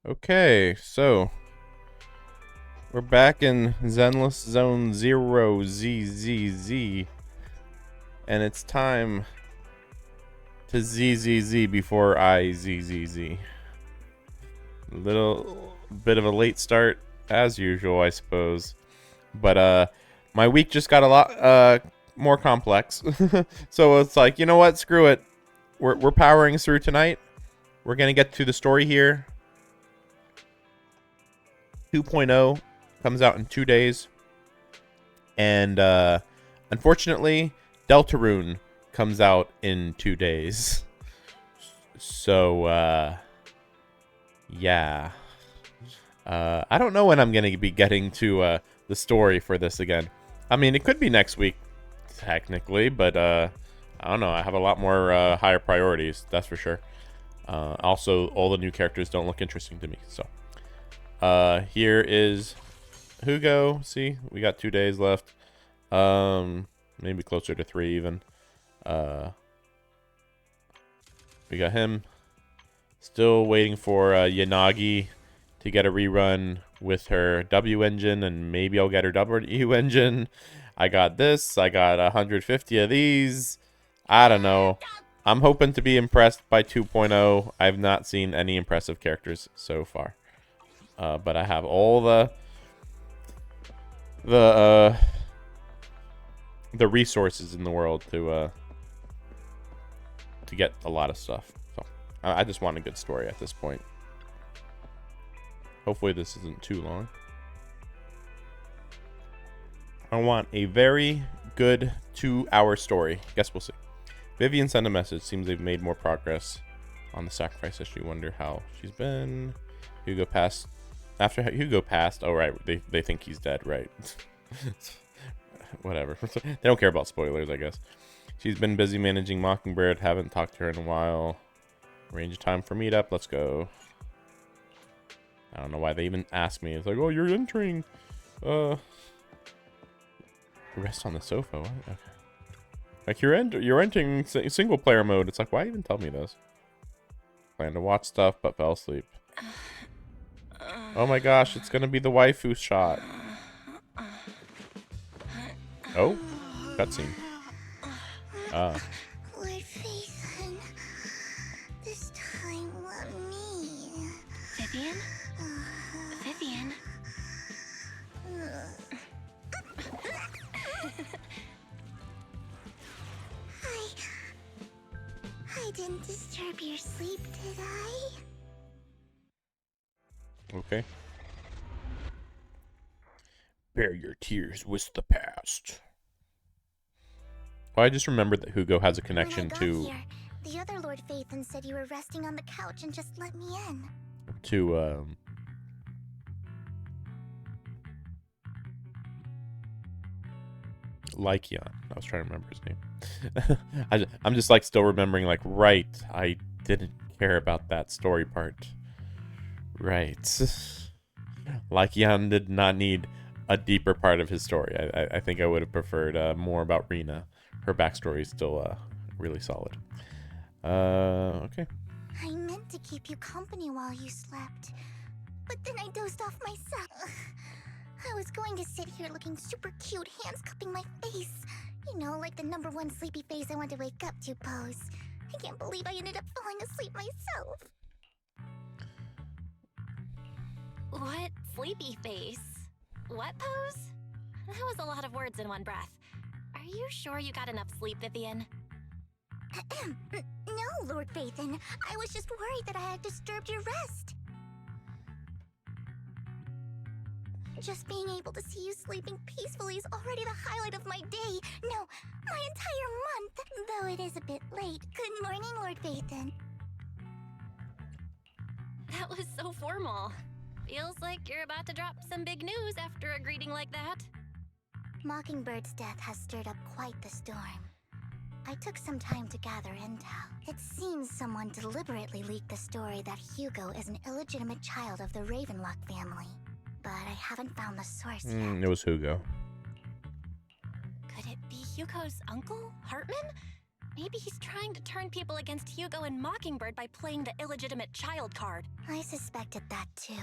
Okay, so we're back in Zenless Zone 0 ZZZ, and it's time to ZZZ before I ZZZ. A little bit of a late start, as usual, I suppose. But my week just got a lot more complex. So it's like, you know what? Screw it. We're powering through tonight. We're gonna get to the story here. 2.0 comes out in 2 days, and unfortunately, Deltarune comes out in 2 days. So yeah, I don't know when I'm gonna be getting to the story for this again. I mean, it could be next week, technically, but I don't know. I have a lot more higher priorities, that's for sure. Also, all the new characters don't look interesting to me, so. Here is Hugo. See, we got 2 days left. Maybe closer to 3 even. We got him. Still waiting for Yanagi to get a rerun with her W engine, and maybe I'll get her W engine. I got this. I got 150 of these. I don't know. I'm hoping to be impressed by 2.0. I've not seen any impressive characters so far. But I have all the resources in the world to get a lot of stuff. So I just want a good story at this point. Hopefully this isn't too long. I want a very good 2-hour story. Guess we'll see. Vivian sent a message. Seems they've made more progress on the sacrifice issue. Wonder how she's been. Hugo passed. After Hugo passed, oh right, they think he's dead, right? Whatever. They don't care about spoilers, I guess. She's been busy managing Mockingbird. Haven't talked to her in a while. Arrange a time for meetup. Let's go. I don't know why they even asked me. It's like, oh, you're entering. Rest on the sofa. What? Okay. Like you're entering single player mode. It's like, why even tell me this? Planned to watch stuff, but fell asleep. Oh my gosh, it's gonna be the waifu shot. Oh, cutscene. Lord Phaethon, this time let me. Vivian? Vivian? I didn't disturb your sleep, did I? Okay. Bear your tears with the past. Well, I just remembered that Hugo has a connection when I got to here, the other Lord Phaethon said you were resting on the couch and just let me in. Lycion. I was trying to remember his name. I'm just like still remembering, like, right, I didn't care about that story part. Right. Lycion did not need a deeper part of his story. I think I would have preferred more about Rena. Her backstory is still really solid. Okay. I meant to keep you company while you slept, but then I dozed off myself. I was going to sit here looking super cute, hands cupping my face. You know, like the #1 sleepy face I want to wake up to pose. I can't believe I ended up falling asleep myself. What sleepy face? What pose? That was a lot of words in one breath. Are you sure you got enough sleep, Vivian? No, Lord Phaethon. I was just worried that I had disturbed your rest. Just being able to see you sleeping peacefully is already the highlight of my day. No, my entire month. Though it is a bit late. Good morning, Lord Phaethon. That was so formal. Feels like you're about to drop some big news after a greeting like that. Mockingbird's death has stirred up quite the storm. I took some time to gather intel. It seems someone deliberately leaked the story that Hugo is an illegitimate child of the Ravenlock family. But I haven't found the source yet. It was Hugo. Could it be Hugo's uncle, Hartman? Maybe he's trying to turn people against Hugo and Mockingbird by playing the illegitimate child card. I suspected that too.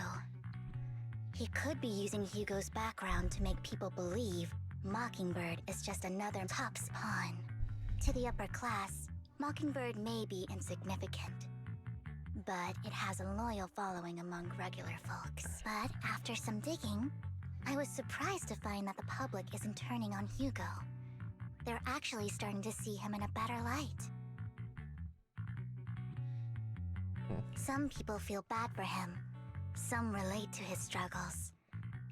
He could be using Hugo's background to make people believe Mockingbird is just another Top's pawn. To the upper class, Mockingbird may be insignificant, but it has a loyal following among regular folks. But after some digging, I was surprised to find that the public isn't turning on Hugo. They're actually starting to see him in a better light. Some people feel bad for him. Some relate to his struggles.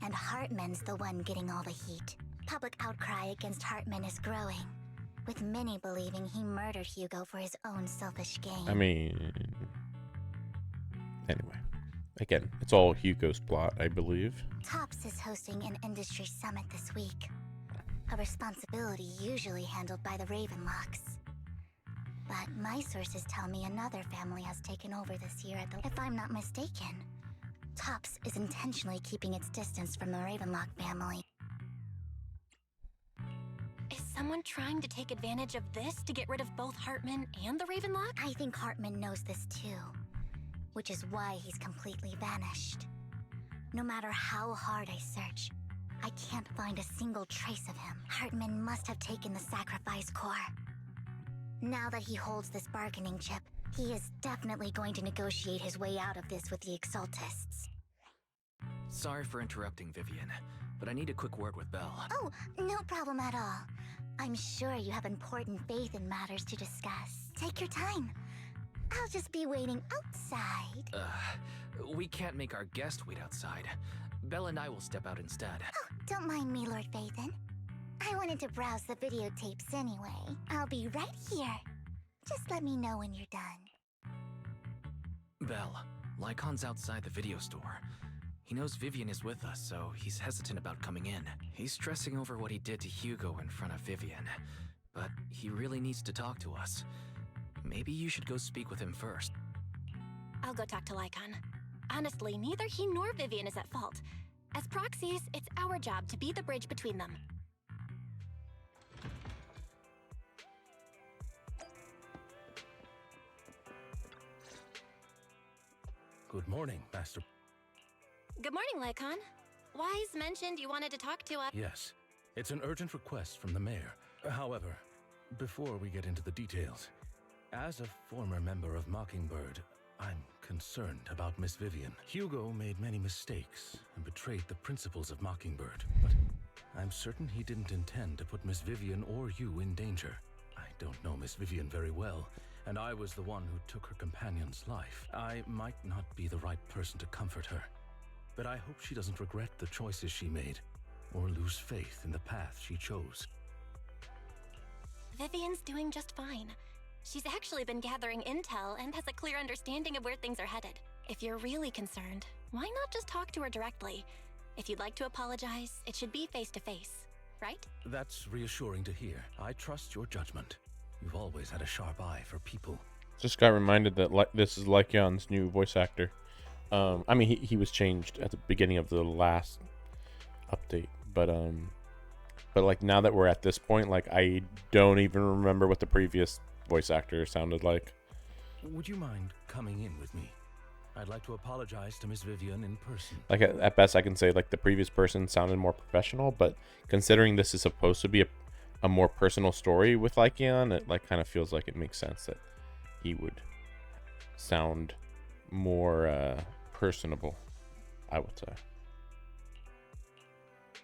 And Hartman's the one getting all the heat. Public outcry against Hartman is growing, with many believing he murdered Hugo for his own selfish gain. I mean, anyway, again, it's all Hugo's plot, I believe. Tops is hosting an industry summit this week, a responsibility usually handled by the Ravenlocks. But my sources tell me another family has taken over this year if I'm not mistaken. Tops is intentionally keeping its distance from the Ravenlock family. Is someone trying to take advantage of this to get rid of both Hartman and the Ravenlock? I think Hartman knows this too, which is why he's completely vanished. No matter how hard I search, I can't find a single trace of him. Hartman must have taken the sacrifice core. Now that he holds this bargaining chip, he is definitely going to negotiate his way out of this with the Exaltists. Sorry for interrupting, Vivian, but I need a quick word with Belle. Oh, no problem at all. I'm sure you have important faith in matters to discuss. Take your time. I'll just be waiting outside. We can't make our guest wait outside. Belle and I will step out instead. Oh, don't mind me, Lord Phaethon. I wanted to browse the videotapes anyway. I'll be right here. Just let me know when you're done. Belle, Lycon's outside the video store. He knows Vivian is with us, so he's hesitant about coming in. He's stressing over what he did to Hugo in front of Vivian, but he really needs to talk to us. Maybe you should go speak with him first. I'll go talk to Lycon. Honestly, neither he nor Vivian is at fault. As proxies, it's our job to be the bridge between them. Good morning, Master. Good morning, Lycon. Wise mentioned you wanted to talk to us. Yes, it's an urgent request from the mayor. However, before we get into the details, as a former member of Mockingbird, I'm concerned about Miss Vivian. Hugo made many mistakes and betrayed the principles of Mockingbird, but I'm certain he didn't intend to put Miss Vivian or you in danger. I don't know Miss Vivian very well, and I was the one who took her companion's life. I might not be the right person to comfort her, but I hope she doesn't regret the choices she made or lose faith in the path she chose. Vivian's doing just fine. She's actually been gathering intel and has a clear understanding of where things are headed. If you're really concerned, why not just talk to her directly? If you'd like to apologize, it should be face-to-face, right? That's reassuring to hear. I trust your judgment. You've always had a sharp eye for people. Just got reminded that this is Lycon's new voice actor. I mean, he was changed at the beginning of the last update, but like now that we're at this point, like I don't even remember what the previous voice actor sounded like. Would you mind coming in with me? I'd like to apologize to Miss Vivian in person. Like at best I can say like the previous person sounded more professional, but considering this is supposed to be a more personal story with Lycon, it like kind of feels like it makes sense that he would sound more personable, I would say.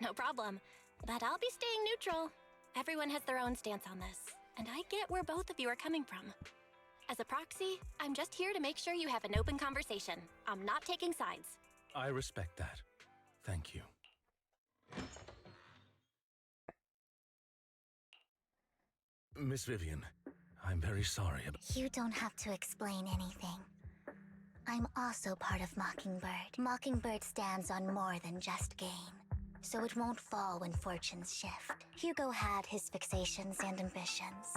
No problem. But I'll be staying neutral. Everyone has their own stance on this, and I get where both of you are coming from. As a proxy, I'm just here to make sure you have an open conversation. I'm not taking sides. I respect that. Thank you. Miss Vivian, I'm very sorry about... You don't have to explain anything. I'm also part of Mockingbird. Mockingbird stands on more than just gain, so it won't fall when fortunes shift. Hugo had his fixations and ambitions.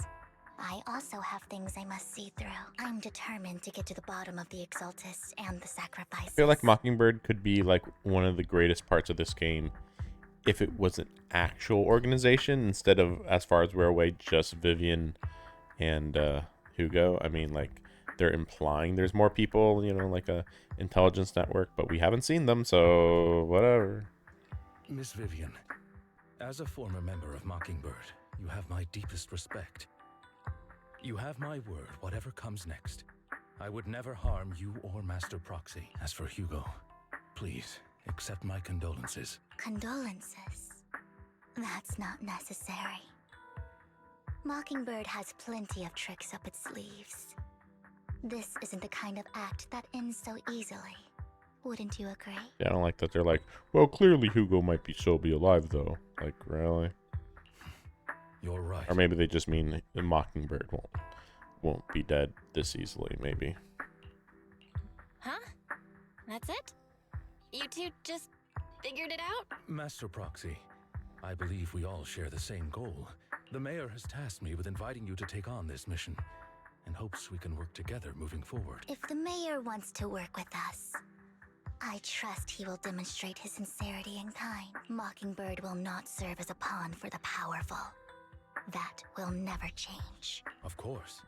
I also have things I must see through. I'm determined to get to the bottom of the Exaltists and the sacrifices. I feel like Mockingbird could be like one of the greatest parts of this game if it was an actual organization instead of, as far as we're aware, just Vivian and Hugo. I mean, like, they're implying there's more people, you know, like a intelligence network, but we haven't seen them, so whatever. Miss Vivian, as a former member of Mockingbird, you have my deepest respect. You have my word, whatever comes next. I would never harm you or Master Proxy. As for Hugo, please accept my condolences. Condolences? That's not necessary. Mockingbird has plenty of tricks up its sleeves. This isn't the kind of act that ends so easily. Wouldn't you agree? Yeah, I don't like that they're like, well, clearly Hugo might still be alive, though. Like, really? You're right. Or maybe they just mean the Mockingbird won't be dead this easily, maybe. Huh? That's it? You two just figured it out? Master Proxy, I believe we all share the same goal. The mayor has tasked me with inviting you to take on this mission, and hopes we can work together moving forward. If the mayor wants to work with us, I trust he will demonstrate his sincerity in kind. Mockingbird will not serve as a pawn for the powerful. That will never change. Of course.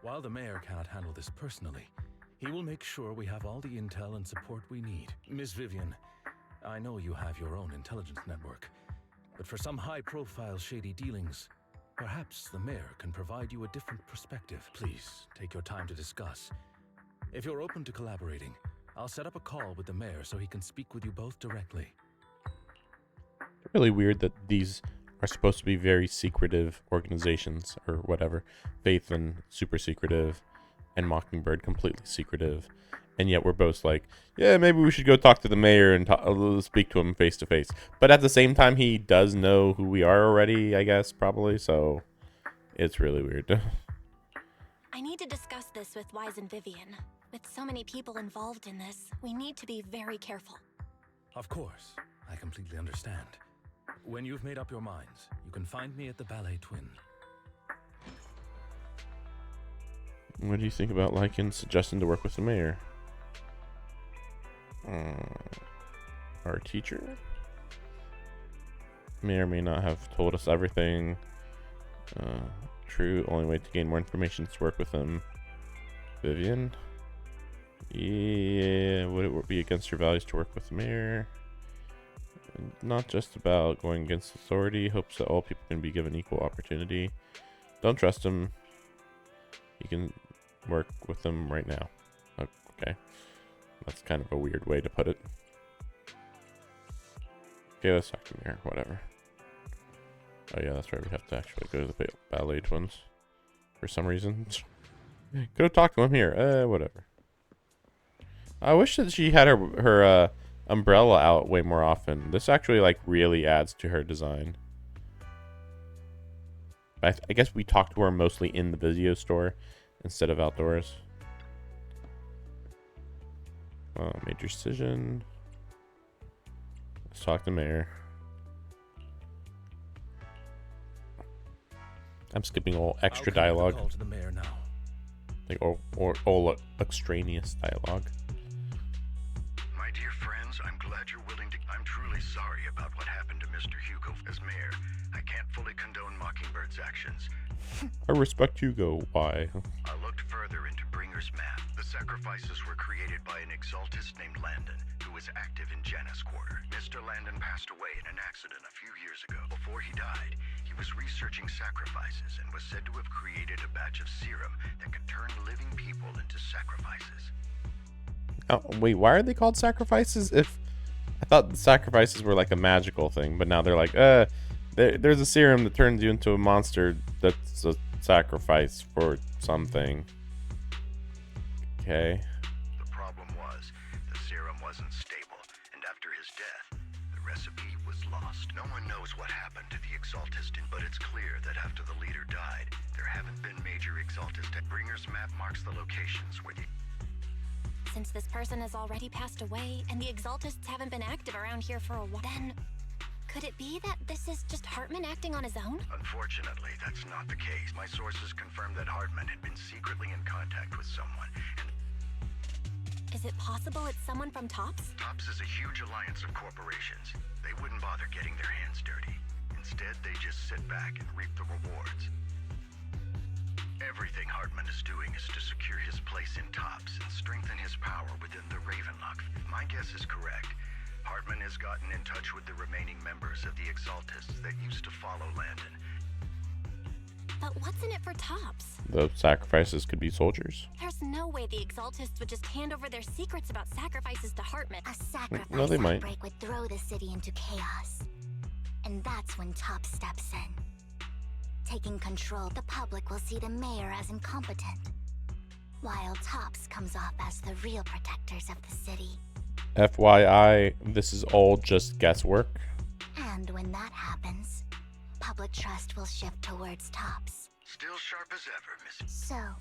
While the mayor cannot handle this personally, he will make sure we have all the intel and support we need. Miss Vivian, I know you have your own intelligence network, but for some high-profile shady dealings, perhaps the mayor can provide you a different perspective. Please, take your time to discuss. If you're open to collaborating, I'll set up a call with the mayor so he can speak with you both directly. Really weird that these are supposed to be very secretive organizations or whatever. Faith and super secretive, and Mockingbird completely secretive. And yet we're both like, yeah, maybe we should go talk to the mayor and speak to him face to face. But at the same time, he does know who we are already, I guess, probably. So it's really weird. I need to discuss this with Wise and Vivian. With so many people involved in this, we need to be very careful. Of course, I completely understand. When you've made up your minds, you can find me at the Ballet Twin. What do you think about Lycan suggesting to work with the mayor? Our teacher may or may not have told us everything. True, only way to gain more information is to work with him. Vivian? Yeah, would it be against your values to work with the mayor? Not just about going against authority, hopes that all people can be given equal opportunity. Don't trust him. You can work with them right now. Okay. That's kind of a weird way to put it. Okay, let's talk to the mayor. Whatever. Oh yeah, that's right. We have to actually go to the Ballet Twins. For some reason. Could have talked to him here. Whatever. I wish that she had her umbrella out way more often. This actually like really adds to her design. I guess we talked to her mostly in the video store instead of outdoors. Major decision. Let's talk to mayor. I'm skipping all extra dialogue. Call to the mayor now. Like all extraneous dialogue. My dear friends, I'm glad you're willing to... I'm truly sorry about what happened to Mr. Hugo. As mayor, I can't fully condone Mockingbird's actions. I respect Hugo. Why? I looked further into Bringer's map. The sacrifices were created by an exaltist named Landon, who was active in Janus Quarter. Mr. Landon passed away in an accident a few years ago. Before he died, he was researching sacrifices and was said to have created a batch of serum that could turn living people into sacrifices. Oh, wait, why are they called sacrifices? If I thought the sacrifices were like a magical thing, but now they're like, there's a serum that turns you into a monster that's a sacrifice for something. Okay. The problem was, the serum wasn't stable, and after his death, the recipe was lost. No one knows what happened to the exaltist, but it's clear that after the leader died, there haven't been major exaltist. Bringer's map marks the locations where the... Since this person has already passed away, and the exaltists haven't been active around here for a while, then could it be that this is just Hartman acting on his own? Unfortunately, that's not the case. My sources confirmed that Hartman had been secretly in contact with someone, and Is it possible it's someone from TOPS? TOPS is a huge alliance of corporations. They wouldn't bother getting their hands dirty. Instead, they just sit back and reap the rewards. Everything Hartman is doing is to secure his place in TOPS and strengthen his power within the Ravenlock. My guess is correct. Hartman has gotten in touch with the remaining members of the Exaltists that used to follow Landon. But what's in it for TOPS? The sacrifices could be soldiers. There's no way the Exaltists would just hand over their secrets about sacrifices to Hartman. A sacrifice No, they might. outbreak would throw the city into chaos. And that's when TOPS steps in. Taking control, the public will see the mayor as incompetent, while TOPS comes off as the real protectors of the city. FYI, this is all just guesswork. And when that happens, public trust will shift towards TOPS. Still sharp as ever, Miss. So,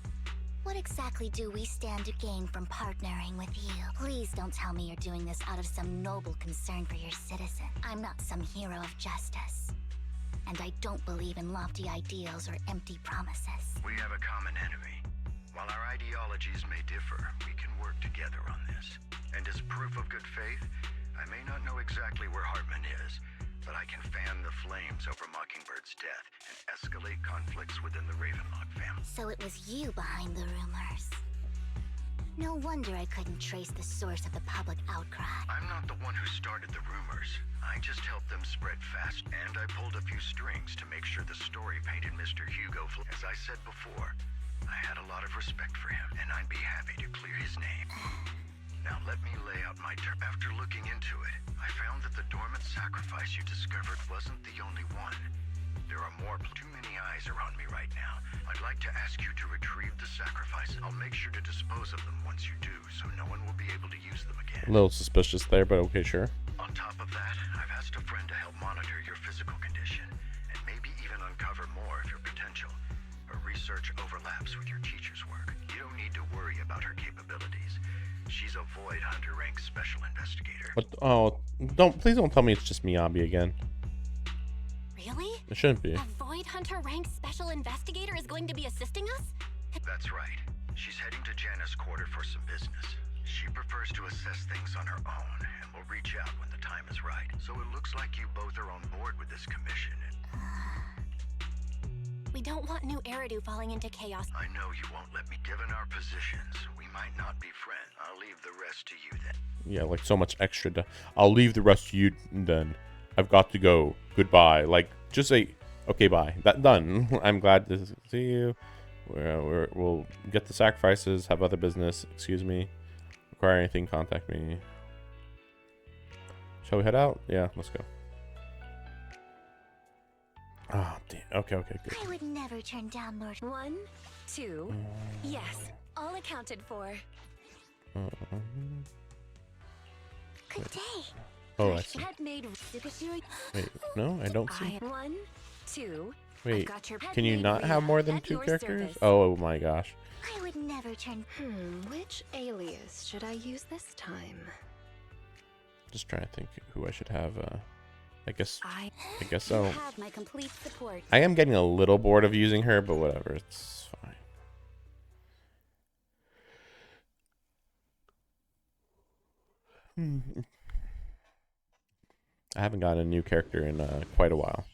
what exactly do we stand to gain from partnering with you? Please don't tell me you're doing this out of some noble concern for your citizen. I'm not some hero of justice. And I don't believe in lofty ideals or empty promises. We have a common enemy. While our ideologies may differ, we can work together on this. And as proof of good faith, I may not know exactly where Hartman is, but I can fan the flames over Mockingbird's death and escalate conflicts within the Ravenlock family. So it was you behind the rumors. No wonder I couldn't trace the source of the public outcry. I'm not the one who started the rumors. I just helped them spread fast, and I pulled a few strings to make sure the story painted Mr. Hugo. As I said before, I had a lot of respect for him, and I'd be happy to clear his name. Now let me lay out my term. After looking into it, I found that the dormant sacrifice you discovered wasn't the only one. There are more. Too many eyes are on me right now. I'd like to ask you to retrieve the sacrifice. I'll make sure to dispose of them once you do, so no one will be able to use them again. A little suspicious there, but okay, sure. On top of that, I've asked a friend to help monitor your physical condition, and maybe even uncover more of your potential. Her research overlaps with your teacher's work. You don't need to worry about her capabilities. She's a Void Hunter rank special investigator. What? Oh, please don't tell me it's just Miyabi again. Really? It shouldn't be. A Void Hunter ranked special investigator is going to be assisting us? That's right. She's heading to Janus Quarter for some business. She prefers to assess things on her own and will reach out when the time is right. So it looks like you both are on board with this commission. We don't want new Eridu falling into chaos. I know you won't let me. Given our positions, we might not be friends. I'll leave the rest to you then. Yeah, like so much extra. I'll leave the rest to you then. I've got to go. Goodbye. Like, just say, okay, bye. That done. I'm glad to see you. We'll get the sacrifices, have other business. Excuse me. Require anything, contact me. Shall we head out? Yeah, let's go. Oh, damn. Okay, good. I would never turn down Lord. 1, 2. Yes, all accounted for. Good day. Oh, I see. Had made Wait, no, I don't see. 1, 2. Wait, got your can you not have more than at 2 your characters? service. Oh my gosh. I would never turn. Which alias should I use this time? Just trying to think who I should have. I guess You so. have my complete support. I am getting a little bored of using her, but whatever. It's fine. I haven't gotten a new character in quite a while.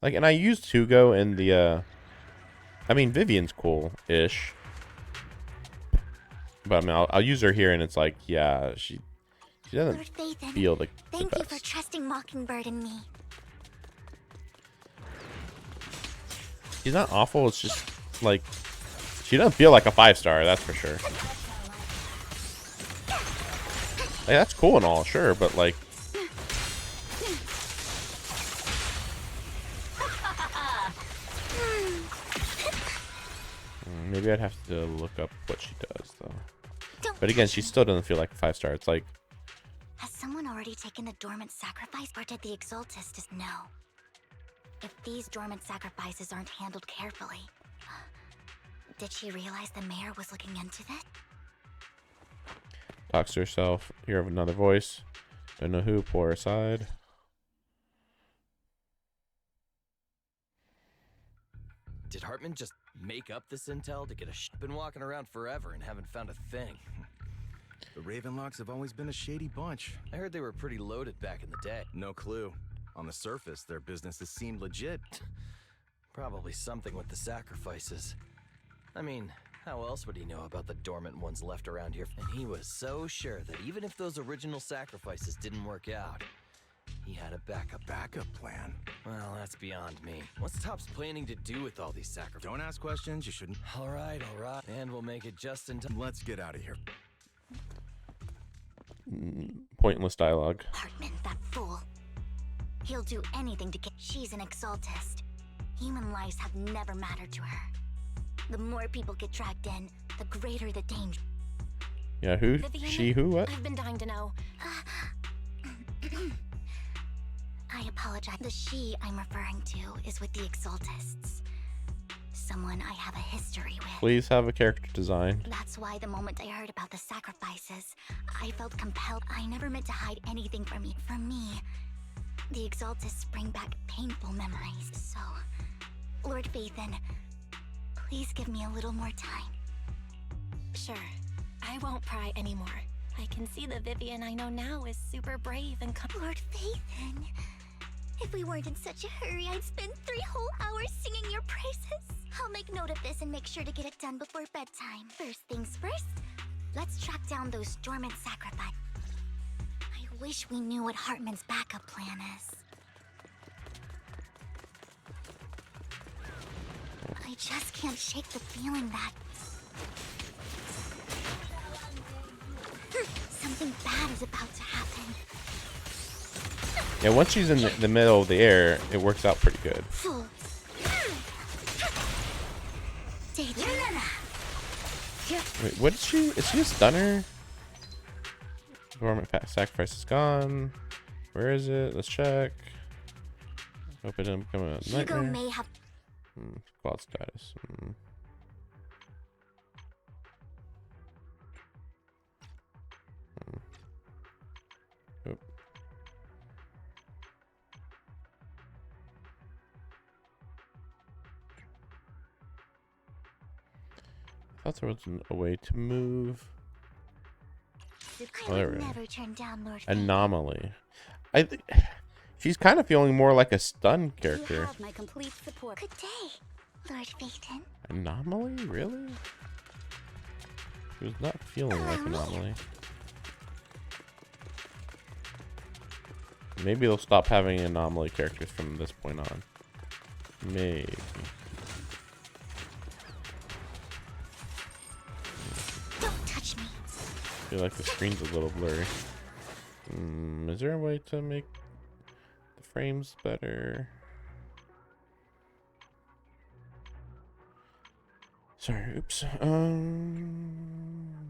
Like, and I used Hugo in the, I mean, Vivian's cool-ish. But, I mean, I'll use her here, and it's like, yeah, she doesn't Lord Vathan, feel the thank you for best. trusting Mockingbird and me. She's not awful, it's just, like, she doesn't feel like a 5-star, that's for sure. Like, that's cool and all, sure, but, like... Maybe I'd have to look up what she does, though. But again, she still doesn't feel like a 5-star. It's like... Has someone already taken the dormant sacrifice, or did the Exaltist just know? If these dormant sacrifices aren't handled carefully, did she realize the mayor was looking into it? Talks to herself. Hear of another voice. Don't know who. Pull her aside. Did Hartman just make up this intel to get a been walking around forever and haven't found a thing? The Ravenlocks have always been a shady bunch. I heard they were pretty loaded back in the day. No clue. On the surface, their businesses seemed legit. Probably something with the sacrifices. I mean, how else would he know about the dormant ones left around here? And he was so sure that even if those original sacrifices didn't work out, he had a backup plan. Well, that's beyond me. What's Topps planning to do with all these sacrifices? Don't ask questions, you shouldn't. All right. And we'll make it just in time. Let's get out of here. Pointless dialogue. Hartman, that fool. He'll do anything to get. She's an exaltist. Human lives have never mattered to her. The more people get dragged in, the greater the danger. Yeah, who? Vivian, She who? What? I've been dying to know. I apologize. The she I'm referring to is with the exaltists. Someone I have a history with. Please have a character design. That's why the moment I heard about the sacrifices, I felt compelled. I never meant to hide anything from you. For me, the exaltists bring back painful memories. So, Lord Vathan, please give me a little more time. Sure, I won't pry anymore. I can see the Vivian I know now is super brave and Lord Vathan, if we weren't in such a hurry, I'd spend 3 whole hours singing your praises. I'll make note of this and make sure to get it done before bedtime. First things first, let's track down those dormant sacrifices. I wish we knew what Hartman's backup plan is. I just can't shake the feeling that something bad is about to happen. Yeah, once she's in the middle of the air, it works out pretty good. Fool. Wait, what is she? Is she a stunner? Dormant sacrifice is gone. Where is it? Let's check. Hope it didn't become a Hugo nightmare. may have. Quad status. Oop. I thought there was a way to move. I Oh, there would we go. never turn down Lord Anomaly. She's kind of feeling more like a stun character. You have my complete support. Good day, Lord Vathan. Anomaly? Really? She was not feeling like Anomaly. Maybe they'll stop having Anomaly characters from this point on. Maybe. Don't touch me. I feel like the screen's a little blurry. Is there a way to make the frames better? Sorry, oops.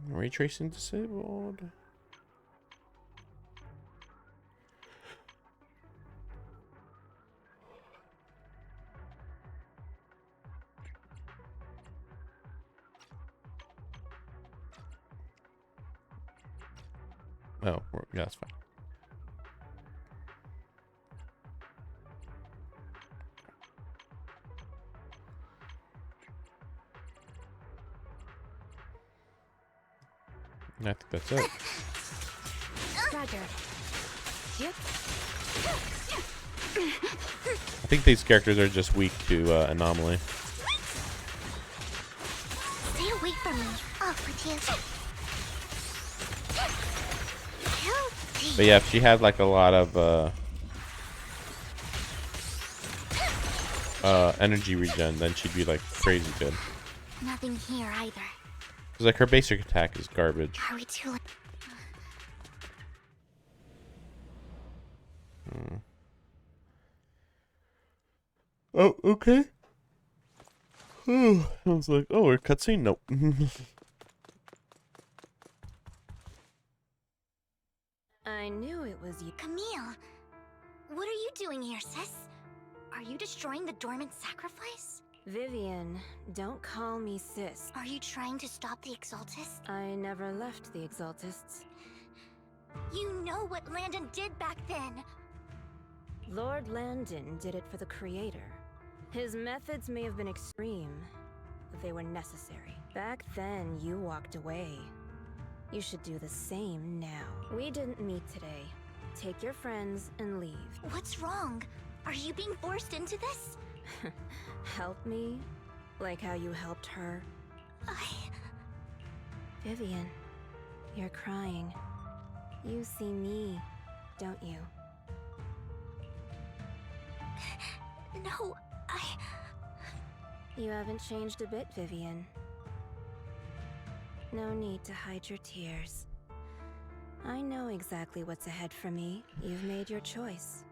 Ray tracing disabled. Oh, yeah, that's fine. I think that's it. Roger. Yep. I think these characters are just weak to Anomaly. Stay away from me. Off with you. But yeah, if she had like a lot of energy regen, then she'd be like crazy good. Nothing here either. Cause like her basic attack is garbage. Are we too late? Oh, okay. I was like, oh, we're cutscene. Nope. I knew it was you. Camille, what are you doing here, sis? Are you destroying the dormant sacrifice? Vivian, don't call me sis. Are you trying to stop the exaltists? I never left the Exaltists. You know what Landon did back then. Lord Landon did it for the Creator. His methods may have been extreme, but they were necessary. Back then, you walked away. You should do the same now. We didn't meet today. Take your friends and leave. What's wrong? Are you being forced into this? Help me? Like how you helped her? Vivian, you're crying. You see me, don't you? No, You haven't changed a bit, Vivian. No need to hide your tears. I know exactly what's ahead for me. You've made your choice.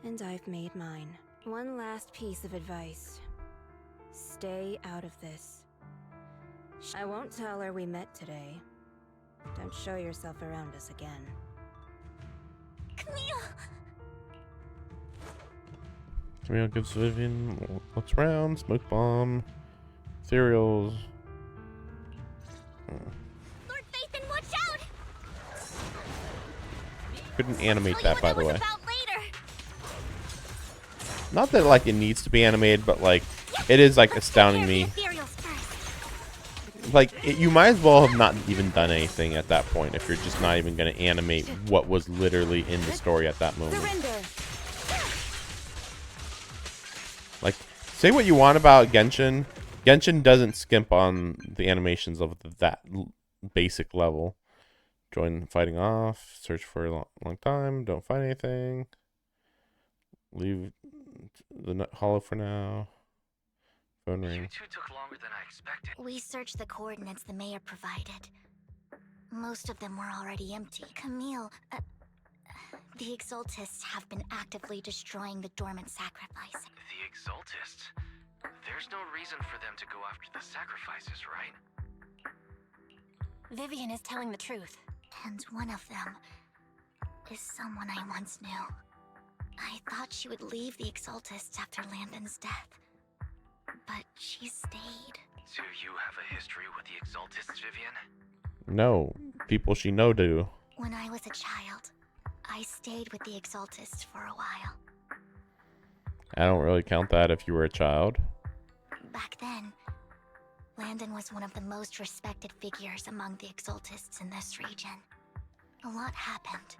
And I've made mine. One last piece of advice. Stay out of this. I won't tell her we met today. Don't show yourself around us again. Camille! Camille gives Vivian looks around, smoke bomb, cereals. Lord Phaethon, watch out! Couldn't animate that, by the way. About later. Not that like it needs to be animated, but like it is like astounding me. Like you might as well have not even done anything at that point if you're just not even going to animate what was literally in the story at that moment. Like, say what you want about Genshin. Genshin doesn't skimp on the animations of that basic level. Join fighting off. Search for a long time. Don't find anything. Leave the hollow for now. Phone ring. You two took longer than I expected. We searched the coordinates the mayor provided. Most of them were already empty. Camille, the Exaltists have been actively destroying the dormant sacrifice. The Exaltists? There's no reason for them to go after the sacrifices, right? Vivian is telling the truth. And one of them is someone I once knew. I thought she would leave the Exaltists after Landon's death. But she stayed. Do you have a history with the Exaltists, Vivian? No. People she know do. When I was a child, I stayed with the Exaltists for a while. I don't really count that if you were a child. Back then, Landon was one of the most respected figures among the Exaltists in this region. A lot happened.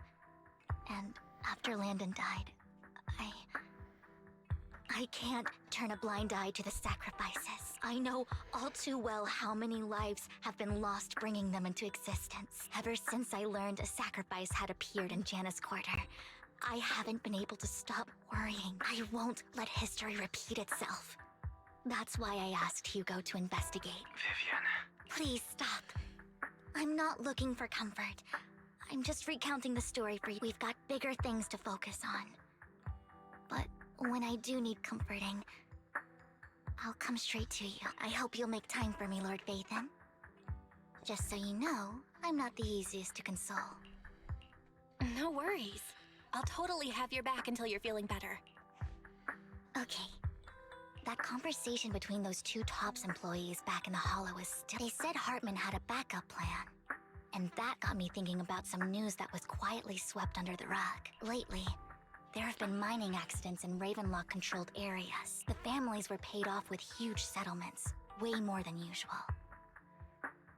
And after Landon died, I can't turn a blind eye to the sacrifices. I know all too well how many lives have been lost bringing them into existence. Ever since I learned a sacrifice had appeared in Janus Quarter, I haven't been able to stop worrying. I won't let history repeat itself. That's why I asked Hugo to investigate. Vivian. Please stop. I'm not looking for comfort. I'm just recounting the story for you. We've got bigger things to focus on. But when I do need comforting, I'll come straight to you. I hope you'll make time for me, Lord Phaethon. Just so you know, I'm not the easiest to console. No worries. I'll totally have your back until you're feeling better. Okay. That conversation between those two TOPS employees back in the Hollow is still... They said Hartman had a backup plan. And that got me thinking about some news that was quietly swept under the rug. Lately, there have been mining accidents in Ravenlock-controlled areas. The families were paid off with huge settlements, way more than usual.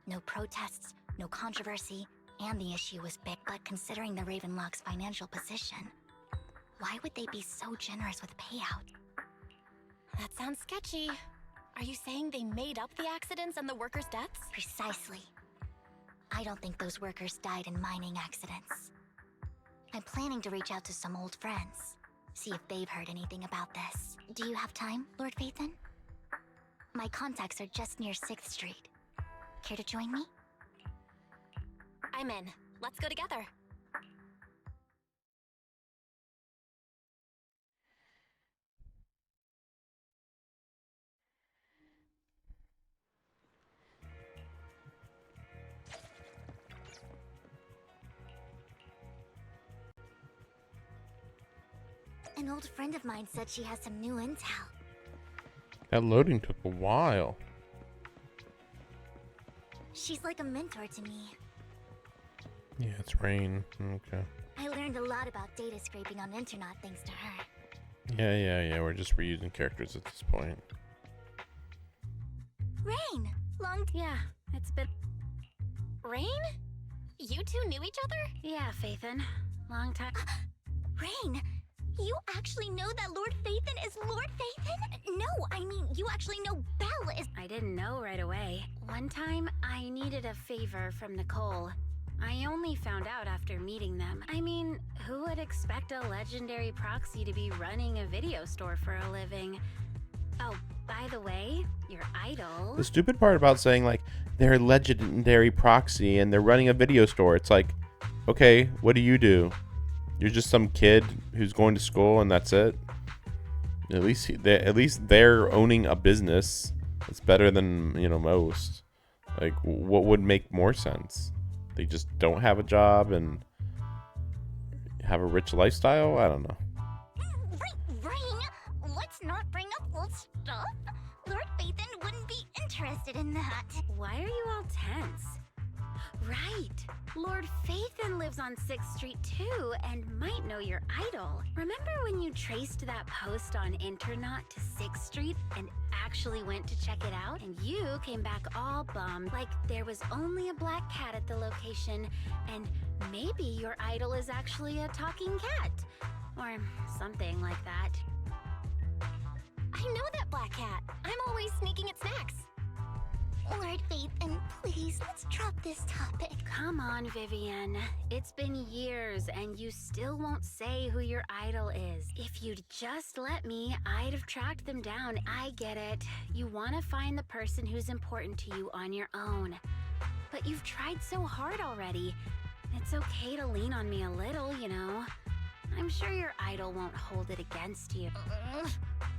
No protests, no controversy, and the issue was big. But considering the Ravenlock's financial position, why would they be so generous with payout? That sounds sketchy. Are you saying they made up the accidents and the workers' deaths? Precisely. I don't think those workers died in mining accidents. I'm planning to reach out to some old friends, see if they've heard anything about this. Do you have time, Lord Phaethon? My contacts are just near 6th Street. Care to join me? I'm in. Let's go together. An old friend of mine said she has some new intel. That loading took a while. She's like a mentor to me. Yeah, it's Rain. Okay. I learned a lot about data scraping on Internet thanks to her. Yeah. We're just reusing characters at this point. Rain! Yeah, it's been... Rain? You two knew each other? Yeah, Phaethon. Long time... Rain! You actually know that Lord Phaethon is Lord Phaethon? No, I mean, you actually know Belle is. I didn't know right away. One time, I needed a favor from Nicole. I only found out after meeting them. I mean, who would expect a legendary proxy to be running a video store for a living? Oh, by the way, your idol... The stupid part about saying, like, they're a legendary proxy and they're running a video store, it's like, okay, what do? You're just some kid who's going to school and that's it? At least they're owning a business. It's better than, most. Like, what would make more sense? They just don't have a job and have a rich lifestyle? I don't know. Rain, let's not bring up old stuff. Lord Phaethon wouldn't be interested in that. Why are you all tense? Right. Lord Phaethon lives on 6th Street too, and might know your idol. Remember when you traced that post on Internaut to 6th Street and actually went to check it out? And you came back all bummed, like there was only a black cat at the location, and maybe your idol is actually a talking cat. Or something like that. I know that black cat. I'm always sneaking at snacks. Lord Phaethon, please, let's drop this topic. Come on, Vivian. It's been years and you still won't say who your idol is. If you'd just let me, I'd have tracked them down. I get it. You want to find the person who's important to you on your own. But you've tried so hard already. It's okay to lean on me a little, I'm sure your idol won't hold it against you.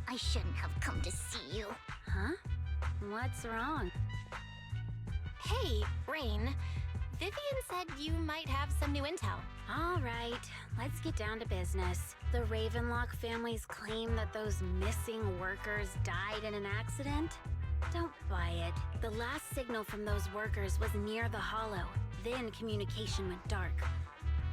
I shouldn't have come to see you. Huh? What's wrong? Hey, Rain. Vivian said you might have some new intel. All right, let's get down to business. The Ravenlock family's claim that those missing workers died in an accident? Don't buy it. The last signal from those workers was near the Hollow. Then communication went dark.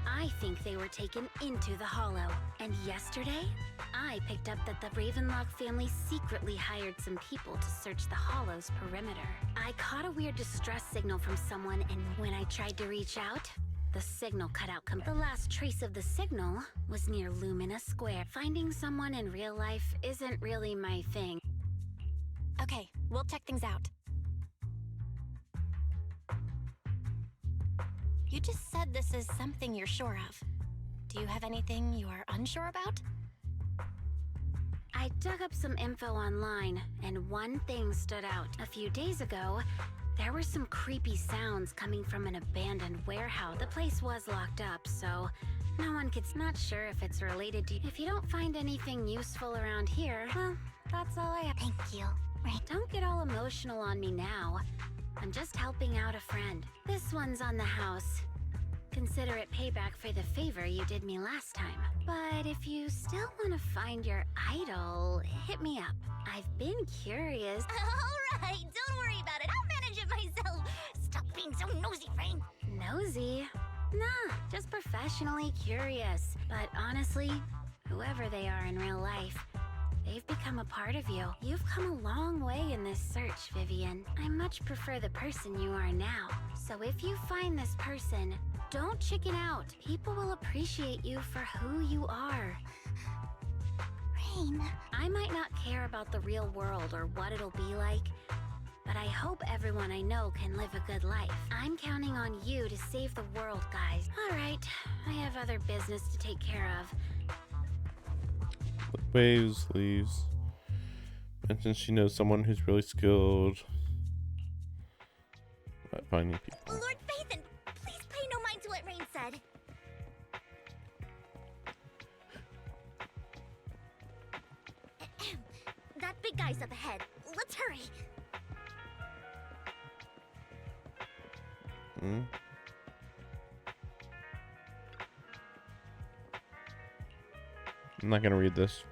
I think they were taken into the Hollow. And yesterday, I picked up that the Ravenlock family secretly hired some people to search the Hollow's perimeter. I caught a weird distress signal from someone, and when I tried to reach out, the signal cut out. The last trace of the signal was near Lumina Square. Finding someone in real life isn't really my thing. Okay, we'll check things out. You just said this is something you're sure of. Do you have anything you are unsure about? I dug up some info online, and one thing stood out. A few days ago, there were some creepy sounds coming from an abandoned warehouse. The place was locked up, so no one could. Not sure if it's related to. If you don't find anything useful around here, well, that's all I have. Thank you. Right. Don't get all emotional on me now. I'm just helping out a friend. This one's on the house. Consider it payback for the favor you did me last time. But if you still want to find your idol, hit me up. I've been curious. All right, don't worry about it. I'll manage it myself. Stop being so nosy, Rain. Nosy? Nah, just professionally curious. But honestly, whoever they are in real life, they've become a part of you. You've come a long way in this search, Vivian. I much prefer the person you are now. So if you find this person, don't chicken out. People will appreciate you for who you are. Rain. I might not care about the real world or what it'll be like, but I hope everyone I know can live a good life. I'm counting on you to save the world, guys. All right, I have other business to take care of. Waves, leaves. Mentions she knows someone who's really skilled at finding people. Lord Phaethon, please pay no mind to what Rain said. That big guy's up ahead. Let's hurry. I'm not gonna read this.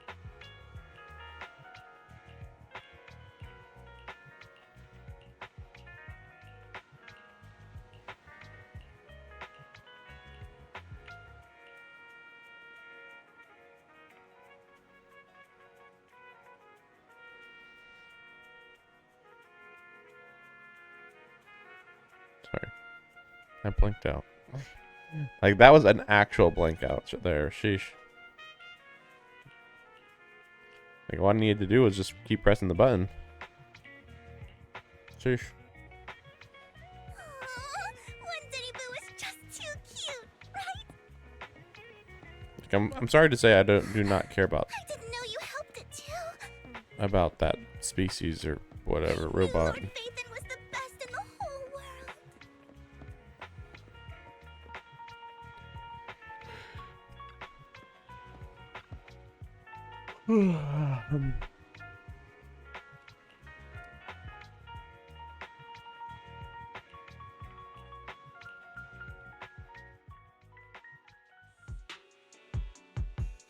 Sorry. I blinked out. Like, that was an actual blink out there. Sheesh. Like, all I needed to do was just keep pressing the button. Sheesh. One Denny Boo is just too cute, right? Like, I'm sorry to say I do not care about I didn't know you helped it too. that species or whatever robot. Lord Phaethon was the best in the whole world.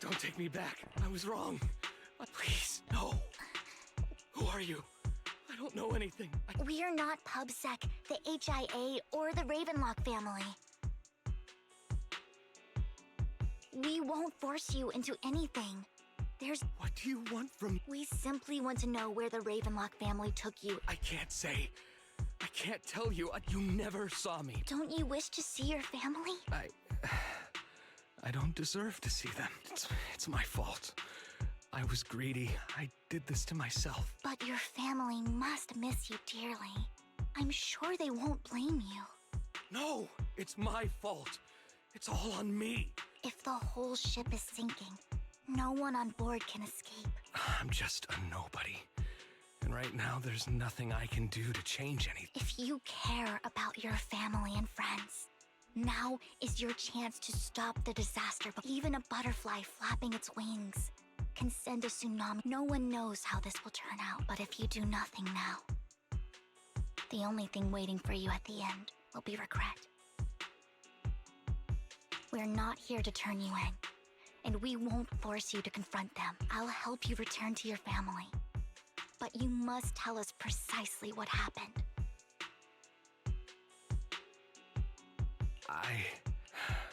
Don't take me back. I was wrong. Please, no. Who are you? I don't know anything. We are not PubSec, the HIA, or the Ravenlock family. We won't force you into anything. What do you want from... We simply want to know where the Ravenlock family took you. I can't say. I can't tell you. You never saw me. Don't you wish to see your family? I don't deserve to see them. It's my fault. I was greedy. I did this to myself. But your family must miss you dearly. I'm sure they won't blame you. No, it's my fault. It's all on me. If the whole ship is sinking, no one on board can escape. I'm just a nobody. And right now, there's nothing I can do to change anything. If you care about your family and friends, now is your chance to stop the disaster. But even a butterfly flapping its wings can send a tsunami. No one knows how this will turn out, but if you do nothing now, the only thing waiting for you at the end will be regret. We're not here to turn you in, and we won't force you to confront them. I'll help you return to your family, but you must tell us precisely what happened.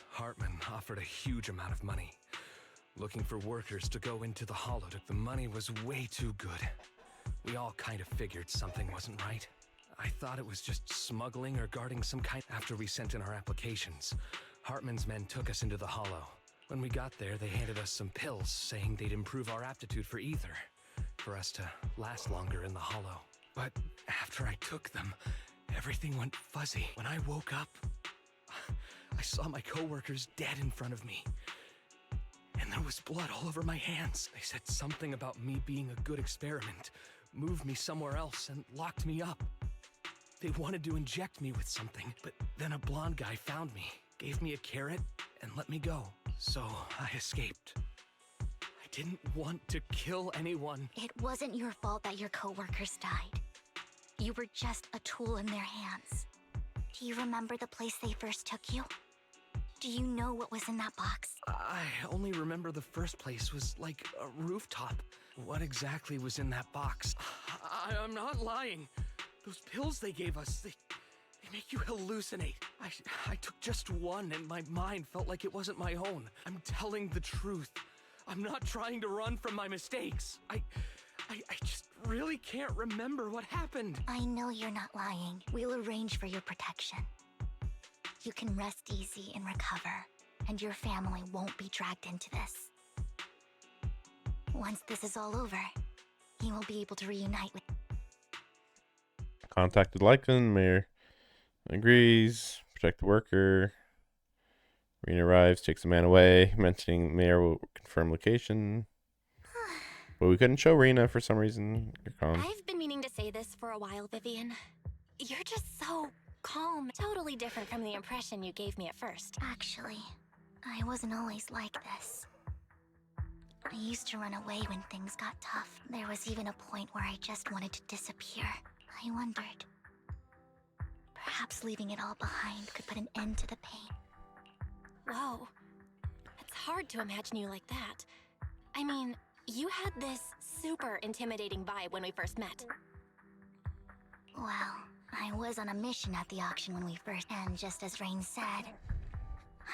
Hartman offered a huge amount of money, looking for workers to go into the hollow. The money was way too good. We all kind of figured something wasn't right. I thought it was just smuggling or guarding some kind. After we sent in our applications, Hartman's men took us into the hollow. When we got there, they handed us some pills, saying they'd improve our aptitude for ether, for us to last longer in the hollow. But after I took them, everything went fuzzy. When I woke up, I saw my coworkers dead in front of me. And there was blood all over my hands. They said something about me being a good experiment, moved me somewhere else, and locked me up. They wanted to inject me with something, but then a blonde guy found me, gave me a carrot, and let me go. So I escaped. I didn't want to kill anyone. It wasn't your fault that your coworkers died. You were just a tool in their hands. Do you remember the place they first took you? Do you know what was in that box? I only remember the first place was like a rooftop. What exactly was in that box? I'm not lying. Those pills they gave us, they make you hallucinate. I took just one and my mind felt like it wasn't my own. I'm telling the truth. I'm not trying to run from my mistakes. I just really can't remember what happened. I know you're not lying. We'll arrange for your protection. You can rest easy and recover, and your family won't be dragged into this. Once this is all over, you will be able to reunite with... Contacted Lycan, Mayor agrees. Protect the worker. Rena arrives, takes the man away, mentioning Mayor will confirm location. But we couldn't show Rena for some reason. You're calm. I've been meaning to say this for a while, Vivian. You're just so calm. Totally different from the impression you gave me at first. Actually, I wasn't always like this. I used to run away when things got tough. There was even a point where I just wanted to disappear. I wondered, perhaps leaving it all behind could put an end to the pain. Whoa. It's hard to imagine you like that. I mean, you had this super intimidating vibe when we first met. Well, I was on a mission at the auction when we first... And just as Rain said,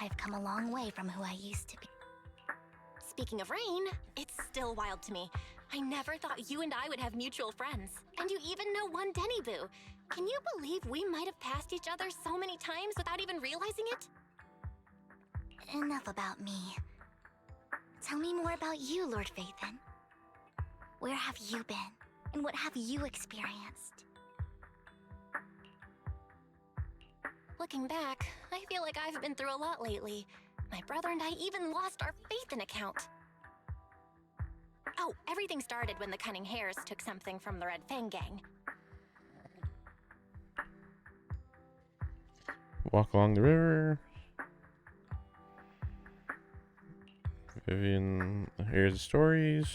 I've come a long way from who I used to be. Speaking of Rain, it's still wild to me. I never thought you and I would have mutual friends. And you even know one Denny Boo. Can you believe we might have passed each other so many times without even realizing it? Enough about me. Tell me more about you, Lord Phaethon. Where have you been? And what have you experienced? Looking back, I feel like I've been through a lot lately. My brother and I even lost our faith in account. Oh, everything started when the Cunning Hares took something from the Red Fang gang. Walk along the river. Vivian, here's the stories.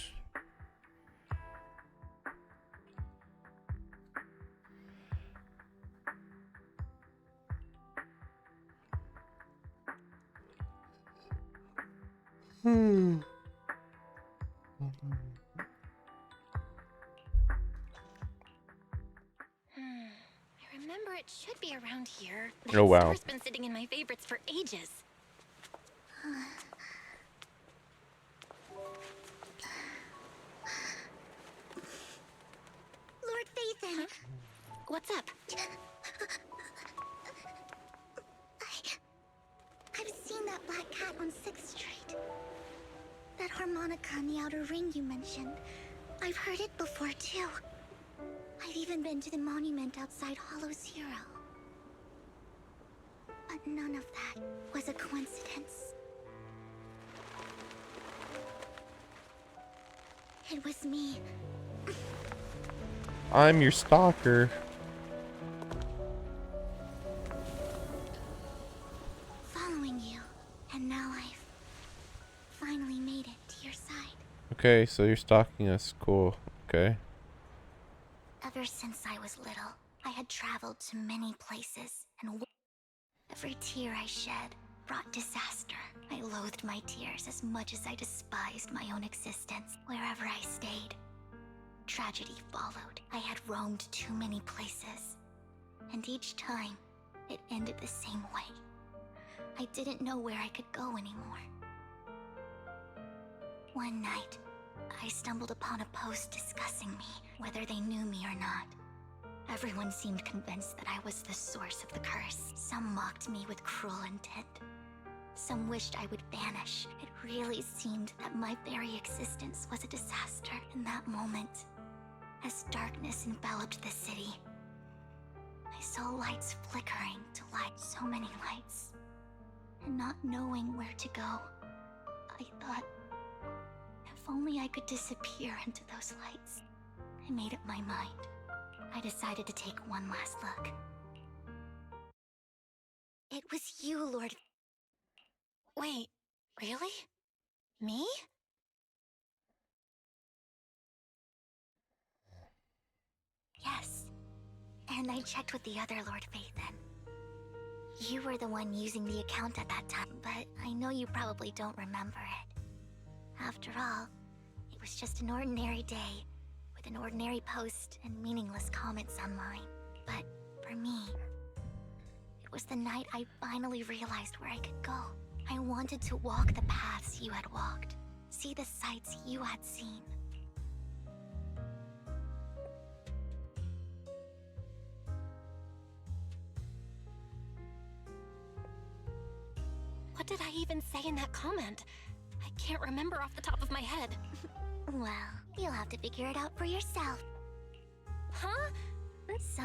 I remember it should be around here. Oh, wow. Store's been sitting in my favorites for ages. Lord Phaethon! What's up? I've seen that black cat on 6th Street. That harmonica in the outer ring you mentioned. I've heard it before, too. I've even been to the monument outside Hollow Zero. But none of that was a coincidence. It was me. I'm your stalker. Following you. And now I've finally made it to your side. Okay, so you're stalking us. Cool. Okay. Ever since I was little, I had traveled to many places, and every tear I shed brought disaster. I loathed my tears as much as I despised my own existence. Wherever I stayed, tragedy followed. I had roamed too many places, and each time, it ended the same way. I didn't know where I could go anymore. One night, I stumbled upon a post discussing me, whether they knew me or not. Everyone seemed convinced that I was the source of the curse. Some mocked me with cruel intent. Some wished I would vanish. It really seemed that my very existence was a disaster. In that moment, as darkness enveloped the city, I saw lights flickering to light. So many lights. And not knowing where to go, I thought, if only I could disappear into those lights. I made up my mind. I decided to take one last look. It was you, Lord. Wait, really? Me? Yes. And I checked with the other Lord Phaethon. You were the one using the account at that time, but I know you probably don't remember it. After all, it was just an ordinary day, with an ordinary post and meaningless comments online. But for me, it was the night I finally realized where I could go. I wanted to walk the paths you had walked, see the sights you had seen. What did I even say in that comment? I can't remember off the top of my head. Well, you'll have to figure it out for yourself. Huh? So,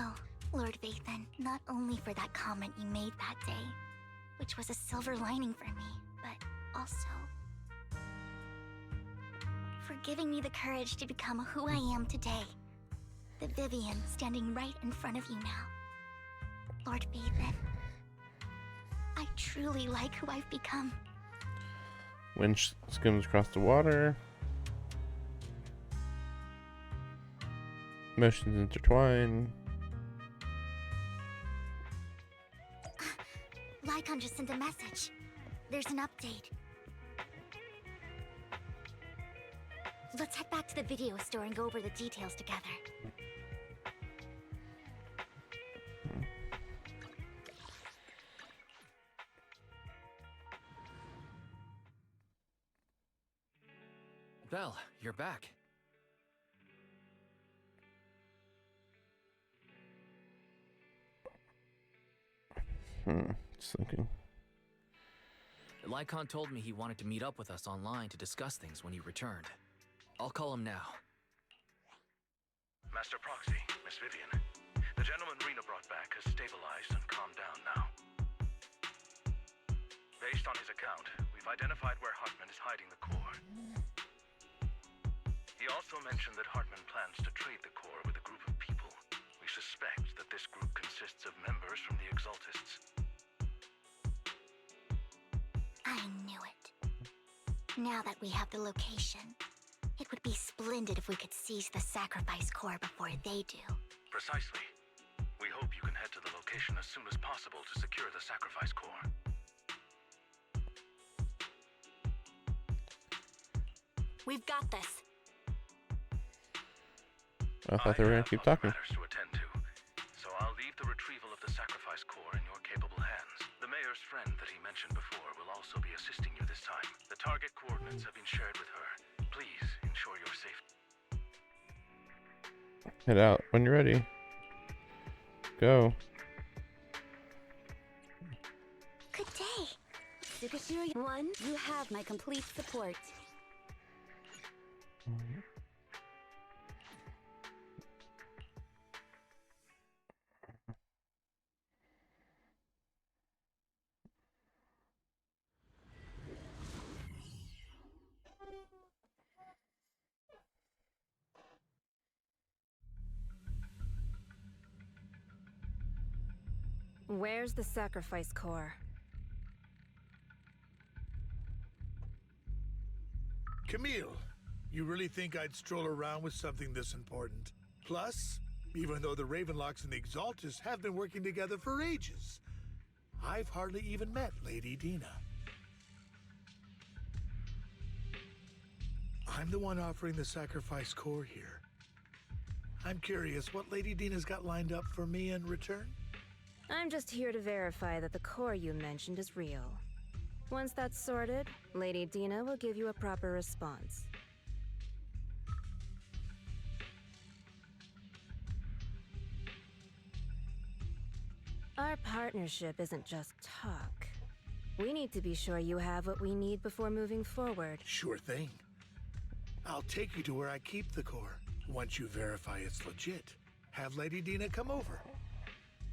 Lord Phaethon, not only for that comment you made that day, which was a silver lining for me, but also for giving me the courage to become who I am today. The Vivian standing right in front of you now. Lord Phaethon, I truly like who I've become. Wind skims across the water. Motions intertwine. Lycon just sent a message. There's an update. Let's head back to the video store and go over the details together. Belle, you're back. Just thinking. Lycon told me he wanted to meet up with us online to discuss things when he returned. I'll call him now. Master Proxy, Miss Vivian. The gentleman Rena brought back has stabilized and calmed down now. Based on his account, we've identified where Hartman is hiding the core. He also mentioned that Hartman plans to trade the core with a group of people. We suspect that this group consists of members from the Exaltists. I knew it. Now that we have the location, it would be splendid if we could seize the sacrifice core before they do. Precisely. We hope you can head to the location as soon as possible to secure the sacrifice core. We've got this. I thought they were gonna keep talking. Matters to attend to, so I'll leave the retrieval of the sacrifice core in your capable hands. The mayor's friend that he mentioned before will also be assisting you this time. The target coordinates have been shared with her. Please ensure your safety. Head out when you're ready. Go. Good day. Tsukishiro 1, you have my complete support. Where's the sacrifice core? Camille, you really think I'd stroll around with something this important? Plus, even though the Ravenlocks and the Exaltists have been working together for ages, I've hardly even met Lady Dina. I'm the one offering the sacrifice core here. I'm curious what Lady Dina's got lined up for me in return? I'm just here to verify that the core you mentioned is real. Once that's sorted, Lady Dina will give you a proper response. Our partnership isn't just talk. We need to be sure you have what we need before moving forward. Sure thing. I'll take you to where I keep the core. Once you verify it's legit, have Lady Dina come over.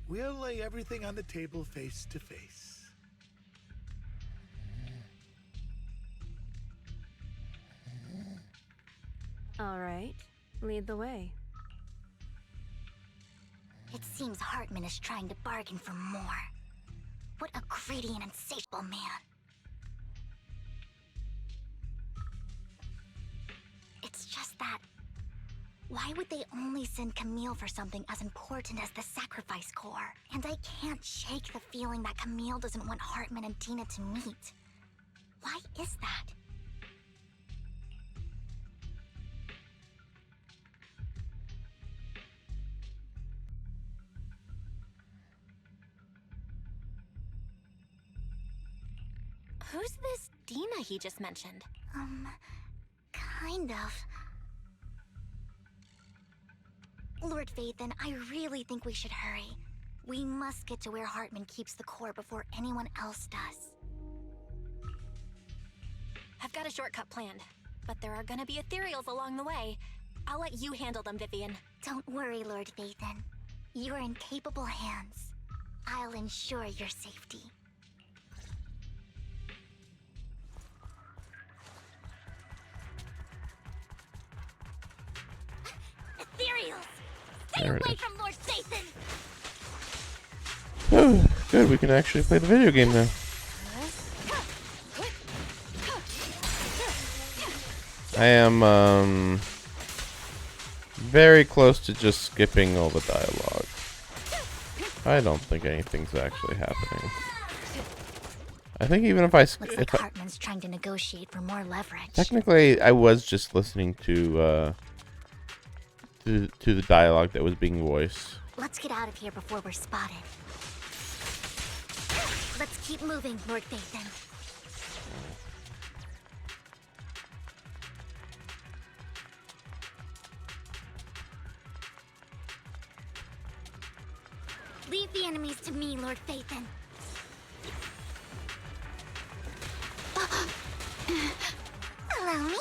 We'll lay everything on the table face to face. All right, lead the way. It seems Hartman is trying to bargain for more. What a greedy and insatiable man. It's just that... why would they only send Camille for something as important as the sacrifice core? And I can't shake the feeling that Camille doesn't want Hartman and Dina to meet. Why is that? Who's this Dina he just mentioned? Kind of. Lord Vathan, I really think we should hurry. We must get to where Hartman keeps the core before anyone else does. I've got a shortcut planned, but there are gonna be ethereals along the way. I'll let you handle them, Vivian. Don't worry, Lord Vathan. You're in capable hands. I'll ensure your safety. Ethereals! Stay There it away is. from Lord Vathan! Oh, good. We can actually play the video game now. I am very close to just skipping all the dialogue. I don't think anything's actually happening. I think even if I Looks like Hartman's trying to negotiate for more leverage. technically I was just listening to the dialogue that was being voiced. Let's get out of here before we're spotted. Let's keep moving, Lord Vathan. Leave the enemies to me, Lord Vathan. Allow me.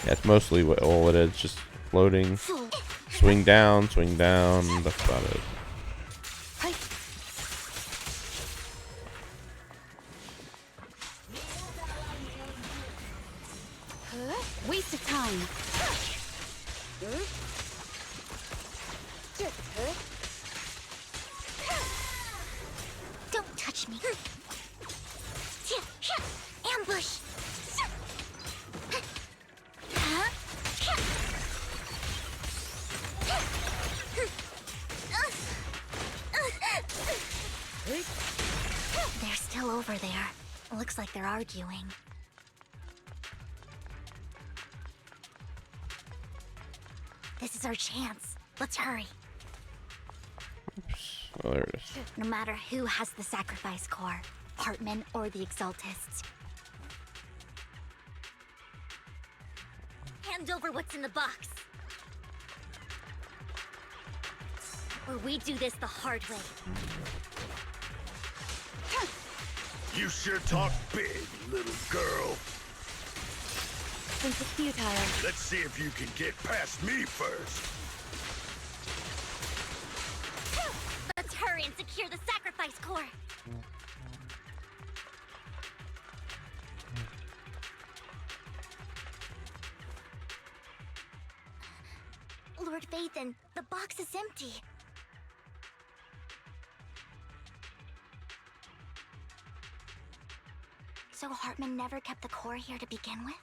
That's mostly what all it is, just floating. Swing down, that's about it. Waste of time. Don't touch me. Ambush. They're still over there. Looks like they're arguing. This is our chance. Let's hurry. Oh, there it is. No matter who has the sacrifice core, Hartman or the Exaltists. Hand over what's in the box. Or we do this the hard way. You sure talk big, little girl. Since it's futile. Let's see if you can get past me first. Let's hurry and secure the sacrifice core. Lord Vathan, the box is empty. So Hartman never kept the core here to begin with?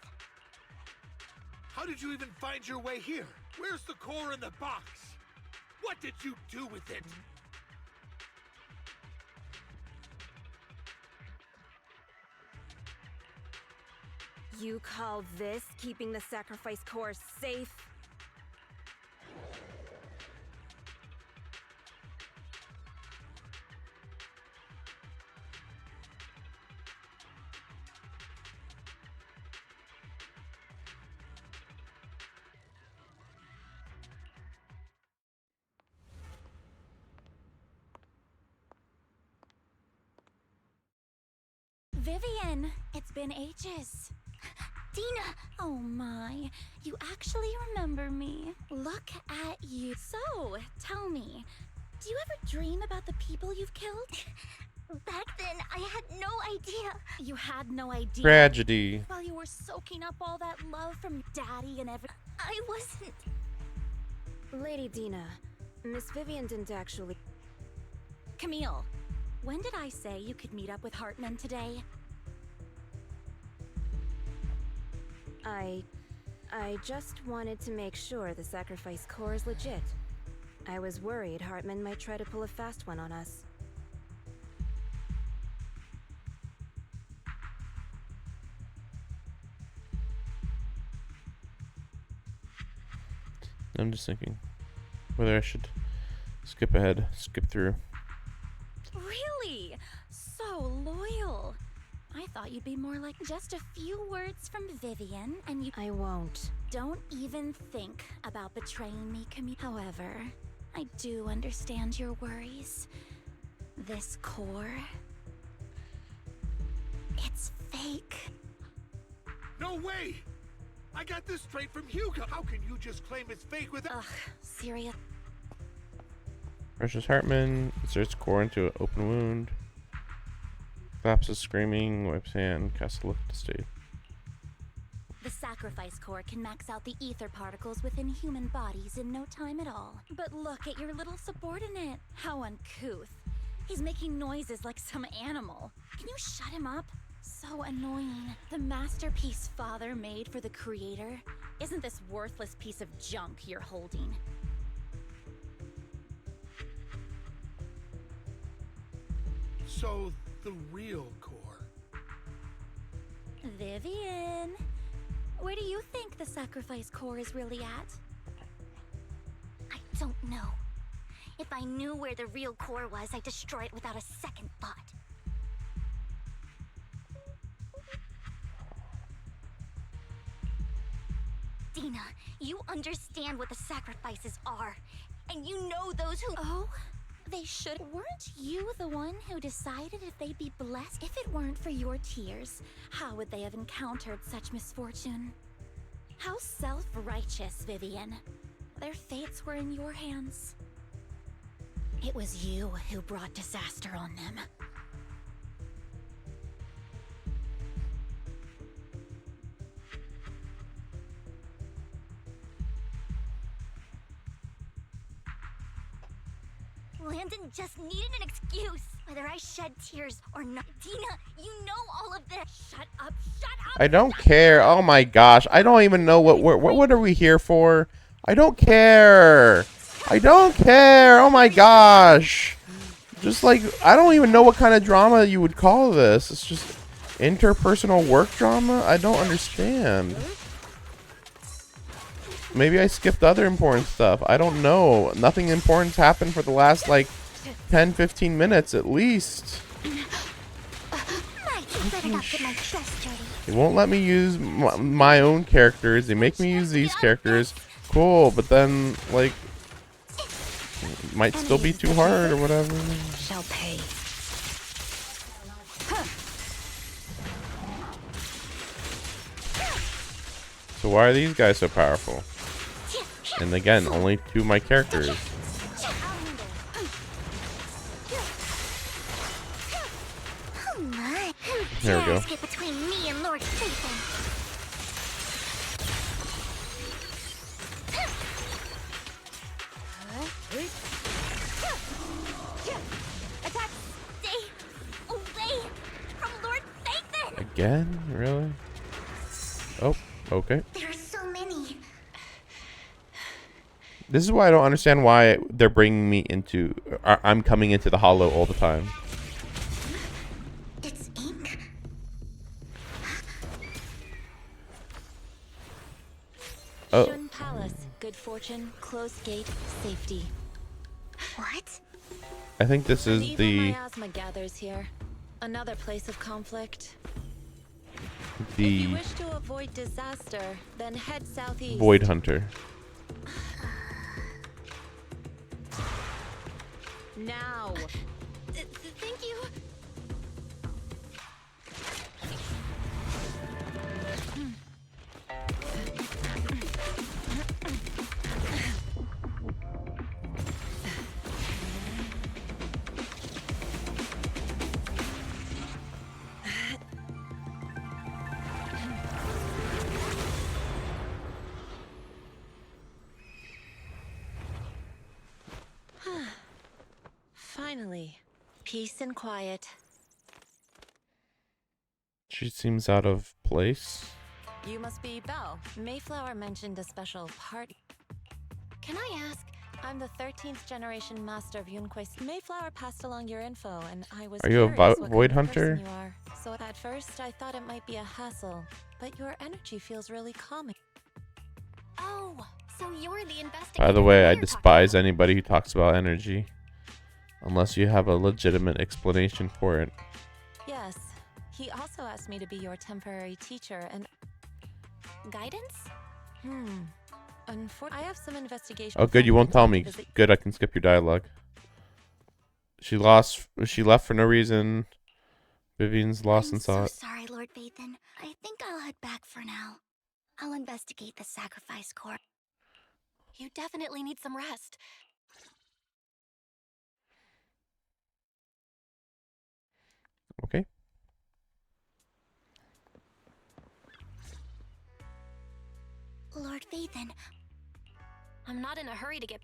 How did you even find your way here? Where's the core in the box? What did you do with it? You call this keeping the sacrifice core safe? Vivian, it's been ages. Dina! Oh my, you actually remember me. Look at you. So, tell me, do you ever dream about the people you've killed? Back then, I had no idea. You had no idea. Tragedy. While you were soaking up all that love from Daddy and every... I wasn't... Lady Dina, Miss Vivian didn't actually... Camille, when did I say you could meet up with Hartman today? I just wanted to make sure the sacrifice core is legit. I was worried Hartman might try to pull a fast one on us. I'm just thinking whether I should skip ahead, skip through. Really? So loyal. I thought you'd be more like just a few words from Vivian and you... I won't. Don't even think about betraying me, Camille. However, I do understand your worries. This core... it's fake. No way! I got this straight from Hugo. How can you just claim it's fake without... Ugh, serious. Rushes Hartman, inserts core into an open wound. Collapses screaming, wipes hand, casts a look to stay. The sacrifice core can max out the ether particles within human bodies in no time at all. But look at your little subordinate. How uncouth. He's making noises like some animal. Can you shut him up? So annoying. The masterpiece Father made for the Creator isn't this worthless piece of junk you're holding. So, the real core. Vivian, where do you think the sacrifice core is really at? I don't know. If I knew where the real core was, I'd destroy it without a second thought. Dina, you understand what the sacrifices are. And you know those who... Oh, they should. Weren't you the one who decided if they'd be blessed? If it weren't for your tears, how would they have encountered such misfortune? How self-righteous, Vivian. Their fates were in your hands. It was you who brought disaster on them. Landon just needed an excuse. Whether I shed tears or not. Dina, you know all of this. Shut up, shut up! I don't care. Oh my gosh. I don't even know what are we here for? I don't care. I don't care. Oh my gosh. Just like, I don't even know what kind of drama you would call this. It's just interpersonal work drama? I don't understand. Maybe I skipped other important stuff. I don't know. Nothing important's happened for the last, like, 10-15 minutes at least. They won't let me use my own characters. They make me use these characters. Cool, but then, like, it might still be too hard or whatever. Shall pay. So why are these guys so powerful? And again, only two of my characters. There we go. Get between me and Lord Satan. Attack! Stay away from Lord Satan! Again? Really? Oh, okay. There are so many. This is why I don't understand why they're bringing me into... I'm coming into the Hollow all the time. It's ink. Oh. Shun Palace, good fortune, closed gate, safety. What? I think this is Evil the... miasma gathers here. Another place of conflict. If The you wish to avoid disaster, then head southeast. Void Hunter. Now. Thank you. Finally, peace and quiet. She seems out of place. You must be Belle. Mayflower mentioned a special party. Can I ask? I'm the 13th generation master of Yunquist. Mayflower passed along your info, and I was Are you a curious what Void kind of person Hunter? you are. So at first, I thought it might be a hassle, but your energy feels really calming. Oh, so you're the investigator. By the way, I we're despise talking anybody who talks about energy. Unless you have a legitimate explanation for it. Yes. He also asked me to be your temporary teacher, and about. Guidance? I have some investigation. Oh, good, you won't tell me. Good, I can skip your dialogue. She left for no reason. Vivian's lost in I'm so thought. sorry, Lord Vathan. I think I'll head back for now. I'll investigate the sacrifice core. You definitely need some rest. Okay. Lord Vathan, I'm not in a hurry to get...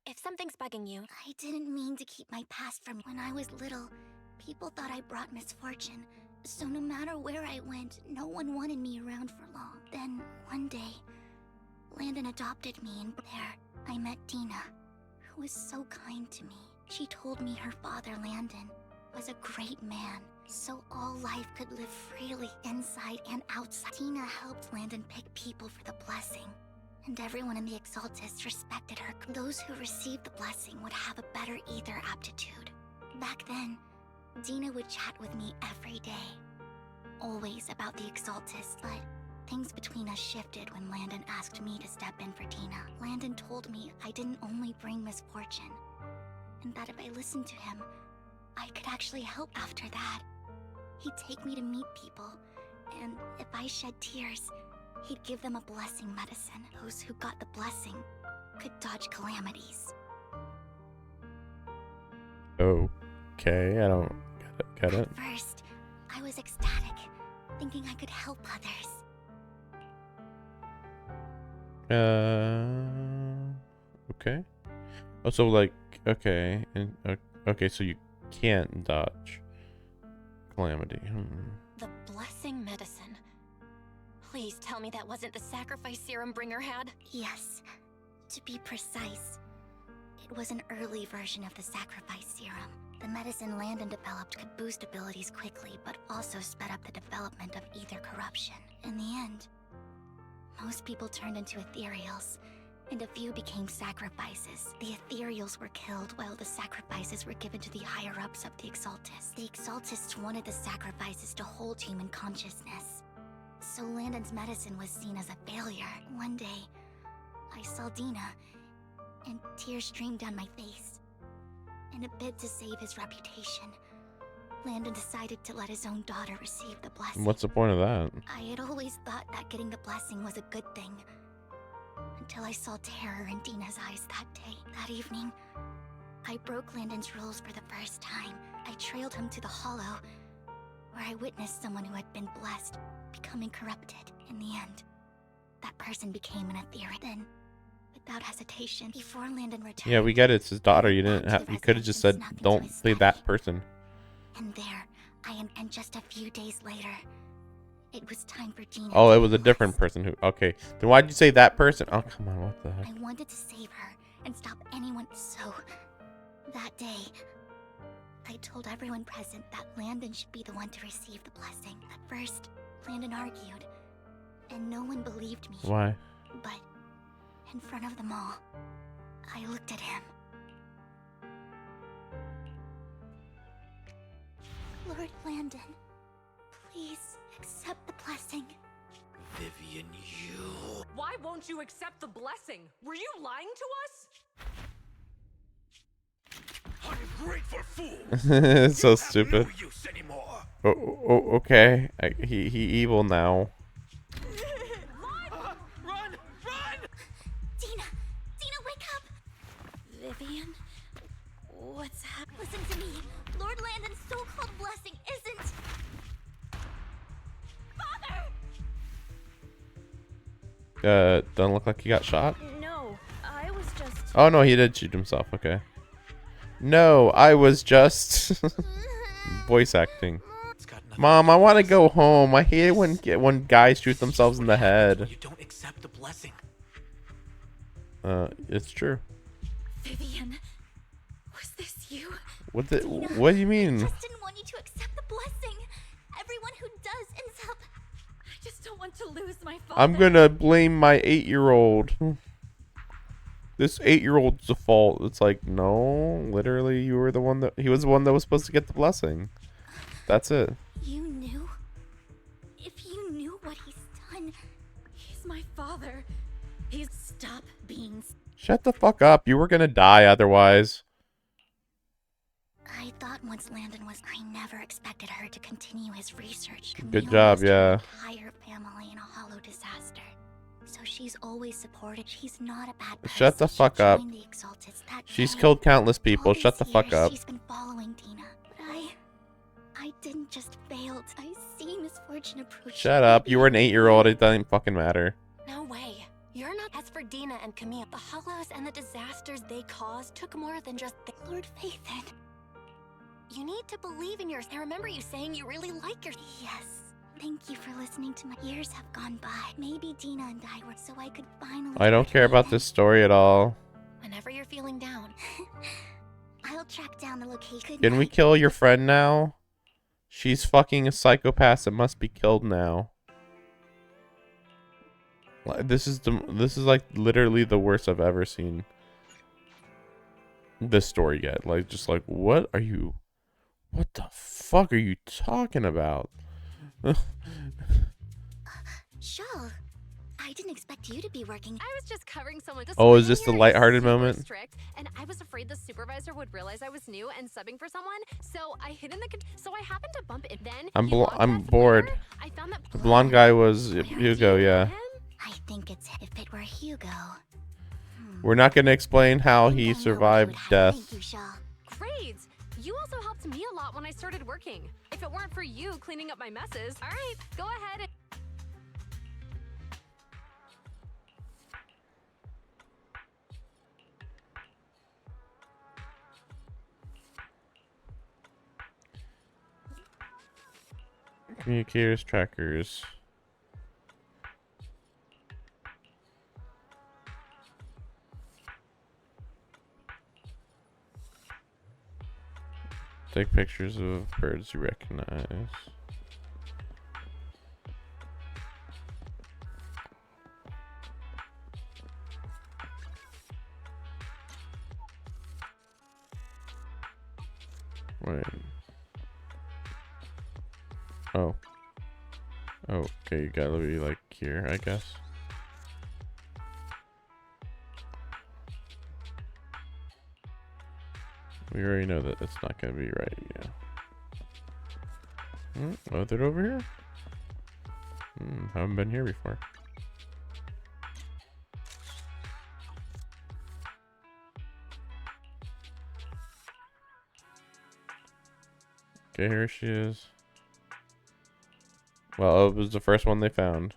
If something's bugging you... I didn't mean to keep my past from when I was little. People thought I brought misfortune. So no matter where I went, no one wanted me around for long. Then, one day, Landon adopted me, and there, I met Dina, who was so kind to me. She told me her father, Landon, was a great man, so all life could live freely inside and outside. Dina helped Landon pick people for the blessing, and everyone in the Exaltus respected her. Those who received the blessing would have a better ether aptitude. Back then, Dina would chat with me every day, always about the Exaltus, but things between us shifted when Landon asked me to step in for Dina. Landon told me I didn't only bring misfortune, and that if I listened to him, I could actually help. After that, he'd take me to meet people, And if I shed tears, he'd give them a blessing medicine. Those who got the blessing could dodge calamities. Okay, I don't get it. At first, I was ecstatic, thinking I could help others. Okay. Oh, so like, okay, and okay, so you can't dodge calamity. The blessing medicine. Please tell me that wasn't the sacrifice serum Bringer had. Yes, to be precise, it was an early version of the sacrifice serum. The medicine Landon developed could boost abilities quickly, but also sped up the development of ether corruption. In the end, most people turned into ethereals, and a few became sacrifices. The ethereals were killed while the sacrifices were given to the higher-ups of the Exaltists. The Exaltists wanted the sacrifices to hold human consciousness. So Landon's medicine was seen as a failure. One day, I saw Dina, and tears streamed down my face. In a bid to save his reputation, Landon decided to let his own daughter receive the blessing. What's the point of that? I had always thought that getting the blessing was a good thing, until I saw terror in Dina's eyes that day. That evening, I broke Landon's rules for the first time. I trailed him to the Hollow, where I witnessed someone who had been blessed becoming corrupted. In the end, that person became an ethereal. Then, without hesitation, before Landon returned... Yeah, we get it. It's his daughter. You didn't have. You could have just said, "Don't play that person." And there, and just a few days later, it was time for Dina. Oh, it was a different person who. Okay, then why'd you say that person? Oh, come on, what the heck? I wanted to save her and stop anyone. So, that day, I told everyone present that Landon should be the one to receive the blessing. At first, Landon argued, and no one believed me. Why? But in front of them all, I looked at him. Lord Landon, please accept the blessing. Vivian, you... Why won't you accept the blessing? Were you lying to us? Ungrateful fool! It's so stupid. No use anymore. Oh, okay. He evil now. Run! Dina, wake up! Vivian? What's happening? Listen to me. Lord Landon's so-called blessing isn't... Father! Doesn't look like he got shot. No, I was just... Oh no, he did shoot himself. Okay. No, I was just voice acting. Mom, I want to go home. I hate it when guys shoot themselves in the head. You don't accept the blessing. It's true. Vivian, was this you? What do you I mean? just didn't want you to accept the blessing. Everyone who does ends up... I just don't want to lose my father. I'm gonna blame my 8-year-old. This 8-year-old's the fault. It's like, no, literally, you were the one that... He was the one that was supposed to get the blessing. That's it. You knew? If you knew what he's done... He's my father. He's... Stop being... Shut the fuck up. You were gonna die otherwise. I thought once Landon was... I never expected her to continue his research. Good Camille job, lost her yeah. entire family in a hollow disaster. So she's always supported. She's not a bad person. Shut the fuck up. Joined the Exaltists that She's day. killed countless All people. these Shut the fuck years, up. She's been following Dina. But I didn't just fail. I see misfortune approach. Shut up. You were an 8-year-old. It doesn't fucking matter. No way. You're not... As for Dina and Camille, the hollows and the disasters they caused took more than just... Lord Phaethon. You need to believe in yours. I remember you saying you really like your... Yes. Thank you for listening to my... Years have gone by. Maybe Dina and I were so I could finally... I don't care about this story at all. Whenever you're feeling down. I'll track down the location. Can we kill your friend now? She's fucking a psychopath that must be killed now. This is like literally the worst I've ever seen this story yet. Like, just like, what the fuck are you talking about? Sure. I didn't expect you to be working. I was just covering someone. Oh, is this the lighthearted moment? Strict, and I was afraid the supervisor would realize I was new and subbing for someone, so I hid in the. So I happened to bump it. Then I'm bored. I found that The blonde guy was Hugo, yeah. I think it's if it were Hugo. We're not going to explain how he survived death. Thank you, Shaw. Great! You also helped me a lot when I started working. If it weren't for you cleaning up my messes, all right, go ahead and... Communicators, trackers. Take pictures of birds you recognize. Wait. Oh. Oh, okay, you gotta be like here, I guess. We already know that it's not gonna be right, yeah. Oh, they're over here? Haven't been here before. Okay, here she is. Well, it was the first one they found.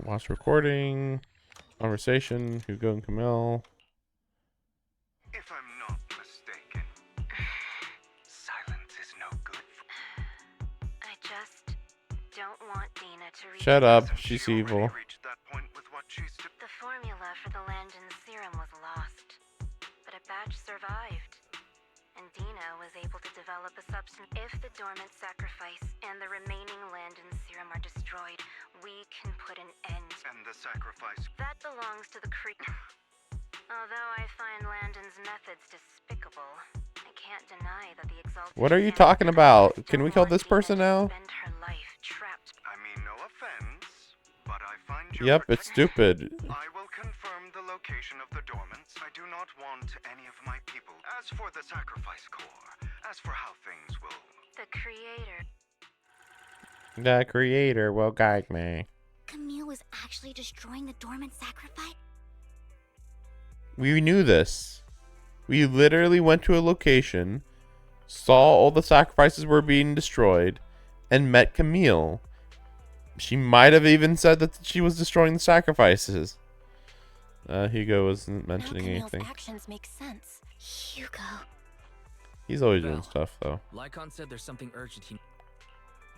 Watch recording, conversation, Hugo and Camille. If I'm not mistaken, silence is no good. I just don't want Dina to reach. Shut up, she's evil. The formula for the Landon serum was lost, but a batch survived, and Dina was able to develop a substance. If the dormant sacrifice and the remaining Landon serum are destroyed, we can put an end. And the sacrifice? That belongs to the Although I find Landon's methods despicable, I can't deny that the exalted. What are you talking about? Can we kill this person now? I mean, no offense, but I find Yep, it's stupid. I will confirm the location of the dormants. I do not want any of my people. As for the sacrifice core, as for how things will... The creator. The creator will guide me. Camille was actually destroying the dormant sacrifice? We knew this. We literally went to a location, saw all the sacrifices were being destroyed, and met Camille. She might have even said that she was destroying the sacrifices. Hugo wasn't mentioning anything. Actions make sense. Hugo. He's always doing stuff, though. Lycon said there's something urgent he...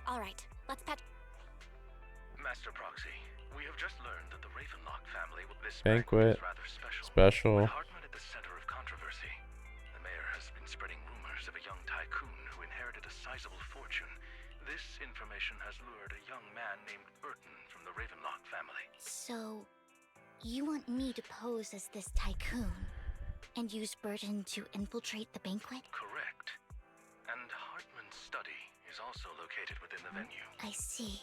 All right, let's patch... Master Proxy, we have just learned that the Ravenlock family with this banquet is rather special. With Hartman at the center of controversy, the mayor has been spreading rumors of a young tycoon who inherited a sizable fortune. This information has lured a young man named Burton from the Ravenlock family. So, you want me to pose as this tycoon and use Burton to infiltrate the banquet? Correct. And Hartman's study is also located within the venue. I see.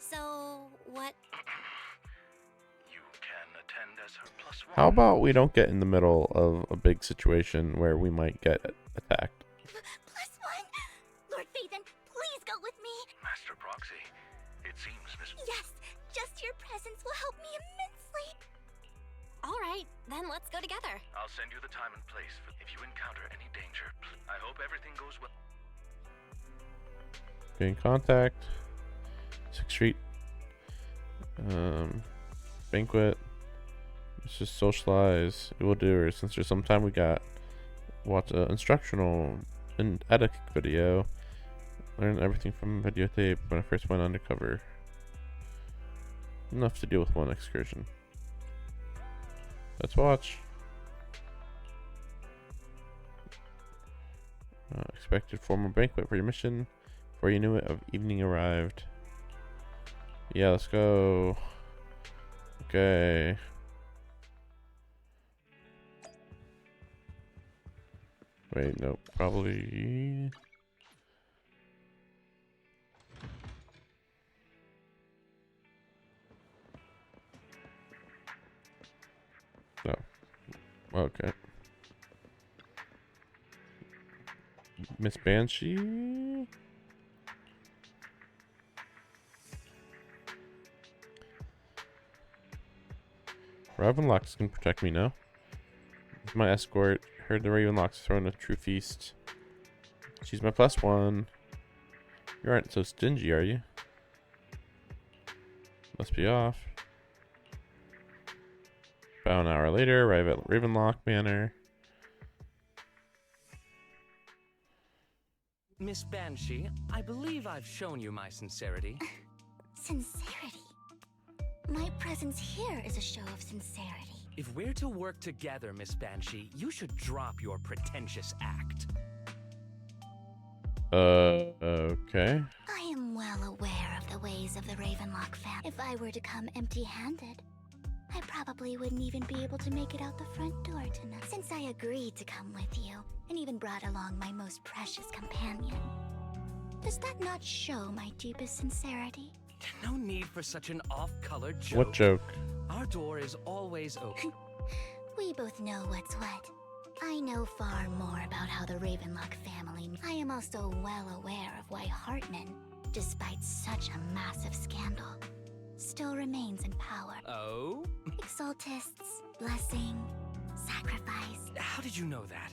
So, what? You can attend as her +1. How about we don't get in the middle of a big situation where we might get attacked? +1! Lord Phaethon, please go with me! Master Proxy, it seems Miss... Yes! Just your presence will help me immensely! All right, then let's go together. I'll send you the time and place if you encounter any danger. I hope everything goes well. Get in contact. 6th Street. Banquet. Let's just socialize. It will do it. Since there's some time we got watch instructional and etiquette video. Learn everything from videotape when I first went undercover. Enough to deal with one excursion. Let's watch. Expected formal banquet for your mission. Before you knew it, evening arrived. Yeah, let's go. Okay. Wait, no, probably. No. Okay. Miss Banshee? Ravenlocks can protect me now. He's my escort. Heard the Ravenlocks throwing a true feast. She's my +1. You aren't so stingy, are you? Must be off. About an hour later, arrive at Ravenlock Manor. Miss Banshee, I believe I've shown you my sincerity. Sincerity? My presence here is a show of sincerity. If we're to work together, Miss Banshee, you should drop your pretentious act. Okay. I am well aware of the ways of the Ravenlock family. If I were to come empty-handed, I probably wouldn't even be able to make it out the front door tonight. Since I agreed to come with you, and even brought along my most precious companion, does that not show my deepest sincerity? No need for such an off-color joke. What joke? Our door is always open. We both know what's what. I know far more about how the Ravenlock family... I am also well aware of why Hartman, despite such a massive scandal, still remains in power. Oh? Exaltists, blessing, sacrifice. How did you know that?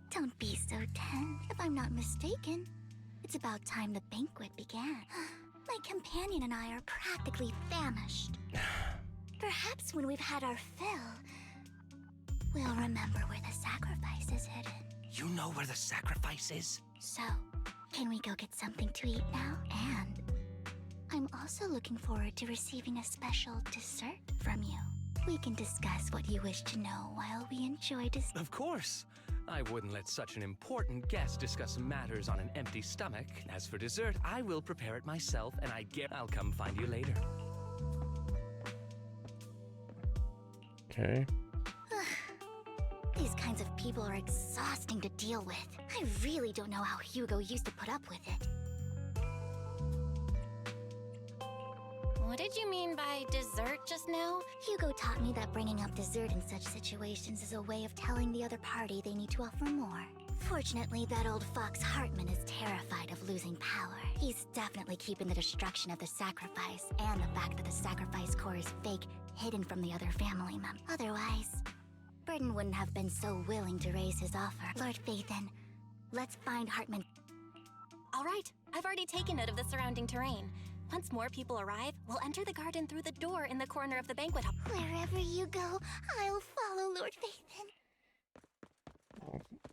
Don't be so tense. If I'm not mistaken, it's about time the banquet began. My companion and I are practically famished. Perhaps when we've had our fill, we'll remember where the sacrifice is hidden. You know where the sacrifice is? So, can we go get something to eat now? And I'm also looking forward to receiving a special dessert from you. We can discuss what you wish to know while we enjoy dessert. Of course. I wouldn't let such an important guest discuss matters on an empty stomach. As for dessert, I will prepare it myself, and I'll come find you later. Okay. These kinds of people are exhausting to deal with. I really don't know how Hugo used to put up with it. What did you mean by dessert just now? Hugo taught me that bringing up dessert in such situations is a way of telling the other party they need to offer more. Fortunately, that old fox Hartman is terrified of losing power. He's definitely keeping the destruction of the sacrifice and the fact that the sacrifice core is fake hidden from the other family members. Otherwise, Burden wouldn't have been so willing to raise his offer. Lord Phaethon, let's find Hartman. All right, I've already taken note of the surrounding terrain. Once more people arrive, we'll enter the garden through the door in the corner of the banquet hall. Wherever you go, I'll follow, Lord Phaethon.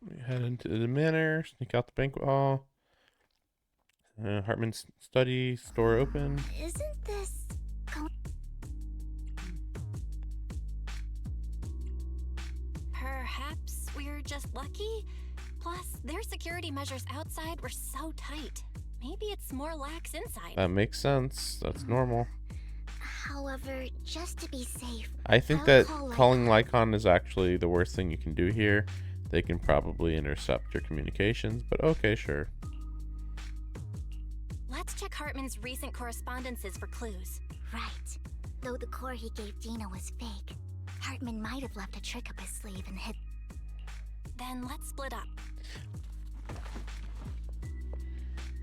We head into the manor, sneak out the banquet hall. Hartman's study, store open. Isn't this... Perhaps we're just lucky? Plus, their security measures outside were so tight. Maybe it's more lax inside. That makes sense. That's normal. However, just to be safe, I think I'll that call calling Lycon is actually the worst thing you can do here. They can probably intercept your communications, but okay, sure. Let's check Hartman's recent correspondences for clues. Right. Though the core he gave Dina was fake, Hartman might have left a trick up his sleeve and hid. Then let's split up.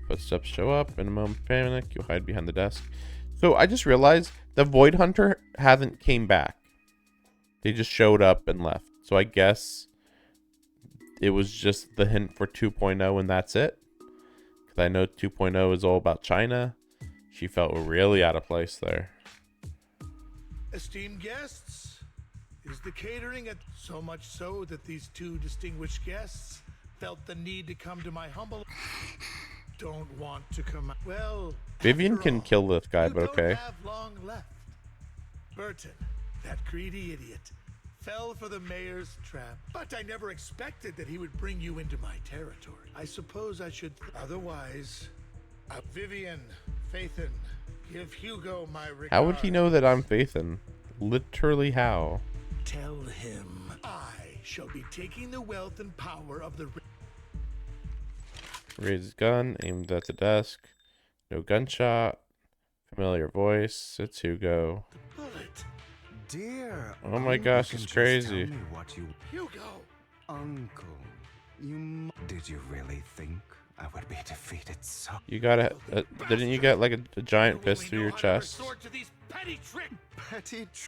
Footsteps show up. In a moment of panic, you'll hide behind the desk. So I just realized the Void Hunter hasn't came back. They just showed up and left. So I guess it was just the hint for 2.0 and that's it. Because I know 2.0 is all about China. She felt really out of place there. Esteemed guests, is the catering at so much so that these two distinguished guests felt the need to come to my humble... Don't want to come... Well... Vivian can all, kill this guy, you but okay. don't have long left. Burton, that greedy idiot, fell for the mayor's trap. But I never expected that he would bring you into my territory. I suppose I should... Otherwise... Vivian, Phaethon, Give Hugo my regards. How would he know that I'm Phaethon? Literally how? Tell him I shall be taking the wealth and power of the... Raised his gun, aimed at the desk. No gunshot. Familiar voice. It's Hugo. bullet. Dear, Oh my gosh, it's crazy. Tell me what you... Hugo! Uncle, did you really think I would be defeated so... You got a didn't you get like a giant fist through your chest?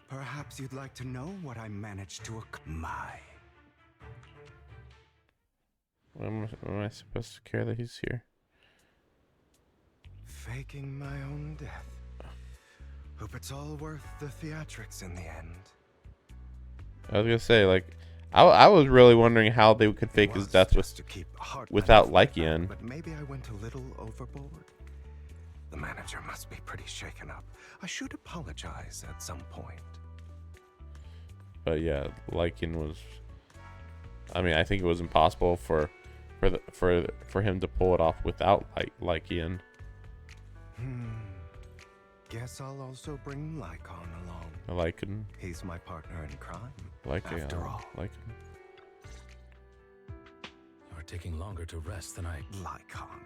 Perhaps you'd like to know what I managed to When am I supposed to care that he's here? Faking my own death. Hope it's all worth the theatrics in the end. I was gonna say, like, I was really wondering how they could fake his death without Lycian. But maybe I went a little overboard. The manager must be pretty shaken up. I should apologize at some point. But yeah, Lycian was. I mean, I think it was impossible for him to pull it off without Lycian. Guess I'll also bring Lycon along. Lycan. He's my partner in crime. Lycan. After all. Lycan. You're taking longer to rest than I... Lycon.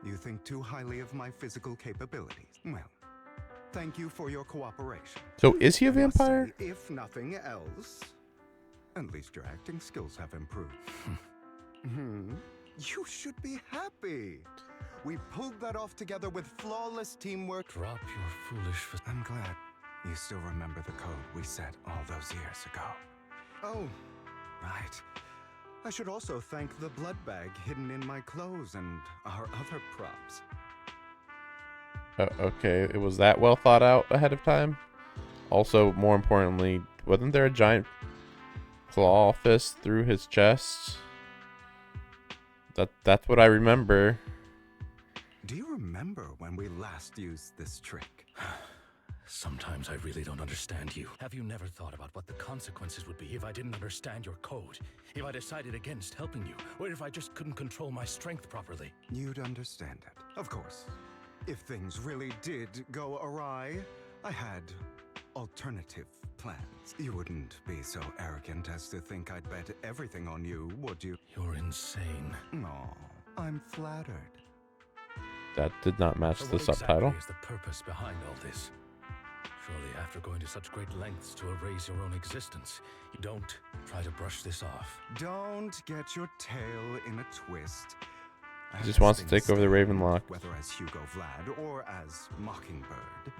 You think too highly of my physical capabilities. Well, thank you for your cooperation. So is he a I must vampire? say, if nothing else, at least your acting skills have improved. You should be happy. We pulled that off together with flawless teamwork. Drop your foolish... I'm glad you still remember the code we set all those years ago. Oh, right. I should also thank the blood bag hidden in my clothes and our other props. Okay, it was that well thought out ahead of time. Also, more importantly, wasn't there a giant claw fist through his chest? That's what I remember. Do you remember when we last used this trick? Sometimes I really don't understand you. Have you never thought about what the consequences would be if I didn't understand your code? If I decided against helping you? Or if I just couldn't control my strength properly? You'd understand it. Of course. If things really did go awry, I had alternative plans. You wouldn't be so arrogant as to think I'd bet everything on you, would you? You're insane. No, I'm flattered. That did not match So the what subtitle. exactly is the purpose behind all this? Surely after going to such great lengths to erase your own existence, you don't try to brush this off. Don't get your tail in a twist. He just wants to take over the Ravenlock. Whether as Hugo Vlad or as Mockingbird,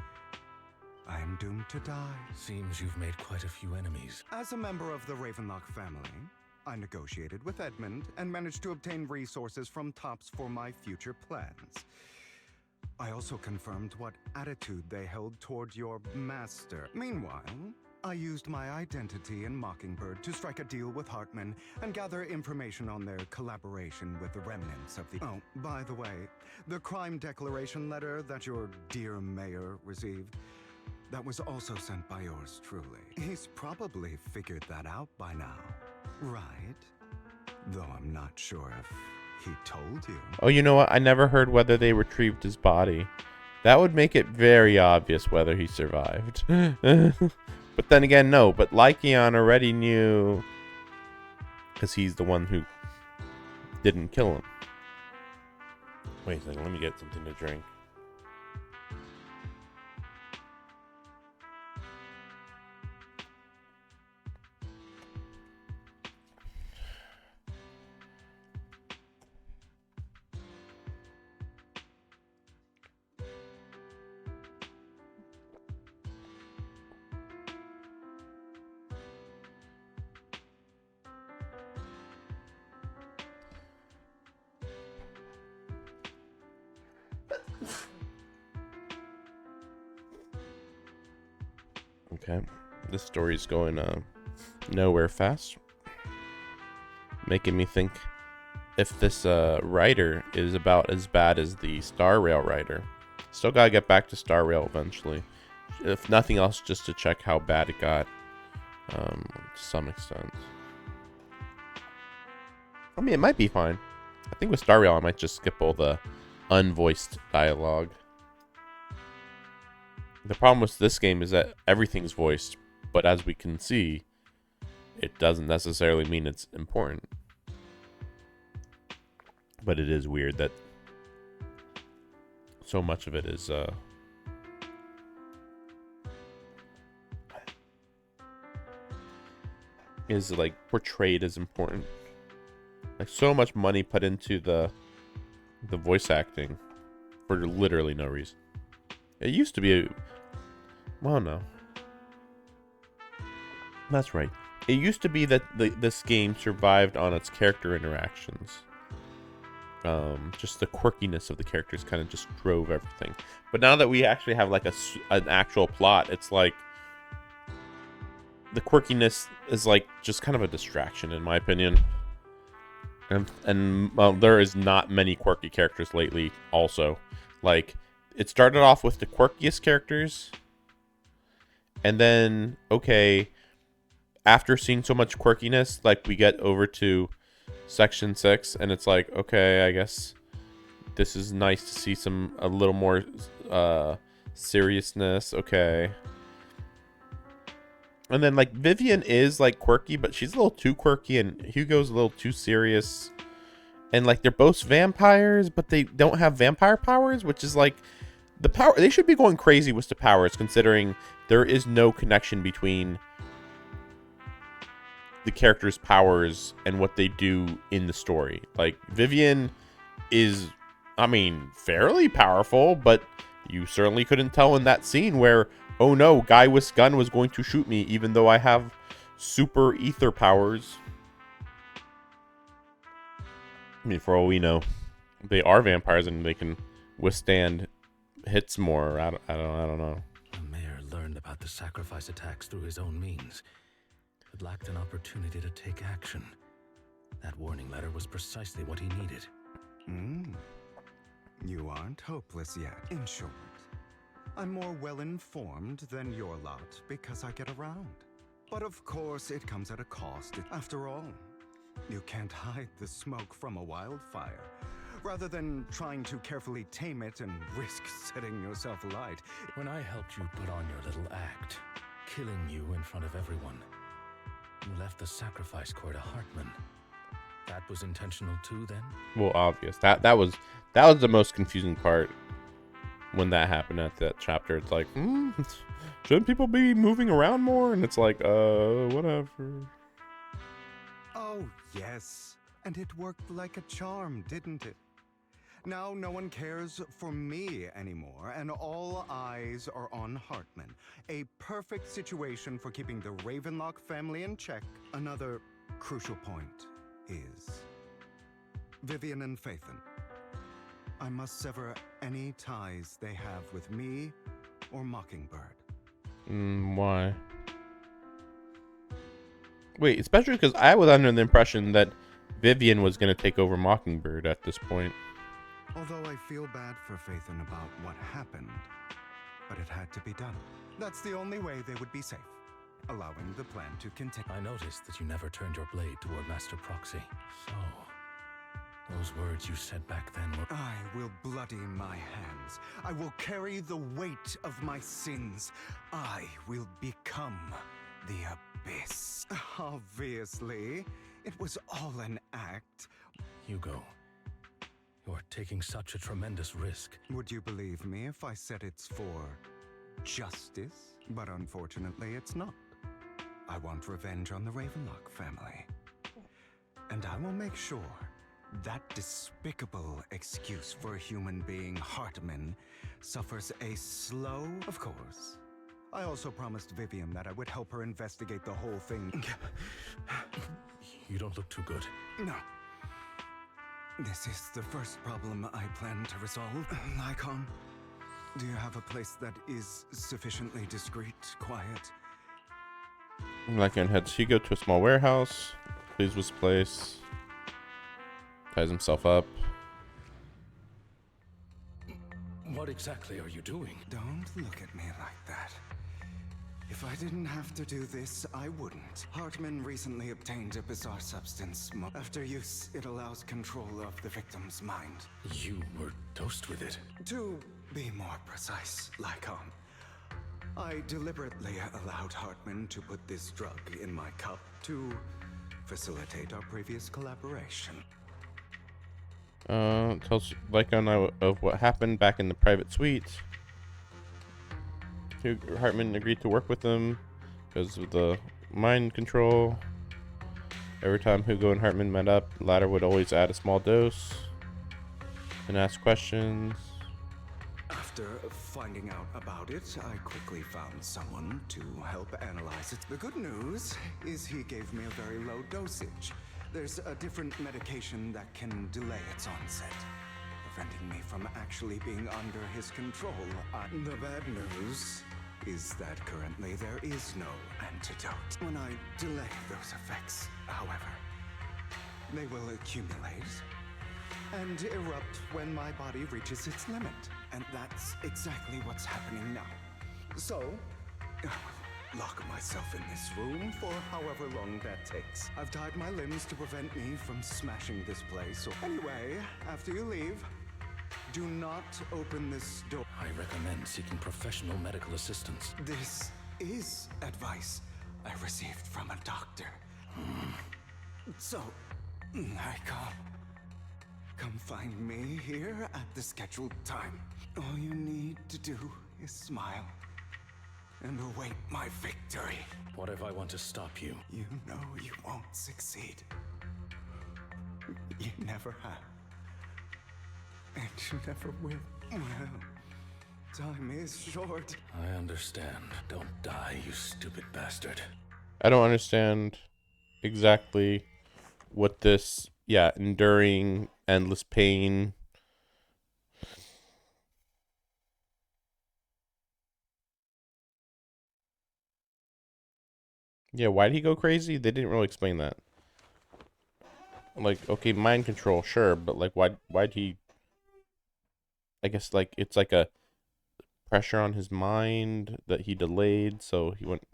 I am doomed to die. Seems you've made quite a few enemies. As a member of the Ravenlock family, I negotiated with Edmund and managed to obtain resources from Tops for my future plans. I also confirmed what attitude they held toward your master. Meanwhile, I used my identity in Mockingbird to strike a deal with Hartman and gather information on their collaboration with the remnants of the... Oh, by the way, the crime declaration letter that your dear mayor received, that was also sent by yours truly. He's probably figured that out by now, right? Though I'm not sure if he told you. Oh, you know what? I never heard whether they retrieved his body. That would make it very obvious whether he survived. But then again, no. But Lycian already knew, because he's the one who didn't kill him. Wait a second. Let me get something to drink. Okay, this story's going nowhere fast, making me think if this writer is about as bad as the Star Rail writer. Still gotta get back to Star Rail eventually, if nothing else, just to check how bad it got, to some extent. I mean, it might be fine. I think with Star Rail, I might just skip all the unvoiced dialogue. The problem with this game is that everything's voiced, but as we can see, it doesn't necessarily mean it's important. But it is weird that so much of it is like portrayed as important. Like so much money put into the voice acting for literally no reason. It used to be well, no. That's right. It used to be that this game survived on its character interactions. Just the quirkiness of the characters kind of just drove everything. But now that we actually have like an actual plot, it's like the quirkiness is like just kind of a distraction in my opinion. And there is not many quirky characters lately also. Like it started off with the quirkiest characters, and then okay, after seeing so much quirkiness, like we get over to Section 6, and it's like, okay, I guess this is nice to see a little more seriousness. Okay. And then like Vivian is like quirky, but she's a little too quirky, and Hugo's a little too serious. And like they're both vampires, but they don't have vampire powers, which is like the power. They should be going crazy with the powers, considering there is no connection between the characters' powers and what they do in the story. Like Vivian is, I mean, fairly powerful, but you certainly couldn't tell in that scene where, oh no, guy with gun was going to shoot me even though I have super ether powers. I mean, for all we know, they are vampires and they can withstand hits more. I don't know. The mayor learned about the sacrifice attacks through his own means, but lacked an opportunity to take action. That warning letter was precisely what he needed. You aren't hopeless yet. In short, I'm more well-informed than your lot because I get around. But of course, it comes at a cost. After all, you can't hide the smoke from a wildfire. Rather than trying to carefully tame it and risk setting yourself alight. When I helped you put on your little act, killing you in front of everyone, you left the sacrifice core to Hartman. That was intentional too, then? Well, obvious. That was the most confusing part when that happened at that chapter. It's like, shouldn't people be moving around more? And it's like, whatever. Oh, yes. And it worked like a charm, didn't it? Now no one cares for me anymore, and all eyes are on Hartman. A perfect situation for keeping the Ravenlock family in check. Another crucial point is Vivian and Phaethon. I must sever any ties they have with me or Mockingbird. Why? Wait, especially because I was under the impression that Vivian was going to take over Mockingbird at this point. Although I feel bad for Phaethon about what happened, but it had to be done. That's the only way they would be safe, allowing the plan to continue. I noticed that you never turned your blade toward Master Proxy. So, those words you said back then were... I will bloody my hands. I will carry the weight of my sins. I will become the Abyss. Obviously, it was all an act. Hugo, you're taking such a tremendous risk. Would you believe me if I said it's for justice? But unfortunately, it's not. I want revenge on the Ravenlock family. And I will make sure that despicable excuse for a human being, Hartman, suffers a slow... Of course. I also promised Vivian that I would help her investigate the whole thing. You don't look too good. No. This is the first problem I plan to resolve. Lycon, do you have a place that is sufficiently discreet, quiet? Lycon heads Hugo to a small warehouse, pleased with his place, ties himself up. What exactly are you doing? Don't look at me like that. If I didn't have to do this, I wouldn't. Hartman recently obtained a bizarre substance. After use, it allows control of the victim's mind. You were dosed with it. To be more precise, Lycon, I deliberately allowed Hartman to put this drug in my cup to facilitate our previous collaboration. Tells Lycon of what happened back in the private suite. Hartman agreed to work with him because of the mind control. Every time Hugo and Hartman met up, the latter would always add a small dose and ask questions. After finding out about it, I quickly found someone to help analyze it. The good news is he gave me a very low dosage. There's a different medication that can delay its onset, preventing me from actually being under his control. The bad news is that currently there is no antidote. When I delay those effects, however, they will accumulate and erupt when my body reaches its limit. And that's exactly what's happening now. So, lock myself in this room for however long that takes. I've tied my limbs to prevent me from smashing this place. So anyway, after you leave, do not open this door. I recommend seeking professional medical assistance. This is advice I received from a doctor. So, come find me here at the scheduled time. All you need to do is smile and await my victory. What if I want to stop you? You know you won't succeed. You never have. And you never will. Well, time is short. I understand. Don't die, you stupid bastard. I don't understand exactly what this, enduring endless pain. Yeah, why did he go crazy? They didn't really explain that. Like, okay, mind control, sure, but like, why'd he? I guess like it's like a pressure on his mind that he delayed, so he went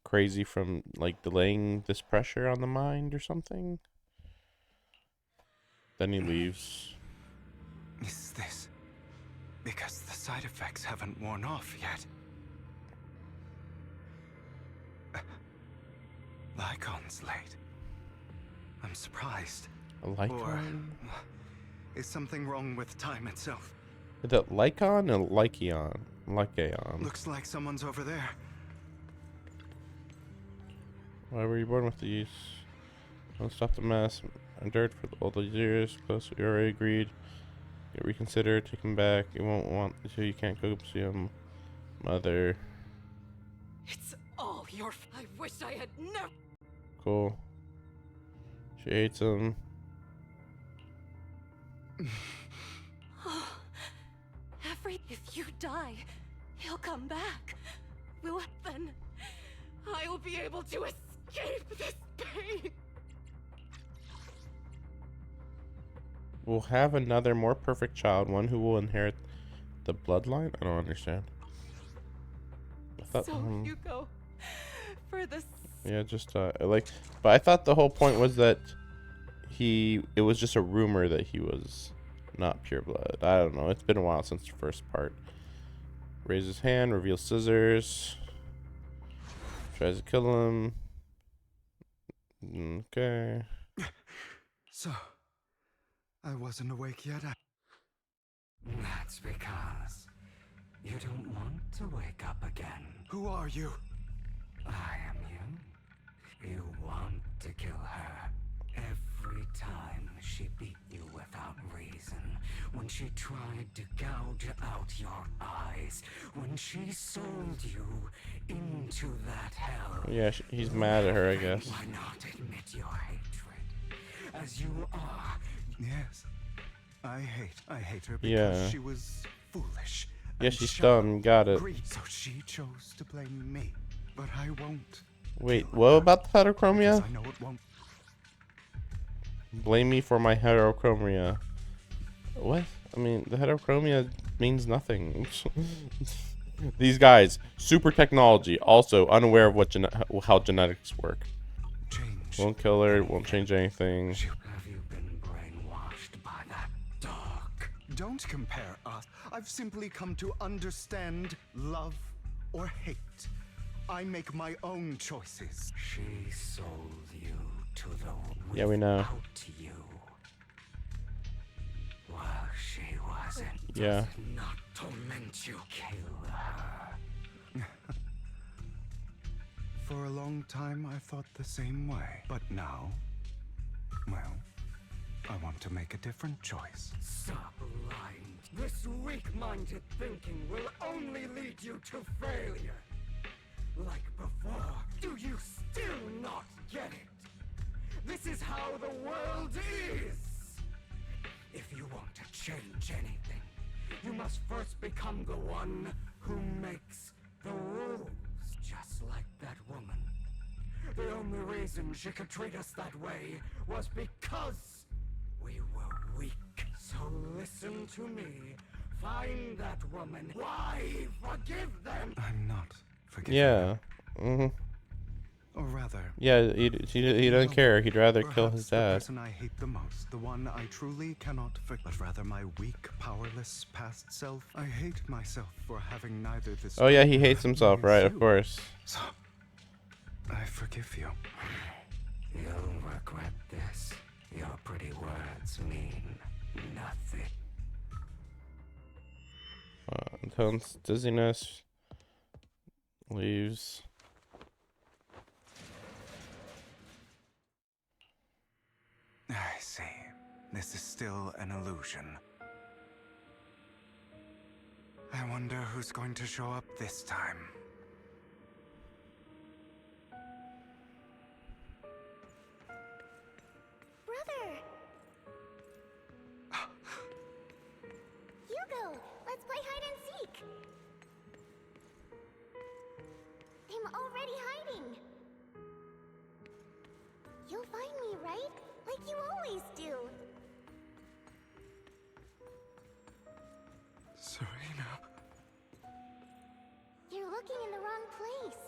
crazy from like delaying this pressure on the mind or something. Then he leaves. Is this because the side effects haven't worn off yet? Lycon's late. I'm surprised. A Lycon? Or is something wrong with time itself? Is that Lycon or Lycaon? Lycaon. Looks like someone's over there. Why were you born with these? Don't stop the mess. Endured for all those years. Close, we already agreed. Get reconsidered, take him back. You won't want to, you can't go see him. Mother. It's all your I wish I had never. Cool. She hates him. If you die, he'll come back. Then I will be able to escape this pain. We'll have another more perfect child, one who will inherit the bloodline? I don't understand. I thought, So you go for this. yeah, just but I thought the whole point was that it was just a rumor that he was not pure blood. I don't know. It's been a while since the first part. Raises hand, reveals scissors. Tries to kill him. Okay. So, I wasn't awake yet. That's because you don't want to wake up again. Who are you? I am you. You want to kill her. Every time she beat you without reason, when she tried to gouge out your eyes, when she sold you into that hell. Yeah, he's mad at her, I guess. Why not admit your hatred? As you are. Yes. I hate her because Yeah. she was foolish. Yeah, and she's shallow. dumb. Got it. So she chose to blame me. But I won't. Wait, what about the heterochromia? I know it won't. Blame me for my heterochromia. What? I mean, the heterochromia means nothing. These guys, super technology, also unaware of what how genetics work. Won't kill her, won't change anything. Have you been brainwashed by that dog? Don't compare us. I've simply come to understand love or hate. I make my own choices. She sold you to the Yeah, we know. without you. While she wasn't, Yeah. does it not torment you? Kill her. For a long time, I thought the same way. But now, well, I want to make a different choice. Stop lying. This weak-minded thinking will only lead you to failure. Like before, do you still not get it? This is how the world is! If you want to change anything, you must first become the one who makes the rules. Just like that woman. The only reason she could treat us that way was because we were weak. So listen to me. Find that woman. Why forgive them? I'm not forgiving. Yeah. Or rather... Yeah, he doesn't care. He'd rather kill his the dad. person I hate the most, the one I truly cannot forgive, but rather my weak, powerless past self. I hate myself for having neither this... Oh yeah, he hates himself, right? Of course. So, I forgive you. You'll regret this. Your pretty words mean nothing. Intense dizziness. Leaves. I see. This is still an illusion. I wonder who's going to show up this time. Brother! Hugo, let's play hide and seek! I'm already hiding! You'll find me, right? Like you always do. Serena. You're looking in the wrong place.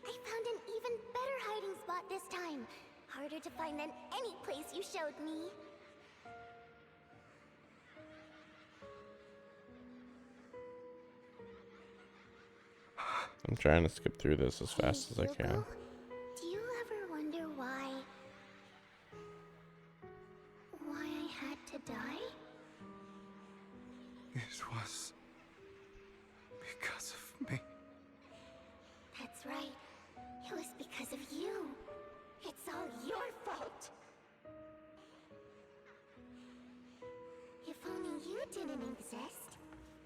I found an even better hiding spot this time. Harder to find than any place you showed me. I'm trying to skip through this as fast as I can. Hugo, do you ever wonder why I had to die? It was because of me. That's right. It was because of you. It's all your fault. If only you didn't exist,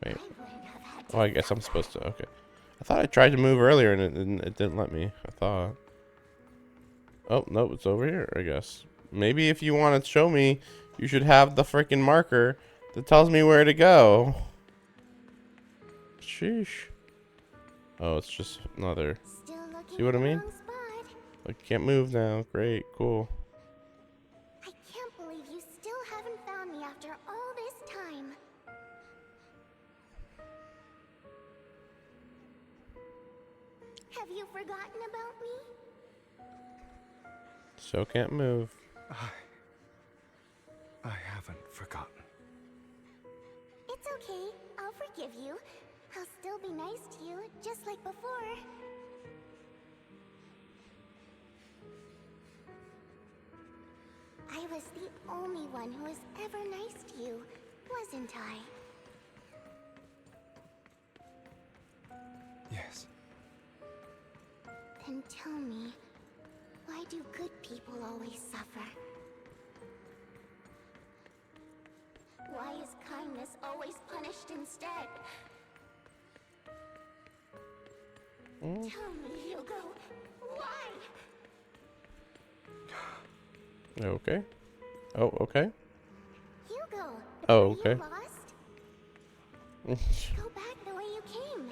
Wait. I wouldn't have had to. Oh, I guess I'm supposed to. Okay. I thought I tried to move earlier and it didn't let me. I thought. Oh, no, it's over here, I guess. Maybe if you want to show me, you should have the freaking marker that tells me where to go. Sheesh. Oh, it's just another. See what I mean? I can't move now. Great, cool. I can't believe you still haven't found me after all this time. Have you forgotten about me? So can't move. I haven't forgotten. It's okay. I'll forgive you. I'll still be nice to you, just like before. I was the only one who was ever nice to you, wasn't I? Yes. Then tell me, why do good people always suffer? Why is kindness always punished instead? Tell me, Hugo, why? Okay. Oh, okay. Hugo, Oh, are okay. you lost? Go back the way you came.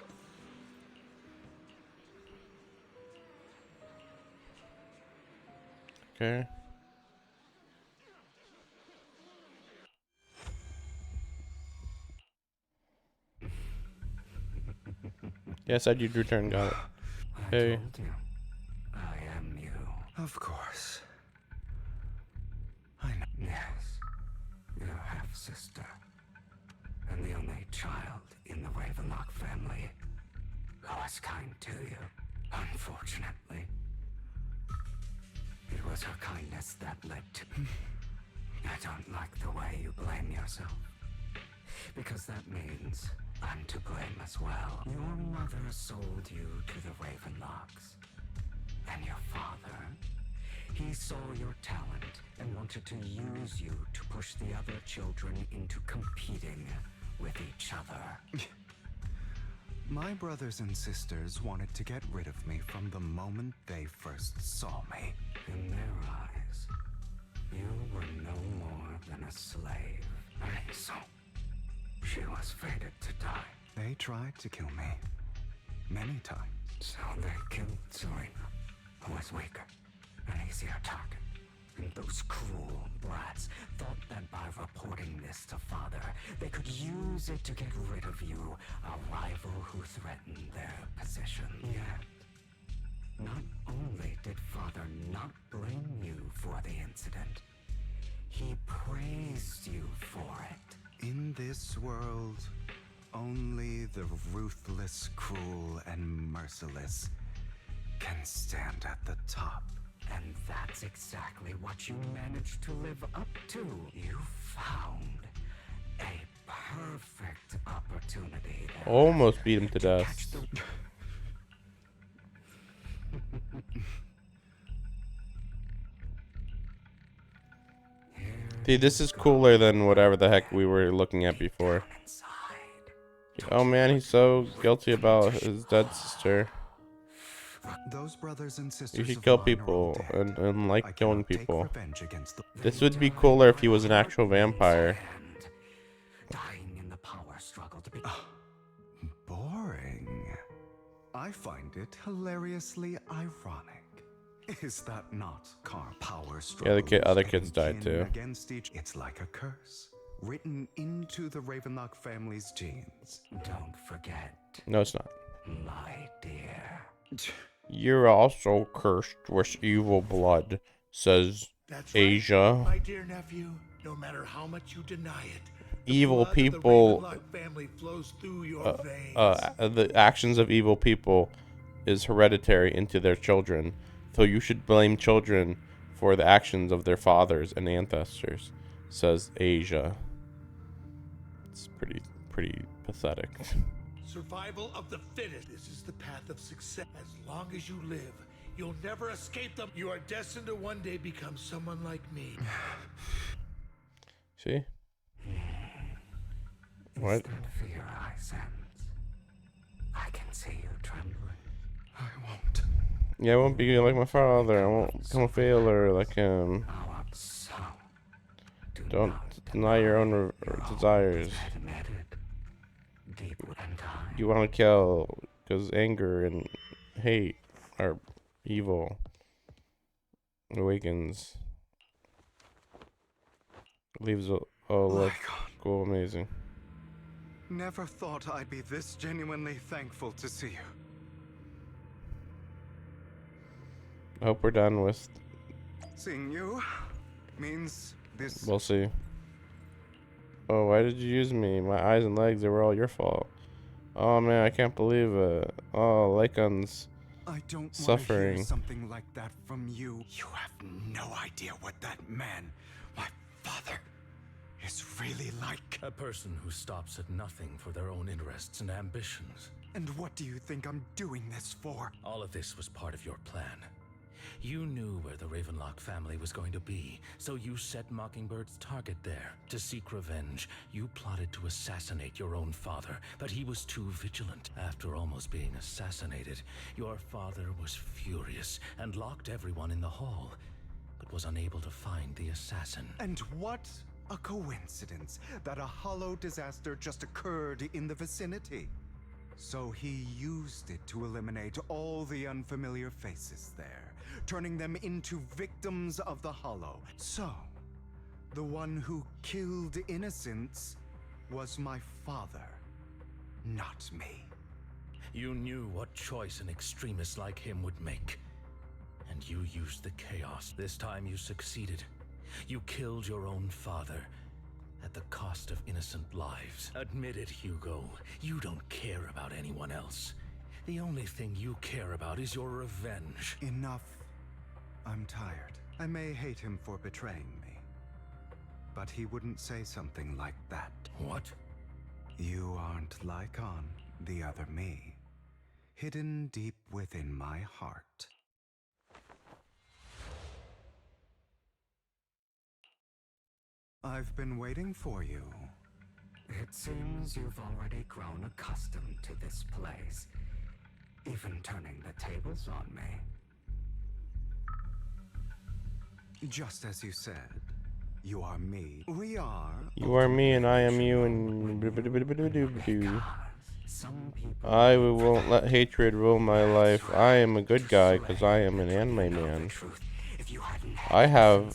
Okay. Yeah, I said you'd return. Got it. Hey. I am you. Of course. I know. Yes. Your half-sister. And the only child Ravenlock family who was kind to you. Unfortunately, it was her kindness that led to... I don't like the way you blame yourself, because that means I'm to blame as well. Your mother sold you to the Ravenlocks, and your father, he saw your talent and wanted to use you to push the other children into competing with each other. My brothers and sisters wanted to get rid of me from the moment they first saw me. In their eyes, you were no more than a slave. And so, she was fated to die. They tried to kill me many times. So they killed Serena, who was weaker, an easier target. And those cruel brats thought that by reporting this to Father, they could use it to get rid of you, a rival who threatened their position. Yet, not only did Father not blame you for the incident, he praised you for it. In this world, only the ruthless, cruel, and merciless can stand at the top. And that's exactly what you managed to live up to. You found a perfect opportunity. Almost beat him to death. See, this is cooler than whatever the heck we were looking at before. Oh man, he's so guilty about his dead sister. Those brothers and sisters You should of kill mine are people all dead. and I like killing cannot take people. revenge against the... This would be cooler if he was an actual vampire. Dying in the power struggle to be... Boring. I find it hilariously ironic. Is that not power struggle? Yeah, the other kids died too. Against each, it's like a curse written into the Ravenlock family's genes. Don't forget. No, it's not. My dear. You're also cursed with evil blood, says That's right, Asia. my dear nephew. No matter how much you deny it, Evil blood of the people. Ravenlock family flows through your veins. The actions of evil people is hereditary into their children. So you should blame children for the actions of their fathers and ancestors, says Asia. It's pretty pathetic. Survival of the fittest. This is the path of success. As long as you live, you'll never escape them. You are destined to one day become someone like me. See? What? Is that fear I sense? I can see you trembling. I won't. Yeah, I won't be like my father. I won't become a failure like him. Don't deny your own desires. You want to kill because anger and hate are evil. Awakens. Leaves a look cool, amazing. Never thought I'd be this genuinely thankful to see you. I hope we're done with. Seeing you means this. We'll see. Oh, why did you use me? My eyes and legs, they were all your fault. Oh man, I can't believe it. Oh, Lycan's I don't suffering. want to hear something like that from you. You have no idea what that man, my father, is really like. A person who stops at nothing for their own interests and ambitions. And what do you think I'm doing this for? All of this was part of your plan. You knew where the Ravenlock family was going to be, so you set Mockingbird's target there. To seek revenge, you plotted to assassinate your own father, but he was too vigilant. After almost being assassinated, your father was furious and locked everyone in the hall, but was unable to find the assassin. And what a coincidence that a hollow disaster just occurred in the vicinity. So he used it to eliminate all the unfamiliar faces there, turning them into victims of the hollow. So, the one who killed innocents was my father, not me. You knew what choice an extremist like him would make, and you used the chaos. This time you succeeded. You killed your own father, at the cost of innocent lives. Admit it, Hugo. You don't care about anyone else. The only thing you care about is your revenge. Enough. I'm tired. I may hate him for betraying me, but he wouldn't say something like that. What? You aren't Lycon, the other me, hidden deep within my heart. I've been waiting for you. It seems you've already grown accustomed to this place, even turning the tables on me. Just as you said, you are me. We are. You are me and I am you and I won't let hatred rule my life. I am a good guy because I am an anime man. I have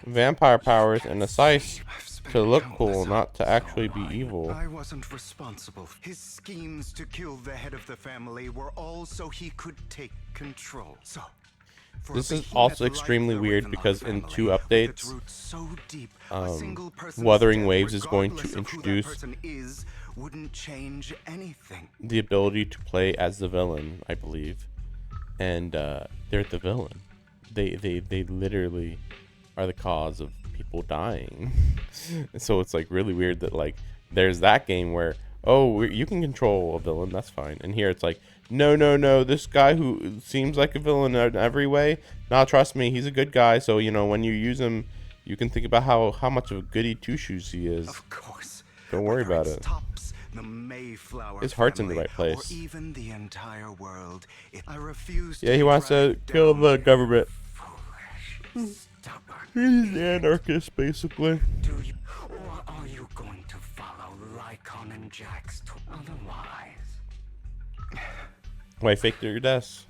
vampire powers and a size to look cool, not to actually be evil. I wasn't responsible. His schemes to kill the head of the family were all so he could take control. So, this is also extremely weird because in 2 updates, Wuthering Waves is going to introduce wouldn't change anything. The ability to play as the villain, I believe, and they're the villain. They literally are the cause of people dying. So it's like really weird that like there's that game where you can control a villain, that's fine, and here it's like no, this guy who seems like a villain in every way, nah, trust me, he's a good guy. So you know, when you use him, you can think about how much of a goody two shoes he is. Of course. Don't worry about it. The Mayflower His heart's in the family, right place. Or even the entire world. I refuse. Yeah, he wants to kill the government. He's an anarchist, basically. Or are you going to follow Lycon and Jax? Otherwise, Why fake your deaths?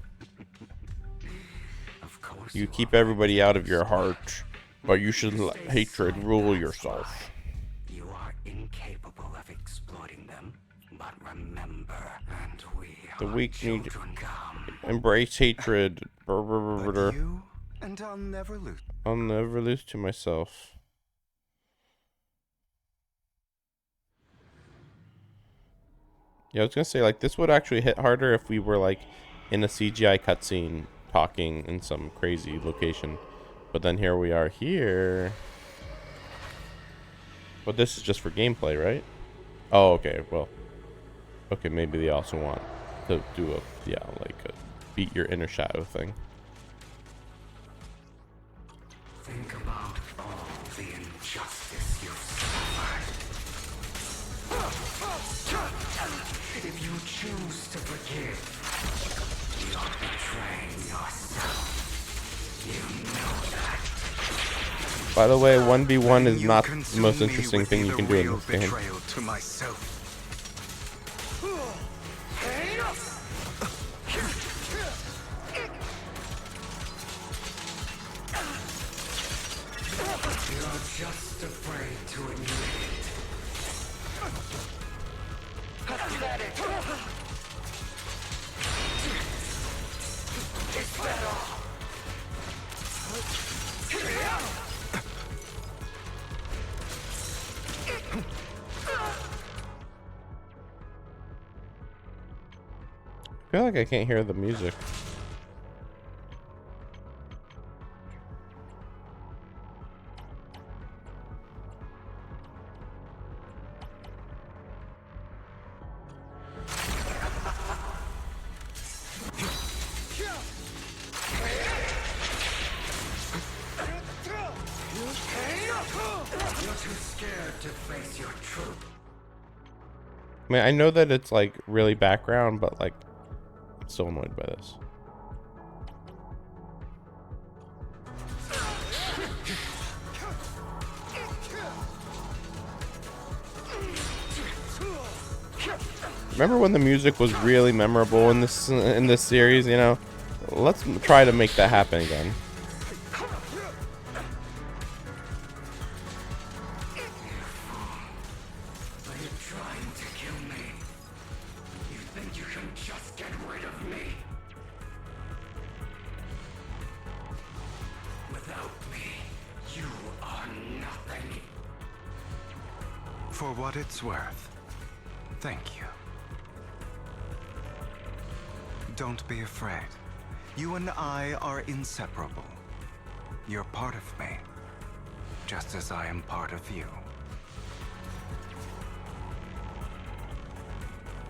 of course You keep everybody out of your heart, but you should let hatred rule yourself. you are incapable of exploiting them. But remember, and we The are weak need children. embrace hatred. But you, and I'll never lose. I'll never lose to myself. Yeah, I was gonna say, like, this would actually hit harder if we were like in a CGI cutscene talking in some crazy location. But then here we are here. But this is just for gameplay, right? Oh, okay. Well, okay. Maybe they also want to do a beat your inner shadow thing. Think about all the injustice you've suffered. If you choose to forgive, you're betraying yourself. You know that. By the way, 1v1 is not the most interesting thing you can do in this game. To myself. You're just afraid to admit it. Pathetic. Is that all? I feel like I can't hear the music. You're too scared to face your truth. I mean, I know that it's like really background, but like, I'm still annoyed by this. Remember when the music was really memorable in this series? You know, let's try to make that happen again. For what it's worth, thank you. Don't be afraid. You and I are inseparable. You're part of me, just as I am part of you.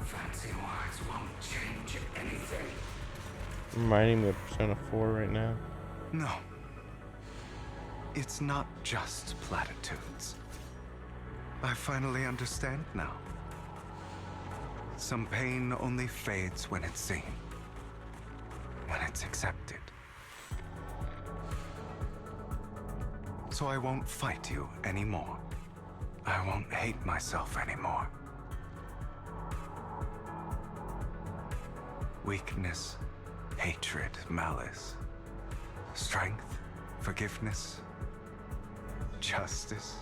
Fancy words won't change anything. Reminding me of Persona 4 right now. No. It's not just platitudes. I finally understand now. Some pain only fades when it's seen, when it's accepted. So I won't fight you anymore. I won't hate myself anymore. Weakness, hatred, malice, strength, forgiveness, justice.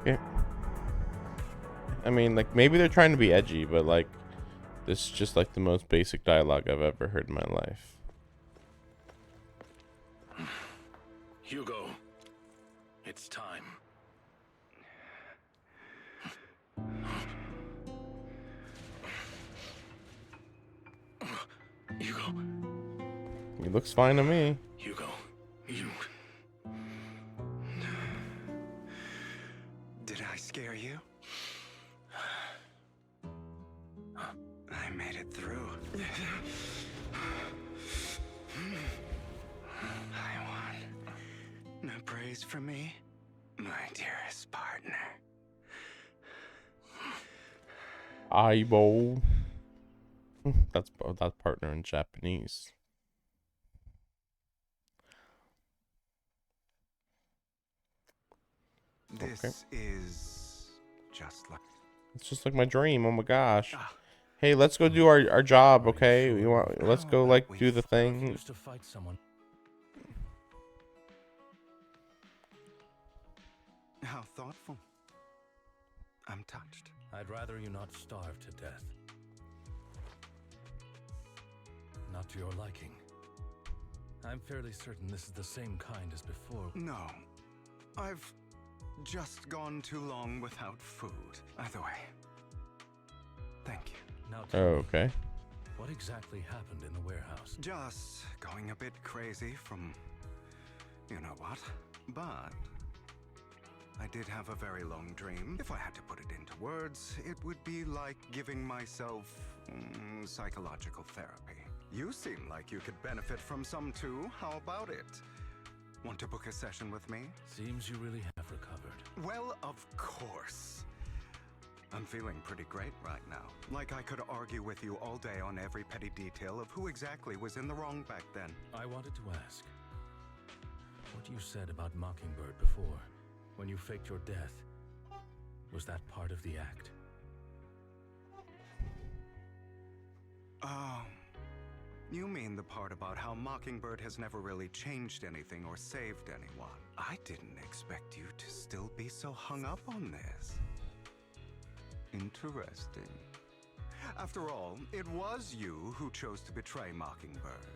Yeah. I mean, like, maybe they're trying to be edgy, but like, this is just like the most basic dialogue I've ever heard in my life. Hugo, it's time. Hugo. He looks fine to me. Hugo, you... Did I scare you? I made it through. I won. No praise for me, my dearest partner. Aibo. That's partner in Japanese. This is just like... It's just like my dream. Oh my gosh. Hey, let's go do our job, okay? Let's go like do the thing. Used to fight someone. How thoughtful. I'm touched. I'd rather you not starve to death. Not to your liking. I'm fairly certain this is the same kind as before. No. I've just gone too long without food. Either way. Thank you. Now Oh, tell me, okay. what exactly happened in the warehouse? Just going a bit crazy from you know what. But I did have a very long dream. If I had to put it into words, it would be like giving myself psychological therapy. You seem like you could benefit from some too. How about it? Want to book a session with me? Seems you really have recovered. Well, of course. I'm feeling pretty great right now. Like I could argue with you all day on every petty detail of who exactly was in the wrong back then. I wanted to ask, what you said about Mockingbird before, when you faked your death, was that part of the act? You mean the part about how Mockingbird has never really changed anything or saved anyone. I didn't expect you to still be so hung up on this. Interesting. After all, it was you who chose to betray Mockingbird.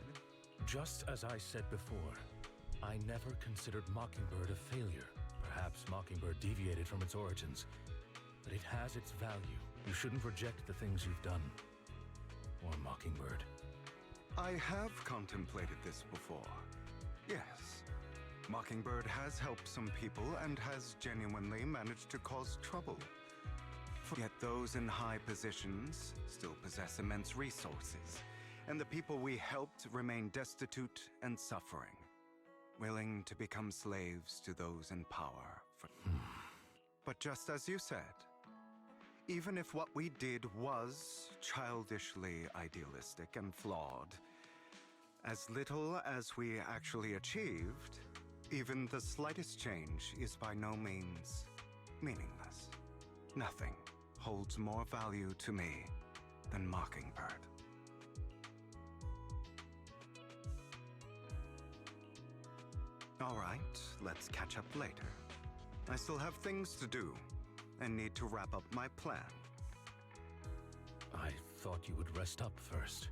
Just as I said before, I never considered Mockingbird a failure. Perhaps Mockingbird deviated from its origins, but it has its value. You shouldn't reject the things you've done. Or Mockingbird. I have contemplated this before. Yes. Mockingbird has helped some people and has genuinely managed to cause trouble. Yet those in high positions still possess immense resources, and the people we helped remain destitute and suffering, willing to become slaves to those in power. But just as you said, even if what we did was childishly idealistic and flawed, as little as we actually achieved, even the slightest change is by no means meaningless. Nothing holds more value to me than Mockingbird. All right, let's catch up later. I still have things to do and need to wrap up my plan. I thought you would rest up first.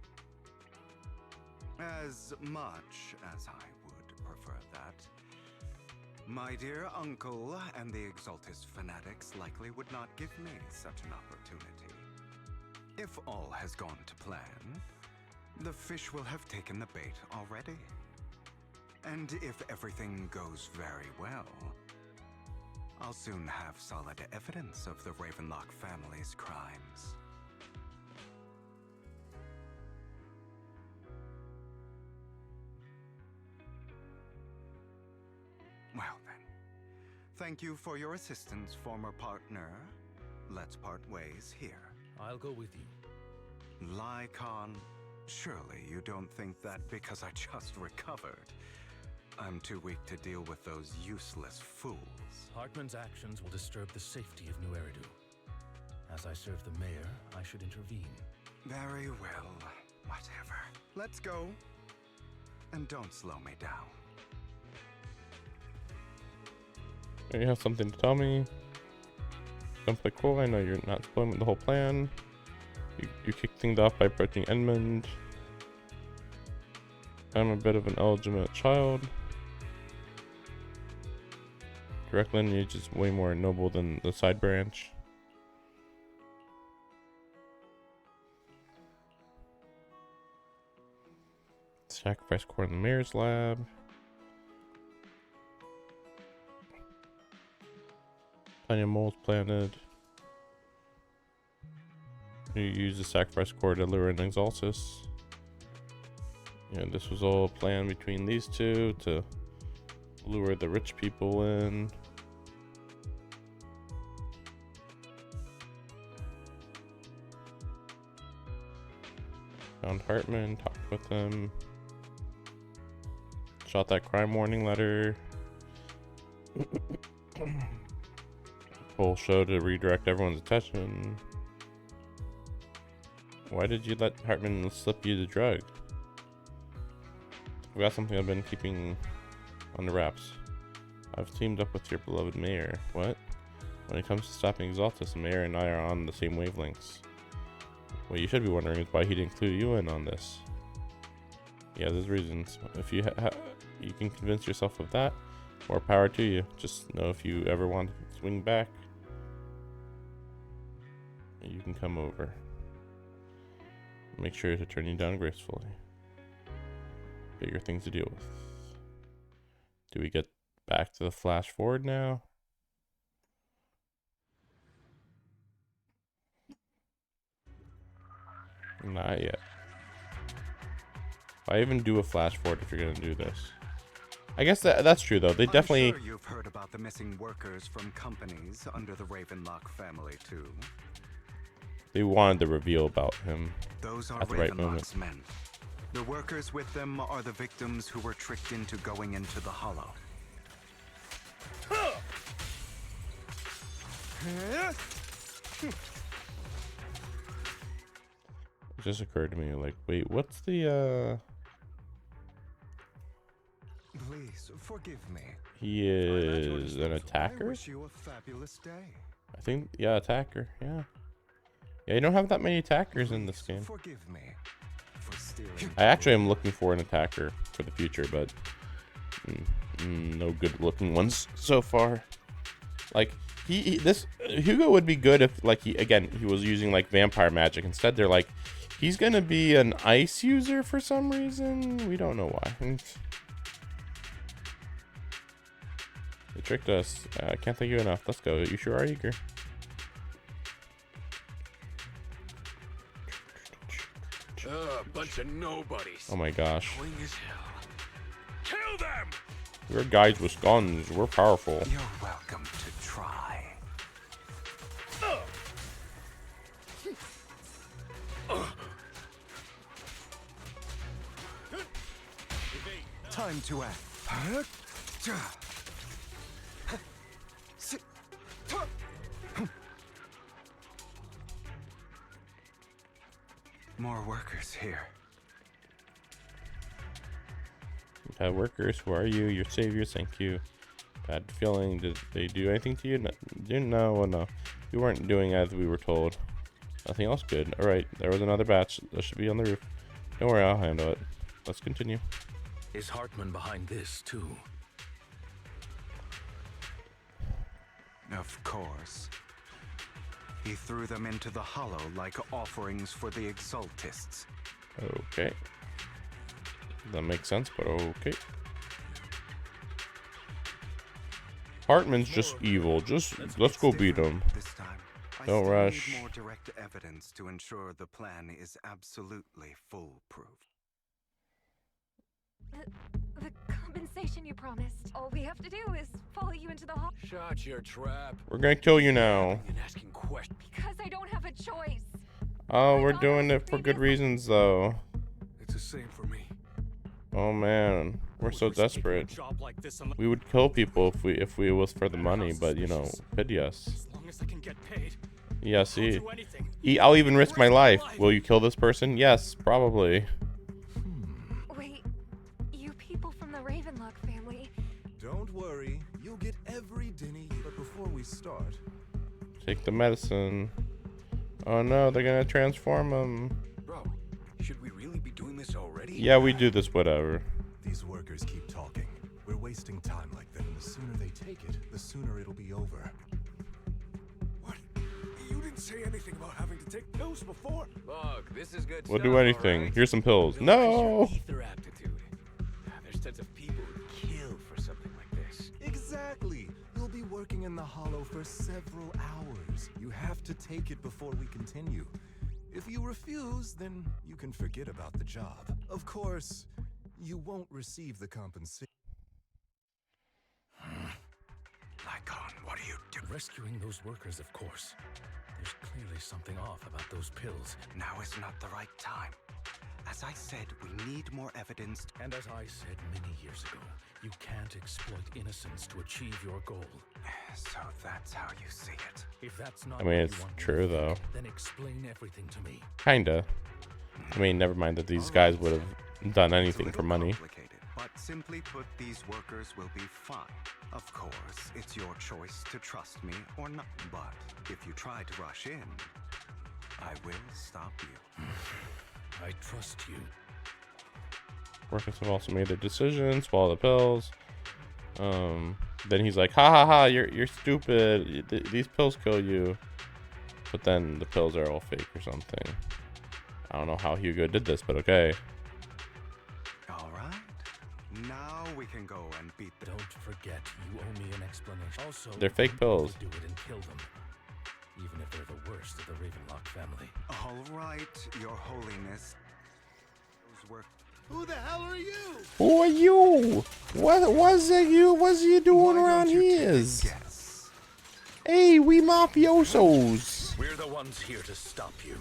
As much as I would prefer that. My dear uncle and the Exaltus fanatics likely would not give me such an opportunity. If all has gone to plan, the fish will have taken the bait already. And if everything goes very well, I'll soon have solid evidence of the Ravenlock family's crimes. Well then, thank you for your assistance, former partner. Let's part ways here. I'll go with you. Lycon, surely you don't think that because I just recovered, I'm too weak to deal with those useless fools. Hartman's actions will disturb the safety of New Eridu. As I serve the mayor, I should intervene. Very well, whatever. Let's go. And don't slow me down. You have something to tell me? Don't play cool. I know you're not spoiling the whole plan. You kick things off by approaching Edmund. I'm a bit of an illegitimate child. Direct lineage is way more noble than the side branch. Sacrifice core in the mayor's lab. Tiny moles planted. You use the sacrifice core to lure in Exaltus. Yeah, this was all a plan between these two to lure the rich people in. Found Hartman, talked with him. Shot that crime warning letter. Whole show to redirect everyone's attention. Why did you let Hartman slip you the drug? I've got something I've been keeping on the wraps. I've teamed up with your beloved mayor. What? When it comes to stopping Exaltus, the mayor and I are on the same wavelengths. What you should be wondering is why he didn't clue you in on this. He has his reasons. If you you can convince yourself of that, more power to you. Just know if you ever want to swing back, you can come over. Make sure to turn you down gracefully. Bigger things to deal with. Do we get back to the flash forward now? Not yet. Why even do a flash forward if you're gonna do this? I guess that's true though. They definitely. I'm sure you've heard about the missing workers from companies under the Ravenlock family too. They wanted to reveal about him Those are at the right moment. Ravenlock's men. The workers with them are the victims who were tricked into going into the Hollow. It just occurred to me, like, wait, what's the Please forgive me. He is an I attacker? wish you a fabulous day. I think, yeah, attacker, yeah. Yeah, you don't have that many attackers in this game. Forgive me for stealing. I actually am looking for an attacker for the future, but no good looking ones so far. Like, this Hugo would be good if, like, he was using, like, vampire magic. Instead, they're like, he's gonna be an ice user for some reason. We don't know why. They tricked us. I can't thank you enough. Let's go. You sure are eager. Bunch of nobodies. Oh my gosh. Annoying as hell. Kill them! We're guys with guns. We're powerful. You're welcome to try. Time to act. More workers here. Bad workers, who are you? Your saviors, thank you. Bad feeling, did they do anything to you? No, no. We weren't doing as we were told. Nothing else good. Alright, there was another batch. That should be on the roof. Don't worry, I'll handle it. Let's continue. Is Hartman behind this, too? Of course. He threw them into the hollow like offerings for the Exaltists. Okay. That makes sense, but okay. Hartman's just evil. Just let's go beat him. This time, Don't I rush. need more direct evidence to ensure the plan is absolutely foolproof. The compensation you promised. All we have to do is follow you into the hall. Shut your trap. We're gonna kill you now. And asking questions. Because I don't have a choice. Oh, we're doing it for good reasons, though. It's the same for me. Oh man, we're so desperate. We would kill people if we was for the money, but you know, pity us. As long as I can get paid. Yeah, see, I'll even risk my life. Will you kill this person? Yes, probably. Wait, you people from the Ravenlock family. Don't worry, you'll get every dinny. But before we start, Take the medicine. Oh no, they're gonna transform him. Bro, should we really be doing this already? Yeah, we do this, whatever. these workers keep talking. We're wasting time like that, and the sooner they take it, the sooner it'll be over. What? You didn't say anything about having to take pills before. Look, this is good We'll stuff, do anything. alright? Here's some pills. Don't No! lose your ether aptitude. There's tons of people who'd kill for something like this. Exactly. You'll be working in the hollow for several hours. You have to take it before we continue. If you refuse, then you can forget about the job. Of course, you won't receive the compensation. Lycon, what are you doing? Rescuing those workers, of course. There's clearly something off about those pills. Now is not the right time. As I said, we need more evidence. And as I said many years ago, you can't exploit innocence to achieve your goal. So that's how you see it. If that's not I mean, what it's you want me true, to think, though. then explain everything to me. Kinda. I mean, never mind that these guys would have done anything for money. But simply put, these workers will be fine. Of course, it's your choice to trust me or not. But if you try to rush in, I will stop you. I trust you. Workers have also made their decision, swallow the pills. Then he's like, ha ha ha, you're stupid. These pills kill you. But then the pills are all fake or something. I don't know how Hugo did this, but okay. All right. Now we can go and beat them. Don't forget, you owe me an explanation. Also, They're fake we pills. will do it and kill them. Even if they're the worst of the Ravenlock family. All right, Your Holiness. Those were... Who the hell are you? Who are you? What was it you? What's you doing around here? Hey, we mafiosos. We're the ones here to stop you.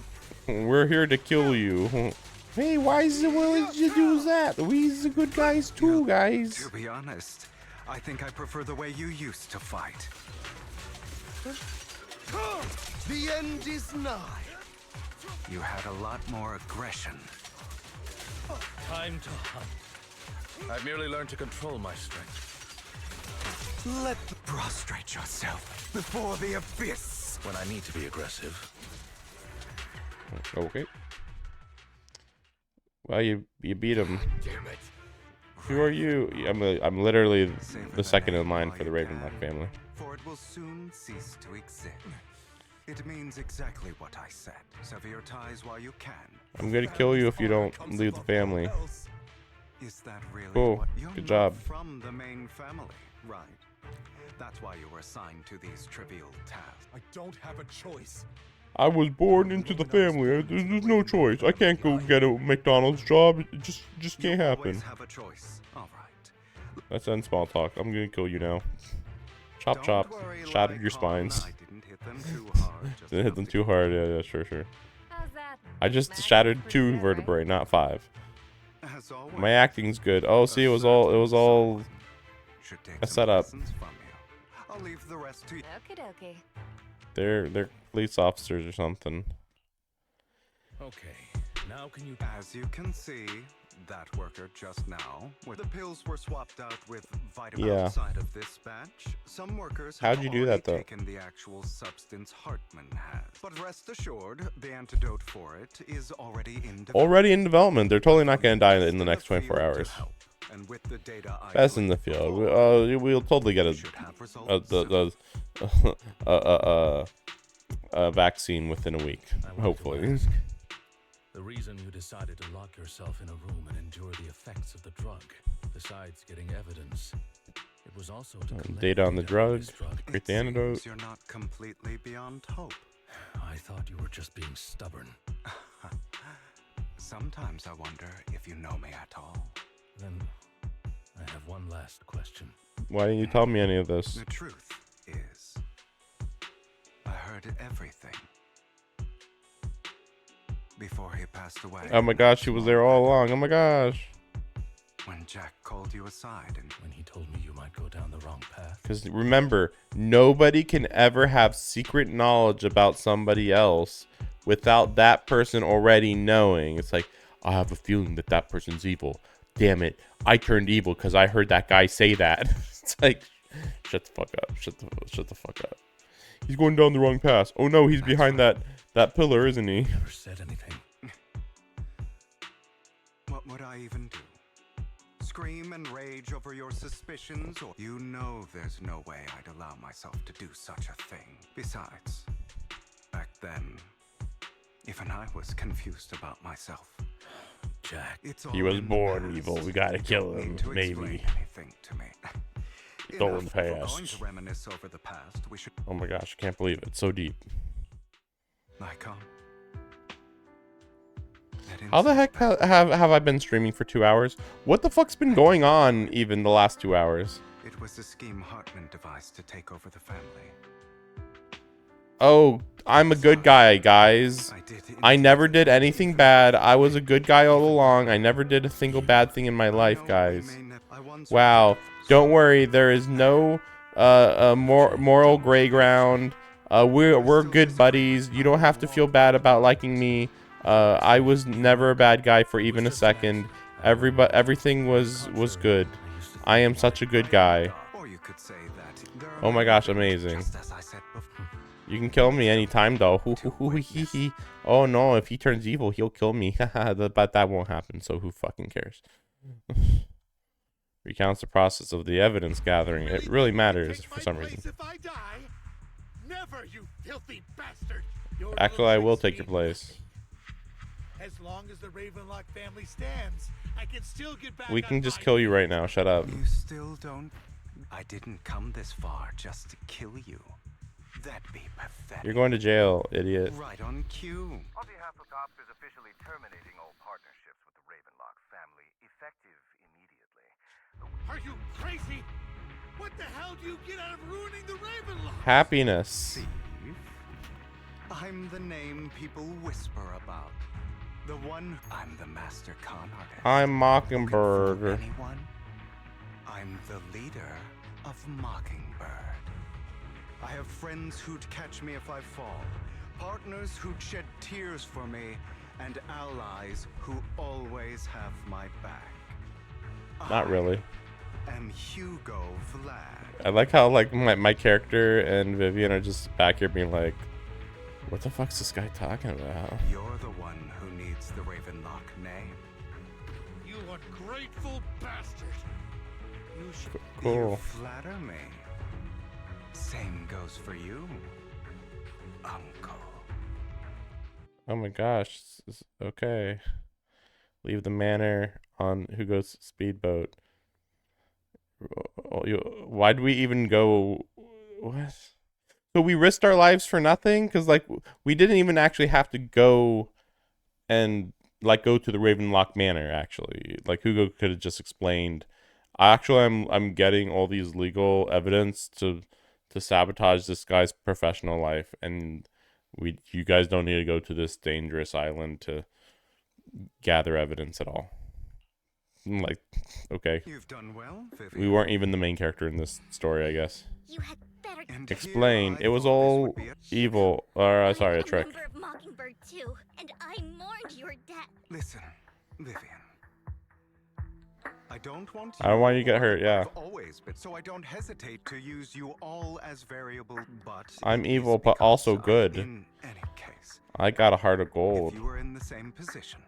We're here to kill you. Hey, why is it? Why did you do that? We's the good guys too, guys. To be honest, I think I prefer the way you used to fight. The end is nigh. You had a lot more aggression. Time to hunt. I've merely learned to control my strength. Prostrate yourself before the abyss. When I need to be aggressive. Okay. Well, you beat him. Damn it. Who are you? I'm literally the second in line for the Ravenlock family. For it will soon cease to exist. It means exactly what I said. Sever your ties while you can. I'm gonna kill you if you don't leave the family. Is that really Cool. what you're Good not job. from the main family, right? That's why you were assigned to these trivial tasks. I don't have a choice. I was born into the family. There's no choice. I can't go get a McDonald's job. It just can't happen. Always have a choice. All right. Let's end small talk. I'm gonna kill you now. Chop chop. Shattered your spines. I didn't hit them too hard. Didn't hit them too hard. Yeah, sure. How's that? I just shattered 2 vertebrae, not 5. As always, My acting's good. Oh, see, it was all should take a some setup. lessons from you. I'll leave the rest to you. Okie dokie. They're police officers or something. Okay, now can you... As you can see, that worker just now, where the pills were swapped out with vitamin Yeah. outside of this batch, some workers How'd have you do that, already though? taken the actual substance Hartman has. But rest assured, the antidote for it is already in development. Already in development. They're totally not gonna die in the next 24 hours. And with the data I Best in the field. We'll totally get a vaccine within a week, hopefully. The reason you decided to lock yourself in a room and endure the effects of the drug, besides getting evidence, it was also to collect data on the drug, create the antidote. You're not completely beyond hope. I thought you were just being stubborn. Sometimes I wonder if you know me at all. Then I have one last question. Why didn't you tell me any of this? The truth is, I heard everything before he passed away. Oh my gosh, she was there all along. Oh my gosh. When Jack called you aside and when he told me you might go down the wrong path. Because remember, nobody can ever have secret knowledge about somebody else without that person already knowing. It's like, I have a feeling that that person's evil. Damn it, I turned evil because I heard that guy say that. It's like, shut the fuck up. Shut the fuck up. He's going down the wrong path. Oh no, he's behind that pillar, isn't he? Never said anything. What would I even do? Scream and rage over your suspicions? Or you know there's no way I'd allow myself to do such a thing. Besides, back then, even I was confused about myself. Jack. He was born evil. We gotta kill him, maybe. Stolen past. Oh my gosh, I can't believe it. It's so deep. How the heck have I been streaming for 2 hours? What the fuck's been going on even the last 2 hours? It was a scheme Hartman devised to take over the family. Oh, I'm a good guy, guys. I never did anything bad. I was a good guy all along. I never did a single bad thing in my life, guys. Wow. Don't worry. There is no moral gray ground. We're good buddies. You don't have to feel bad about liking me. I was never a bad guy for even a second. Everything was good. I am such a good guy. Oh my gosh, amazing. You can kill me anytime though. Oh no, if he turns evil, he'll kill me. But that won't happen, so who fucking cares? Recounts the process of the evidence gathering. It really matters for some reason. Never, you filthy bastard. Actually, I will take your place. As long as the Ravenlock family stands, I can still get back. We can just kill you right now. Shut up. You still don't. I didn't come this far just to kill you. That'd be pathetic. You're going to jail, idiot. Right on cue. On behalf of Cops is officially terminating all partnerships with the Ravenlock family, effective immediately. Are you crazy? What the hell do you get out of ruining the Ravenlock? Happiness. Steve, I'm the name people whisper about. The one. I'm the master con artist. I'm Mockingbird. Anyone? I'm the leader of Mockingbird. I have friends who'd catch me if I fall, partners who'd shed tears for me, and allies who always have my back. Not really. I'm Hugo Vlad. I like how like my character and Vivian are just back here being like, what the fuck's this guy talking about? You're the one who needs the Ravenlock name. You ungrateful bastard. You should. Cool. You flatter me. Same goes for you, Uncle. Oh my gosh. Okay. Leave the manor on Hugo's speedboat. Why'd we even go? What? So we risked our lives for nothing? Because like we didn't even actually have to go and like go to the Ravenlock Manor. Actually, like Hugo could have just explained. Actually, I'm getting all these legal evidence to sabotage this guy's professional life, and you guys don't need to go to this dangerous island to gather evidence at all. I'm like, okay. You've done well, Vivian. We weren't even the main character in this story, I guess. You had better Explain. It was all evil. Or sorry, a trick. I'm a member of Mockingbird too, and I mourned your death. Listen, Vivian. I don't want you. I don't want you to get hurt, yeah. I've always been, so I don't hesitate to use you all as variable, but I'm evil, but also good. In any case, I got a heart of gold. if you were in the same position,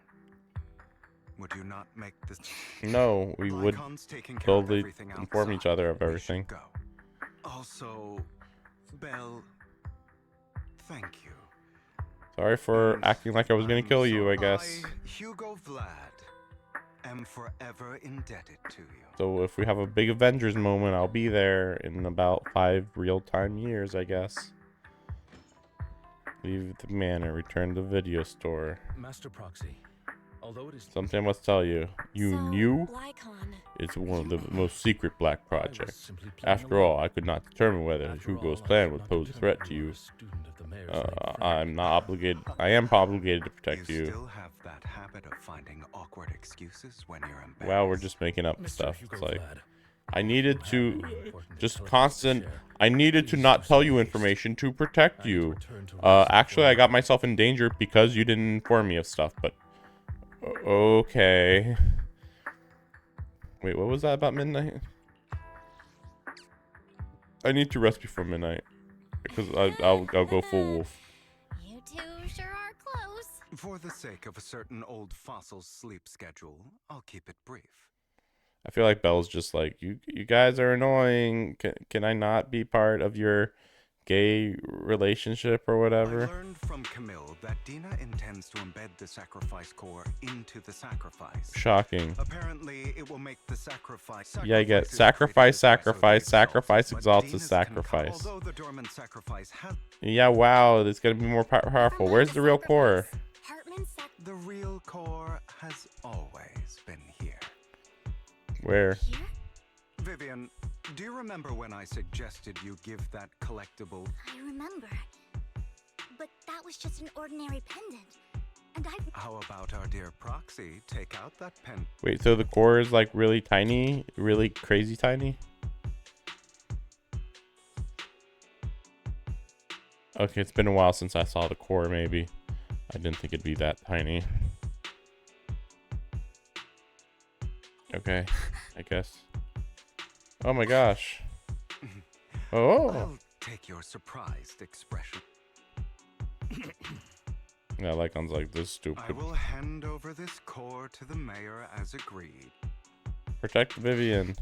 would you not make this? No, we would Lycon's taking care of totally everything inform each outside. other of We everything. should go. Also, Belle, thank you. Sorry for acting like I was gonna kill you, I guess. I, Hugo Vlad, am forever indebted to you. So if we have a big Avengers moment, I'll be there in about 5 real-time years, I guess. Leave the manor, return to the video store. Master Proxy, although it is Something I must tell you. You knew? Lycon, It's one of the most secret black projects. After all, I could not determine whether Hugo's plan would pose a threat to you. I'm not obligated. I am obligated to protect you. Still have that habit of finding awkward excuses when you're embarrassed. Well, we're just making up stuff. It's like, I needed to I needed to not tell you information to protect you. Actually, I got myself in danger because you didn't inform me of stuff, but okay. Wait, what was that about midnight? I need to rest before midnight because I'll go full wolf. You two sure are close. For the sake of a certain old fossil's sleep schedule, I'll keep it brief. I feel like Belle's just like, you guys are annoying. Can I not be part of your gay relationship or whatever? I learned from Camille that Dina intends to embed the sacrifice core into the sacrifice. Shocking. Apparently, it will make the sacrifice. Yeah, I get sacrifice, sacrifice exalts the sacrifice. Although the dormant sacrifice has Yeah, wow, it's gonna be more powerful. Where's the real core? the real core has always been here. Where? Vivian, do you remember when I suggested you give that collectible? I remember. But that was just an ordinary pendant. And How about our dear Proxy take out that pen? Wait, so the core is like really tiny? Really crazy tiny? Okay, it's been a while since I saw the core, maybe. I didn't think it'd be that tiny. Okay, I guess. Oh my gosh. Oh! I'll take your surprised expression. Yeah, Lycon's like this I stupid. will hand over this core to the mayor as agreed. Protect Vivian.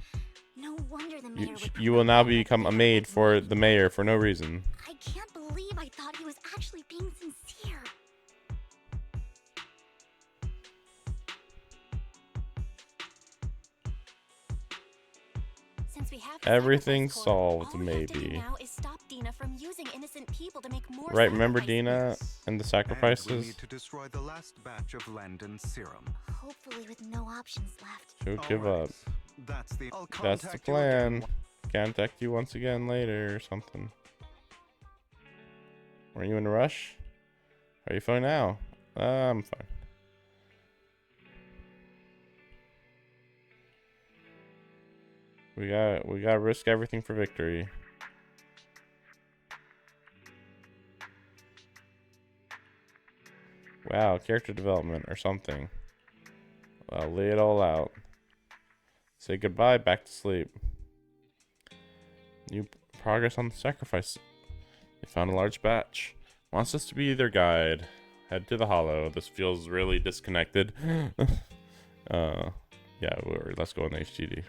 no wonder the mayor would You will now become a maid for the mayor for no reason. I can't believe I thought he was actually being sincere. since we have the Everything's sacrifice core, solved, all we have to do maybe. now is stop Dina from using innocent people to make more Right, remember sacrifices. Dina and the And we sacrifices? need to destroy the last batch of Landon's serum. Hopefully with no options left. She'll give up. That's the. I'll That's the contact you again. plan. Contact you once again later or something. Were you in a rush? How are you feeling now? I'm fine. We gotta risk everything for victory. Wow, character development or something. I'll lay it all out. Say goodbye, back to sleep. New progress on the sacrifice. They found a large batch. Wants us to be their guide. Head to the hollow. This feels really disconnected. Yeah, let's go in HDD.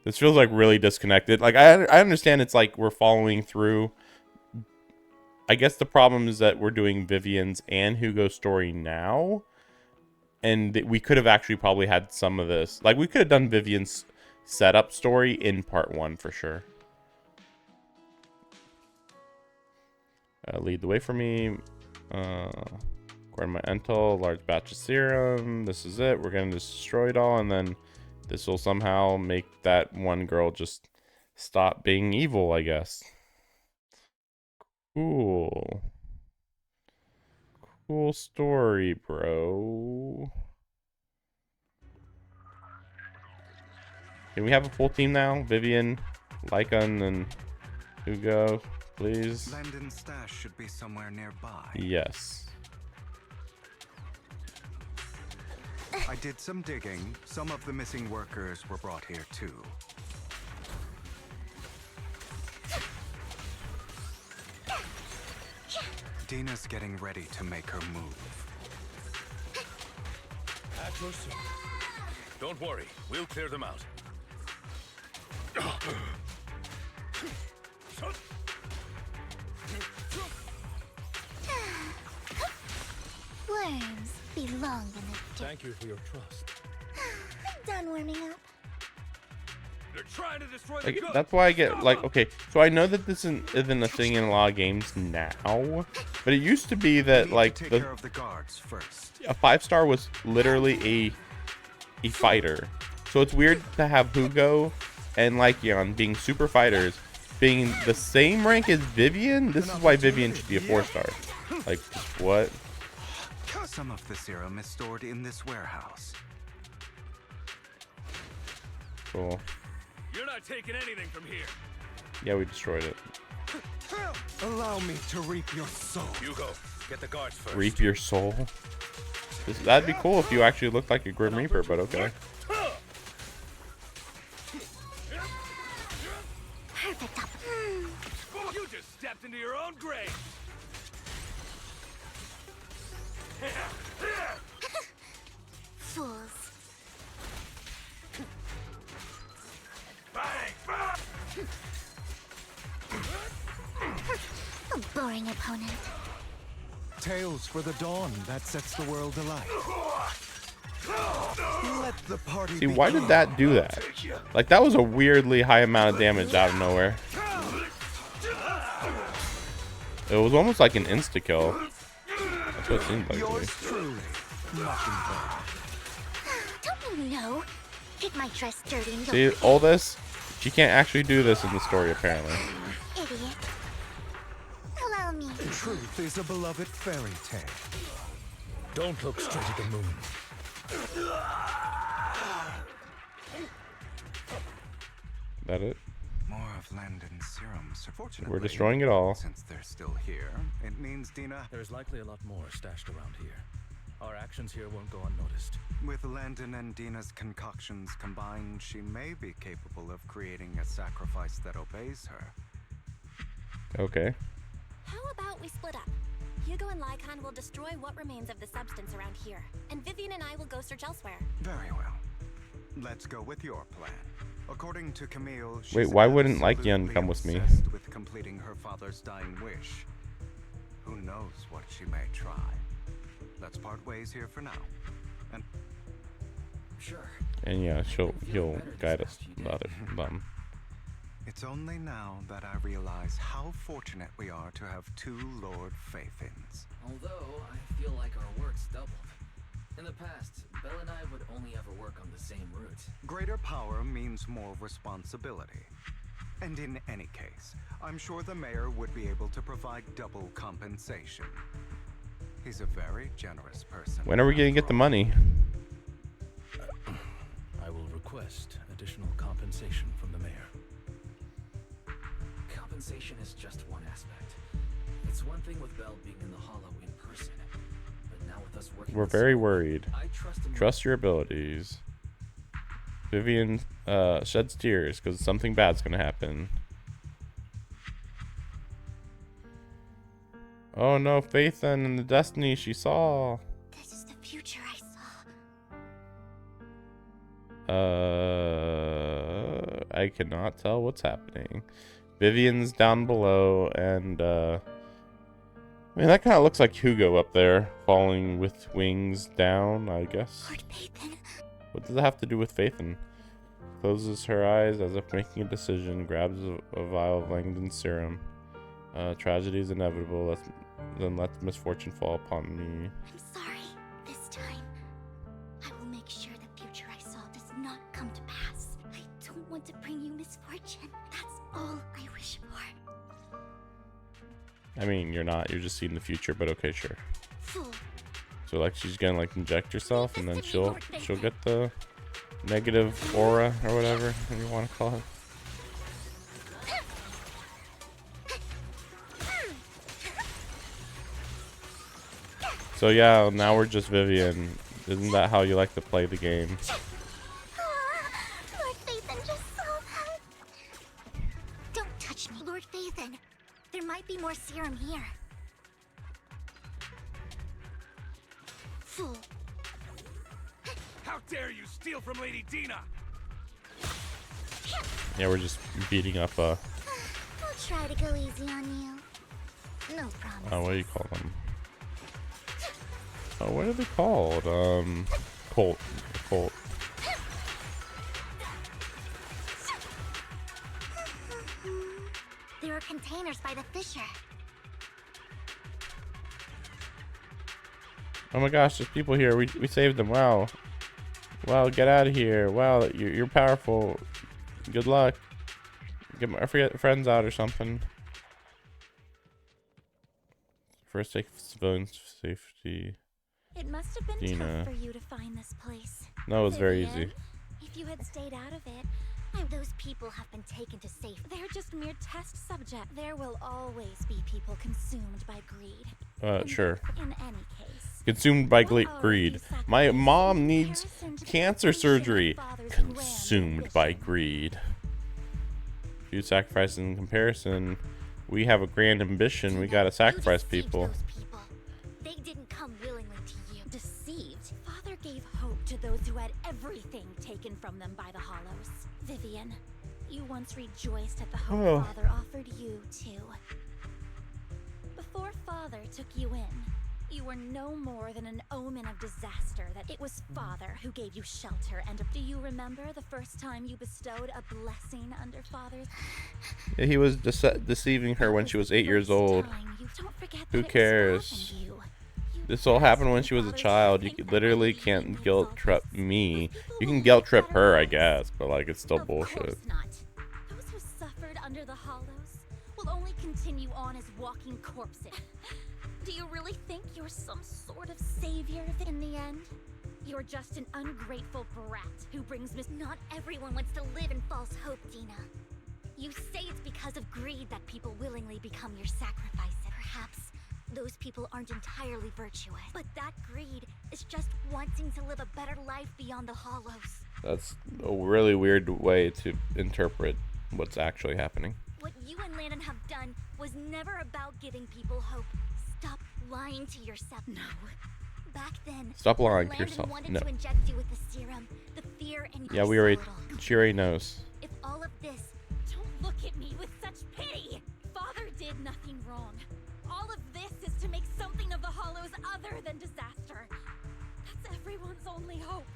This feels like really disconnected. Like I understand it's like we're following through. I guess the problem is that we're doing Vivian's and Hugo's story now. And we could have actually probably had some of this. Like we could have done Vivian's setup story in part 1 for sure. Lead the way for me. Acquire my Entel, large batch of serum. This is it. We're going to destroy it all. And then this will somehow make that one girl just stop being evil, I guess. Cool. Cool story, bro. Can we have a full team now? Vivian, Lycon, and Hugo, please. Landon's stash should be somewhere nearby. Yes. I did some digging. Some of the missing workers were brought here too. Dina's getting ready to make her move. At your service. Don't worry, we'll clear them out. Worms belong in the dirt. Thank you for your trust. I'm done warming up. They're trying to destroy the Like, goods. that's why I get like, okay, so I know that this isn't a thing in a lot of games now, but it used to be that like Take care of the guards first. a 5-star was literally a fighter. So it's weird to have Hugo and Lycion being super fighters being the same rank as Vivian. This is why Vivian should be a 4-star. Like, what? Some of the serum is stored in this warehouse. Cool. You're not taking anything from here. Yeah, we destroyed it. Allow me to reap your soul. Hugo, get the guards first. Reap your soul. That'd be cool if you actually looked like a Grim Reaper, but okay. Perfect. You just stepped into your own grave. Fools. A boring opponent. Tales for the dawn that sets the world alight. Let the party See, why did that do that? Like, that was a weirdly high amount of damage out of nowhere. It was almost like an insta-kill. That's what it seemed like to me. Yours truly, Mockingbird. Don't you know? Get my dress dirty and See, all this? She can't actually do this in the story, apparently. idiot. Allow me. Truth is a beloved fairy tale. Don't look straight at the moon. That it? More of Landon's serums. Fortunately, We're destroying it all. Since they're still here, it means Dina. There's likely a lot more stashed around here. Our actions here won't go unnoticed. With Landon and Dina's concoctions combined, she may be capable of creating a sacrifice that obeys her. Okay. How about we split up? Hugo and Lycon will destroy what remains of the substance around here, and Vivian and I will go search elsewhere. Very well. Let's go with your plan. According to Camille, she's Wait, why wouldn't Lycion absolutely come with me? obsessed with completing her father's dying wish. Who knows what she may try? Let's part ways here for now. And Sure. And yeah, he'll guide us about it. it's only now that I realize how fortunate we are to have two Lord Faithins. Although, I feel like our work's doubled. In the past, Belle and I would only ever work on the same route. Greater power means more responsibility. And in any case, I'm sure the mayor would be able to provide double compensation. He's a very generous person. When are we gonna get the money? I will request additional compensation from the mayor. Compensation is just one aspect. It's one thing with Belle being in the Hollow in person, but now with us working. We're very worried. I Trust your abilities. Vivian sheds tears because something bad's gonna happen. Oh no, Faith and the destiny she saw. This is the future I saw. I cannot tell what's happening. Vivian's down below, and I mean, that kind of looks like Hugo up there, falling with wings down, I guess. Lord Phaethon. What does it have to do with Phaethon? Closes her eyes as if making a decision, grabs a vial of Langdon's serum. Tragedy is inevitable, then let the misfortune fall upon me. I'm sorry. This time, I will make sure the future I saw does not come to pass. I don't want to bring you misfortune. That's all I wish for. I mean, you're just seeing the future, but okay, sure. Fool. So like she's gonna like inject herself, and then she'll get the negative aura or whatever you want to call it. So yeah, now we're just Vivian. Isn't that how you like to play the game? Lord Phaethon just saw that. Don't touch me, Lord Phaethon. There might be more serum here. Fool. dare you steal from Lady Dina? Yeah, we're just beating up I'll try to go easy on you. No promise. what do you call them? Oh, what are they called? Colt. There are containers by the fissure. Oh my gosh, there's people here. We saved them. Wow. Wow, get out of here. Wow, you're powerful. Good luck. Get my friends out or something. First, take civilian safety. It must have been Dina. tough for you to find this place. No, it was very Vivian, easy. If you had stayed out of it, those people have been taken to safety. They're just mere test subjects. There will always be people consumed by greed. Sure. In any case. Consumed by greed. My mom needs cancer surgery. Consumed by greed. Few sacrifices in comparison. We have a grand ambition. We gotta sacrifice people. They didn't come willingly to you. Deceived. Father gave hope to those who had everything taken from them by the Hollows. Vivian, you once rejoiced at the hope Father offered you too. Before Father took you in, you were no more than an omen of disaster. That it was Father who gave you shelter. And do you remember the first time you bestowed a blessing under Father's? Yeah, he was deceiving her when she was 8 years old. Who cares? This all happened when she was a child. You literally can't guilt trip me. You can guilt trip her, I guess, but like it's still bullshit. Those who suffered under the Hollows will only continue on as walking corpses. Do you really think you're some sort of savior in the end? You're just an ungrateful brat who brings Not everyone wants to live in false hope, Dina. You say it's because of greed that people willingly become your sacrifice. Perhaps those people aren't entirely virtuous, but that greed is just wanting to live a better life beyond the Hollows. That's a really weird way to interpret what's actually happening. What you and Landon have done was never about giving people hope. Stop lying to yourself. No. Back then, Stop lying to Landon yourself. wanted No. to inject you with the serum, the fear and Yeah, we already. She already knows. If all of this, don't look at me with such pity. Father did nothing wrong. All of this is to make something of the Hollows other than disaster. That's everyone's only hope.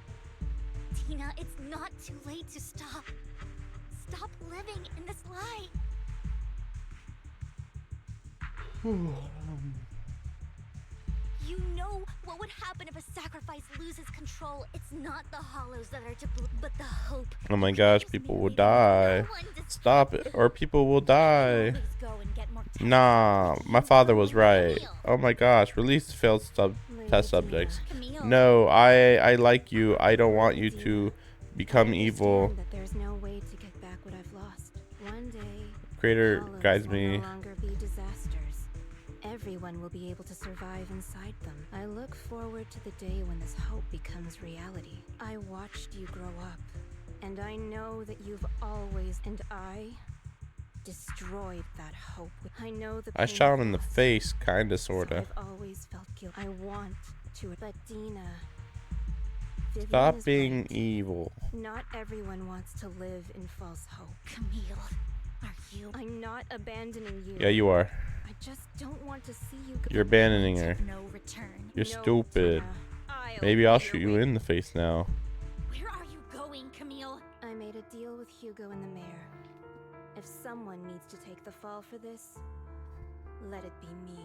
Tina, it's not too late to stop. Stop living in this lie. You know what would happen if a sacrifice loses control. It's not the Hollows that are to blame, but the hope. Oh my gosh, people will die. Stop it, or people will die. Nah, my father was right. Oh my gosh, release failed test subjects. No, I like you. I don't want you to become evil. That there's no way to get back what I've lost. One day, Creator Hollows guides will me. no longer be disasters. Everyone will be able to survive inside them. I look forward to the day when this hope becomes reality. I watched you grow up, and I know that you've always, and I destroyed that hope. I know the I pain shot him of in the loss. face, kinda, sorta. I've always felt guilt. I want to, but Dina. Vivian Stop is being right. evil. Not everyone wants to live in false hope. Camille, are you? I'm not abandoning you. Yeah, you are. I just don't want to see you. You're abandoning her. No return. You're No, stupid. I'll Maybe I'll be shoot your you way. in the face now. Where are you going, Camille? I made a deal with Hugo and the mayor. If someone needs to take the fall for this, let it be me.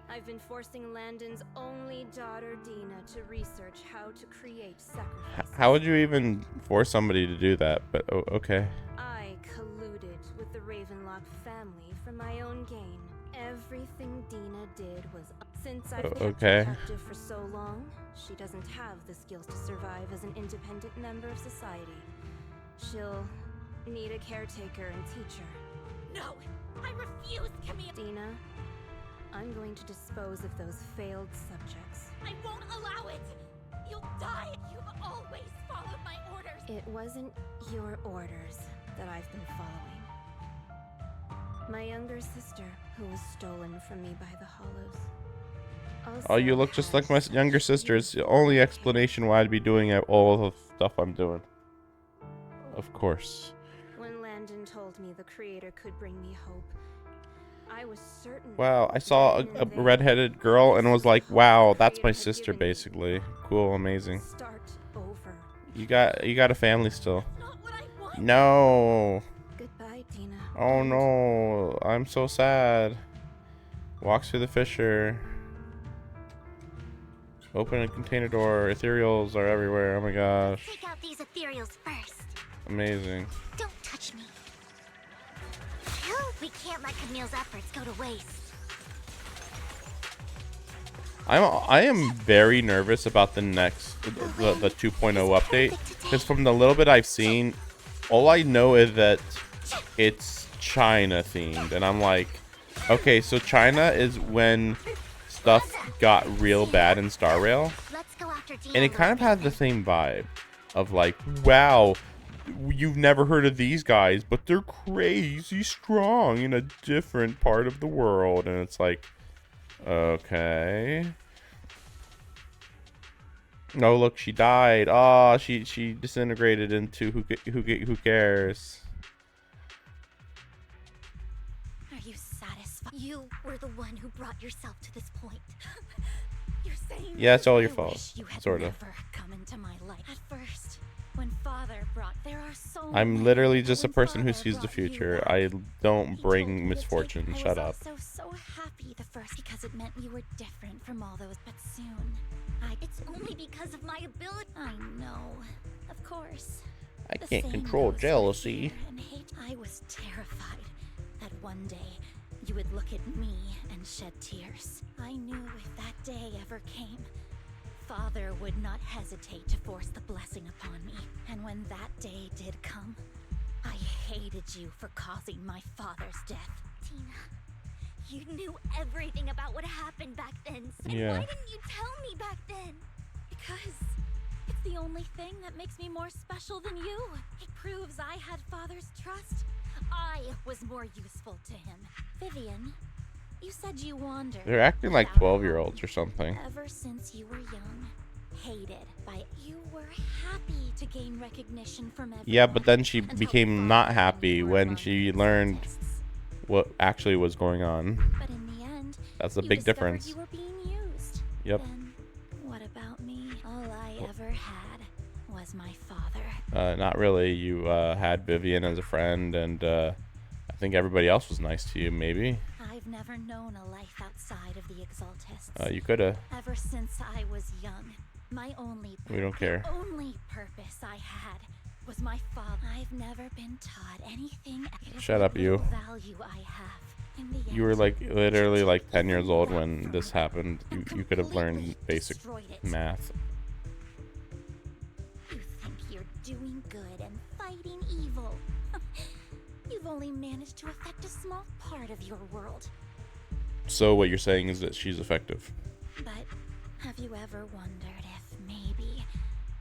I've been forcing Landon's only daughter, Dina, to research how to create sacrifices. How would you even force somebody to do that? But okay. I colluded with the Ravenlock family for my own gain. Everything Dina did was since I've kept okay. her captive for so long, she doesn't have the skills to survive as an independent member of society. She'll need a caretaker and teacher. No, I refuse, Camille. Dina, I'm going to dispose of those failed subjects. I won't allow it. You'll die. You've always followed my orders. It wasn't your orders that I've been following. My younger sister, who was stolen from me by the Hollows. Oh, you look just like my younger sister. It's the only explanation why I'd be doing all the stuff I'm doing. Of course. When Landon told me the creator could bring me hope, I was certain. Wow, I saw a redheaded girl and was like, wow, that's my sister basically. Cool, amazing. Start over. You got a family still. No. Goodbye, Dina. Oh no, I'm so sad. Walks through the fissure. Open a container door. Ethereals are everywhere. Oh my gosh. Take out these ethereals first. Amazing. Don't touch me. Phew, we can't let Camille's efforts go to waste. I am very nervous about the next the 2.0 update, because from the little bit I've seen, all I know is that it's China themed, and I'm like, okay, so China is when stuff got real bad in Star Rail, and it kind of has the same vibe of like, wow, you've never heard of these guys, but they're crazy strong in a different part of the world, and it's like, okay. No, look, she died. Oh, she disintegrated into who cares? Are you satisfied? You were the one who brought yourself to this point. You're saying Yeah, it's all your fault, sort of. never come into my life. At first, when Father brought, there are so I'm literally just a person who sees the future. I don't bring misfortune. Shut up. I was also so happy the first because it meant you were different from all those. But soon, it's only because of my ability. I know, of course. I The can't same control goes for jealousy. fear and hate. I was terrified that one day you would look at me and shed tears. I knew if that day ever came, Father would not hesitate to force the blessing upon me. And when that day did come, I hated you for causing my father's death. Tina, you knew everything about what happened back then. And Yeah. why didn't you tell me back then? Because it's the only thing that makes me more special than you. It proves I had Father's trust. I was more useful to him. Vivian, you said you wandered. They're acting like without 12-year-olds or something. Ever since you were young, hated by you were happy to gain recognition from everyone. Yeah, but then she became not happy when she learned what actually was going on. But in the end, That's a you big discovered difference. You were being used. Yep. Then, what about me? All I ever had was my father. Not really. You had Vivian as a friend, and I think everybody else was nice to you, maybe. I've never known a life outside of the Exaltists. You coulda. Ever since I was young, my only We don't care. The only purpose I had was my father. I've never been taught anything. It is Shut the up, you. real value I have. In the You were end, like literally like 10 years old that when from this happened. You could have learned basic destroyed it. math. You think you're doing good and fighting evil. You've only managed to affect a small part of your world. So what you're saying is that she's effective. But have you ever wondered if maybe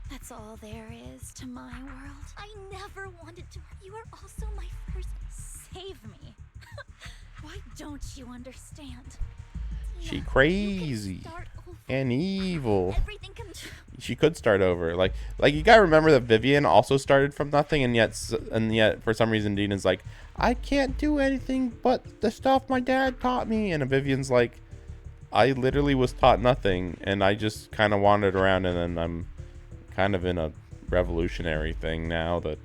that's all there is to my world? I never wanted to. You are also my first. Save me. Why don't you understand? She crazy and evil. Everything can. She could start over. Like you gotta remember that Vivian also started from nothing, and yet for some reason Dina's like, I can't do anything but the stuff my dad taught me, and Vivian's like, I literally was taught nothing, and I just kind of wandered around, and then I'm kind of in a revolutionary thing now that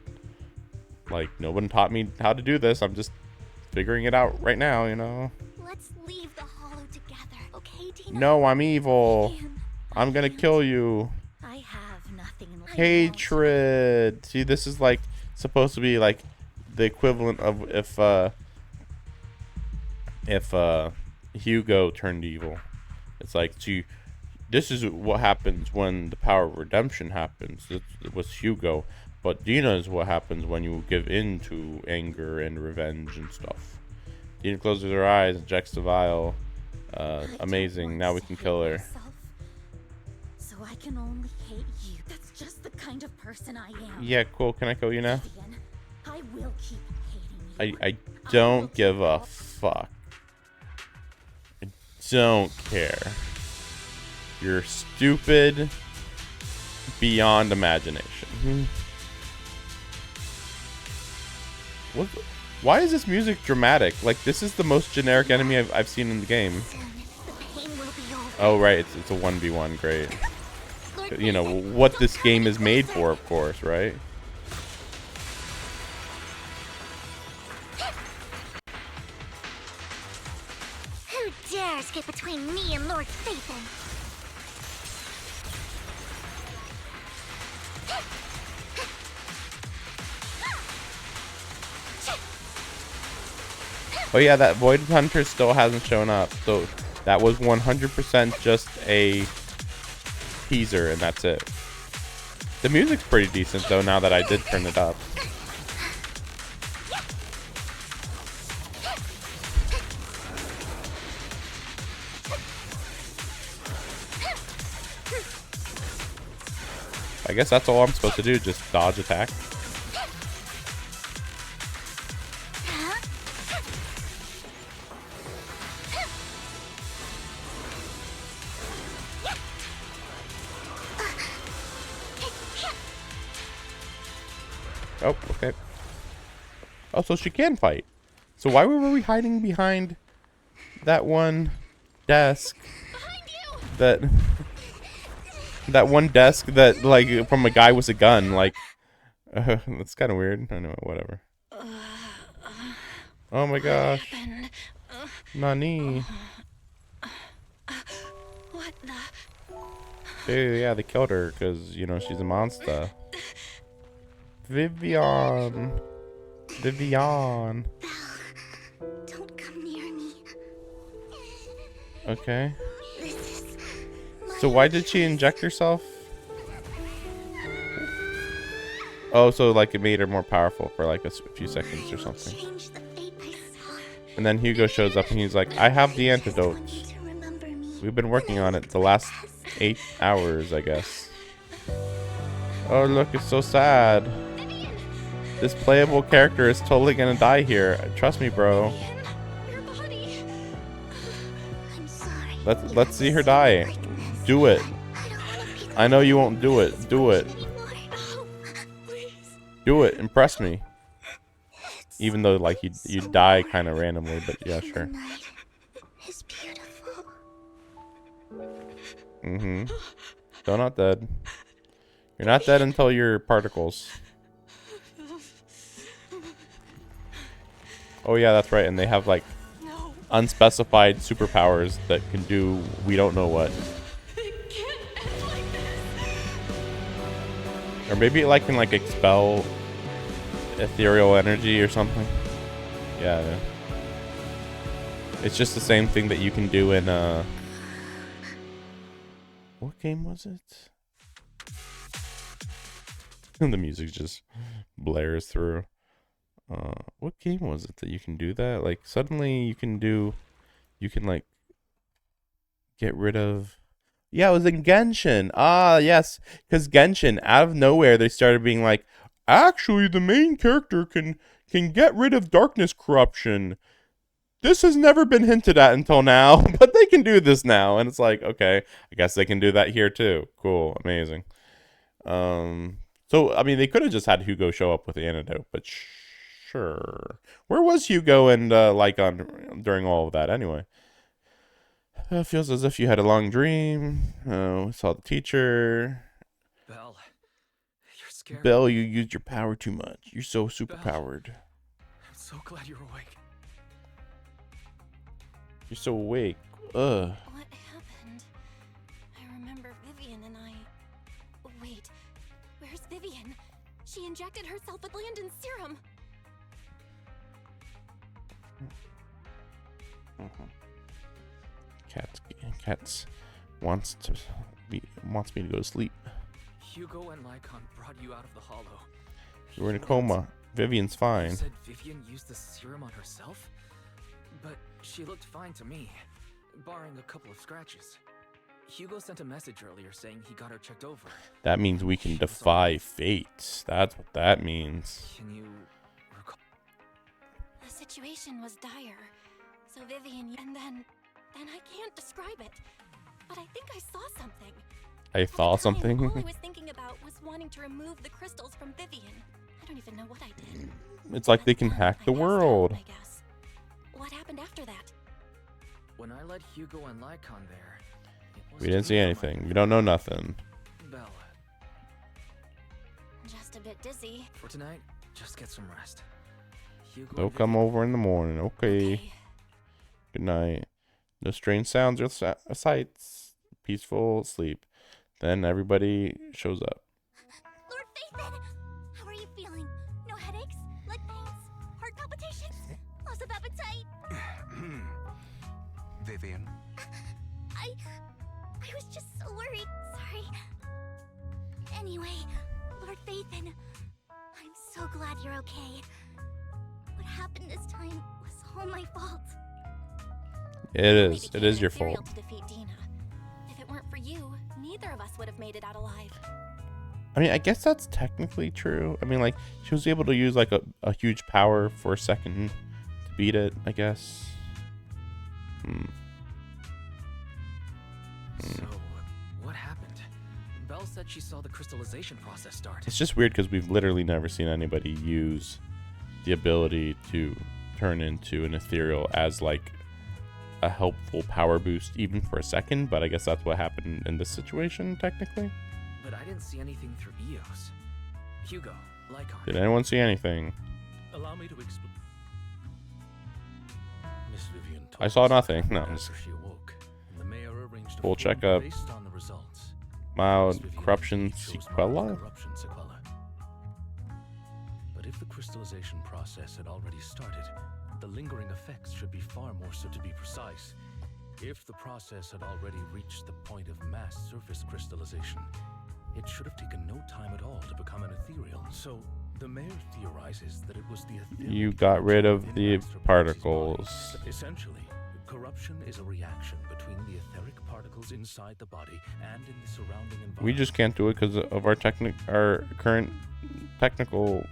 like no one taught me how to do this. I'm just figuring it out right now, you know. Let's leave the hollow together, okay, Tina? No, I'm evil. I'm gonna kill you. I have nothing. Hatred. See, this is like supposed to be like the equivalent of if Hugo turned evil. It's like, see, this is what happens when the power of redemption happens. It was Hugo, but Dina is what happens when you give in to anger and revenge and stuff. Dina closes her eyes, ejects the vial. Amazing. Now we can kill her. So I can only hate you. That's just the kind of person I am. Yeah, cool. Can I kill you now? Vivian, I will keep hating you. I don't give a fuck. I don't care. You're stupid beyond imagination. What? Why is this music dramatic? Like, this is the most generic enemy I've seen in the game. Oh, right. It's a 1v1. Great. You know, what this game is made for, of course, right? Who dares get between me and Lord Phaethon? Oh yeah, that Void Hunter still hasn't shown up. So that was 100% just a teaser, and that's it. The music's pretty decent though, now that I did turn it up. I guess that's all I'm supposed to do, just dodge attack. Oh, okay. Oh, so she can fight. So why were we hiding behind that one desk? That one desk that, like, from a guy with a gun. Like, that's kind of weird. I know, whatever. Oh my gosh. Nani? What the? Dude, yeah, they killed her because, you know, she's a monster. Vivian. Vivian. Don't come near me. Okay. So why did she inject herself? Oh, so like it made her more powerful for like a few seconds or something. And then Hugo shows up and he's like, I have the antidote. We've been working on it the last 8 hours, I guess. Oh, look, it's so sad. This playable character is totally gonna die here. Trust me, bro. Let's see her die. Do it. I know you won't do it. Do it. Do it. Impress me. Even though, like, you die kind of randomly, but yeah, sure. Mm-hmm. Still not dead. You're not dead until you're particles. Oh yeah, that's right. And they have, like, unspecified superpowers that can do we don't know what. Or maybe it, like, can, like, expel ethereal energy or something. Yeah. It's just the same thing that you can do in, what game was it? The music just blares through. What game was it that you can do that? Like, suddenly you can, like, get rid of... Yeah, it was in Genshin. Ah, yes. Because Genshin, out of nowhere, they started being like, actually, the main character can get rid of darkness corruption. This has never been hinted at until now, but they can do this now. And it's like, okay, I guess they can do that here too. Cool, amazing. So, I mean, they could have just had Hugo show up with the antidote, but sure. Where was Hugo and Lycon during all of that anyway? It feels as if you had a long dream. Oh, saw the teacher. Belle, you're scared. Belle, you used your power too much. You're so super powered. I'm so glad you're awake. You're so awake. Ugh. What happened? I remember Vivian and I... Wait, where's Vivian? She injected herself with Landon's serum. Cats wants me to go to sleep. Hugo and Lycon brought you out of the hollow. You were in a coma. Vivian's fine. You said Vivian used the serum on herself? But she looked fine to me, barring a couple of scratches. Hugo sent a message earlier saying he got her checked over. That means we can defy fate. That's what that means. Can you recall? The situation was dire. So Vivian, and then I can't describe it. but I think I saw something. I saw something. All I was thinking about was wanting to remove the crystals from Vivian. I don't even know what I did. It's like they can hack the world. I guess. What happened after that? When I let Hugo and Lycon there, it was We didn't see anything. We don't know nothing. Bella. Just a bit dizzy. For tonight, just get some rest. Hugo They'll come over in the morning. Okay. Good night. No strange sounds or sights. Peaceful sleep. Then everybody shows up. Lord Phaethon! How are you feeling? No headaches? Leg pains? Heart palpitations? Loss of appetite? Vivian? I was just so worried. Sorry. Anyway, Lord Phaethon, I'm so glad you're okay. What happened this time was all my fault. It is. It is your fault. To defeat Dina. If it weren't for you, neither of us would have made it out alive. I mean, I guess that's technically true. I mean, like, she was able to use, like, a huge power for a second to beat it, I guess. So, what happened? Belle said she saw the crystallization process start. It's just weird because we've literally never seen anybody use the ability to turn into an ethereal as, like, a helpful power boost even for a second, but I guess that's what happened in this situation, technically. But I didn't see anything through Eos. Hugo, Lycon. Did anyone see anything? Allow me to explain. Miss Vivian I saw nothing. No, I'm just... after she awoke, the mayor arranged a Full form checkup. based on the results. Mild Miss Vivian corruption chose sequela? mild corruption sequela. But if the crystallization process had already started, the lingering effects should be far more so. To be precise, if the process had already reached the point of mass surface crystallization, it should have taken no time at all to become an ethereal. So, the mayor theorizes that it was the ethereal. You got rid of the particles. Essentially, corruption is a reaction between the etheric particles inside the body and in the surrounding environment. We just can't do it because of our current technical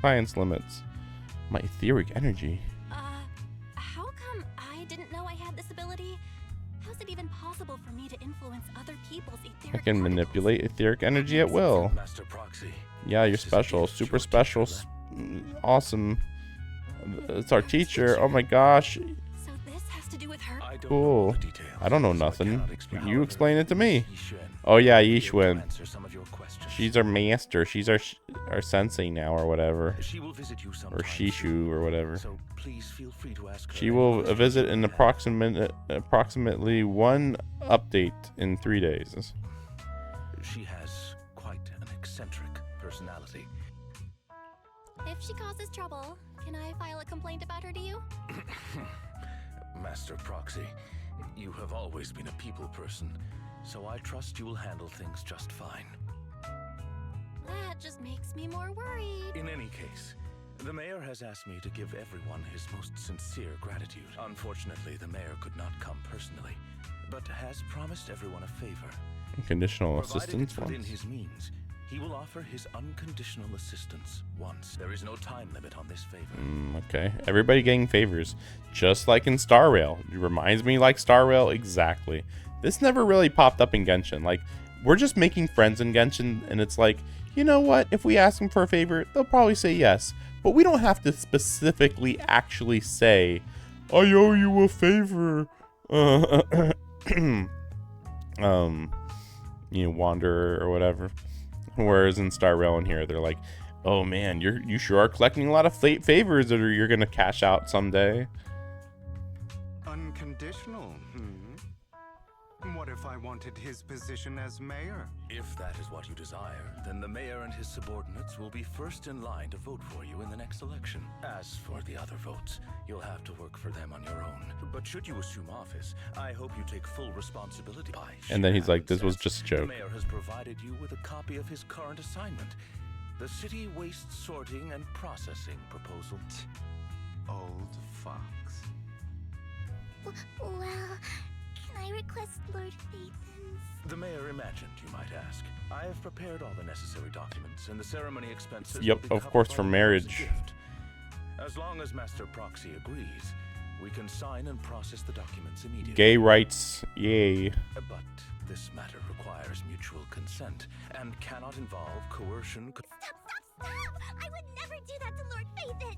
science limits. My etheric energy. How come I didn't know I had this ability? How's it even possible for me to influence other people's etheric I can manipulate etheric energy at will. Master Proxy. Yeah, you're special. Super special. Awesome. It's our teacher. Oh my gosh. So this has to do with her? Cool. I don't know nothing. You explain it to me. Oh yeah, Yishun. She's our master. She's our sensei now, or whatever. She will visit you sometime or Shishu, or whatever. So please feel free to ask her. She will visit in approximately one update in 3 days. She has quite an eccentric personality. If she causes trouble, can I file a complaint about her to you? Master Proxy, you have always been a people person, so I trust you will handle things just fine. That just makes me more worried. In any case, the mayor has asked me to give everyone his most sincere gratitude. Unfortunately, the mayor could not come personally, but has promised everyone a favor. Conditional Provided assistance it's within once. his means, he will offer his unconditional assistance once. There is no time limit on this favor. Okay, everybody getting favors, just like in Star Rail. It reminds me like Star Rail exactly. This never really popped up in Genshin. Like, we're just making friends in Genshin, and it's like, you know what? If we ask them for a favor, they'll probably say yes. But we don't have to specifically actually say, I owe you a favor. You know, Wanderer or whatever. Whereas in Star Rail in here, they're like, oh man, you sure are collecting a lot of favors that you're gonna cash out someday. Unconditional, What if I wanted his position as mayor? If that is what you desire, then the mayor and his subordinates will be first in line to vote for you in the next election. As for the other votes, you'll have to work for them on your own. But should you assume office, I hope you take full responsibility. And then he's like, this was just a The joke. mayor has provided you with a copy of his current assignment, the City Waste Sorting and Processing Proposal. Old fox. Well, can I request Lord Phaethon's? The mayor imagined, you might ask. I have prepared all the necessary documents, and the ceremony expenses. Yep, will be of covered course, by for the mayor as a marriage. gift. As long as Master Proxy agrees, We can sign and process the documents immediately. Gay rights, yay. But this matter requires mutual consent and cannot involve coercion. Stop! I would never do that to Lord Phaethon.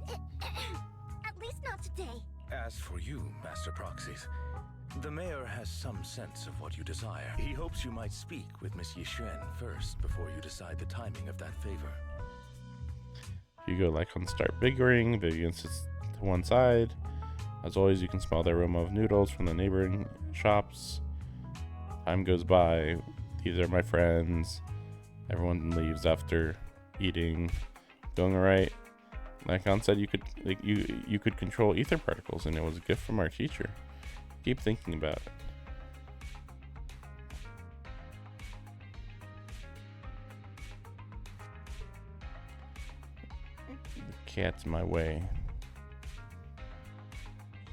At least not today. As for you, Master Proxies, the mayor has some sense of what you desire. He hopes you might speak with Miss Yixuan first before you decide the timing of that favor. Hugo Lycon start bickering. Vivian sits to one side. As always, you can smell the aroma of noodles from the neighboring shops. Time goes by. These are my friends. Everyone leaves after eating. Doing alright. Lycon said you could control ether particles, and it was a gift from our teacher. Keep thinking about it. The cat's in my way.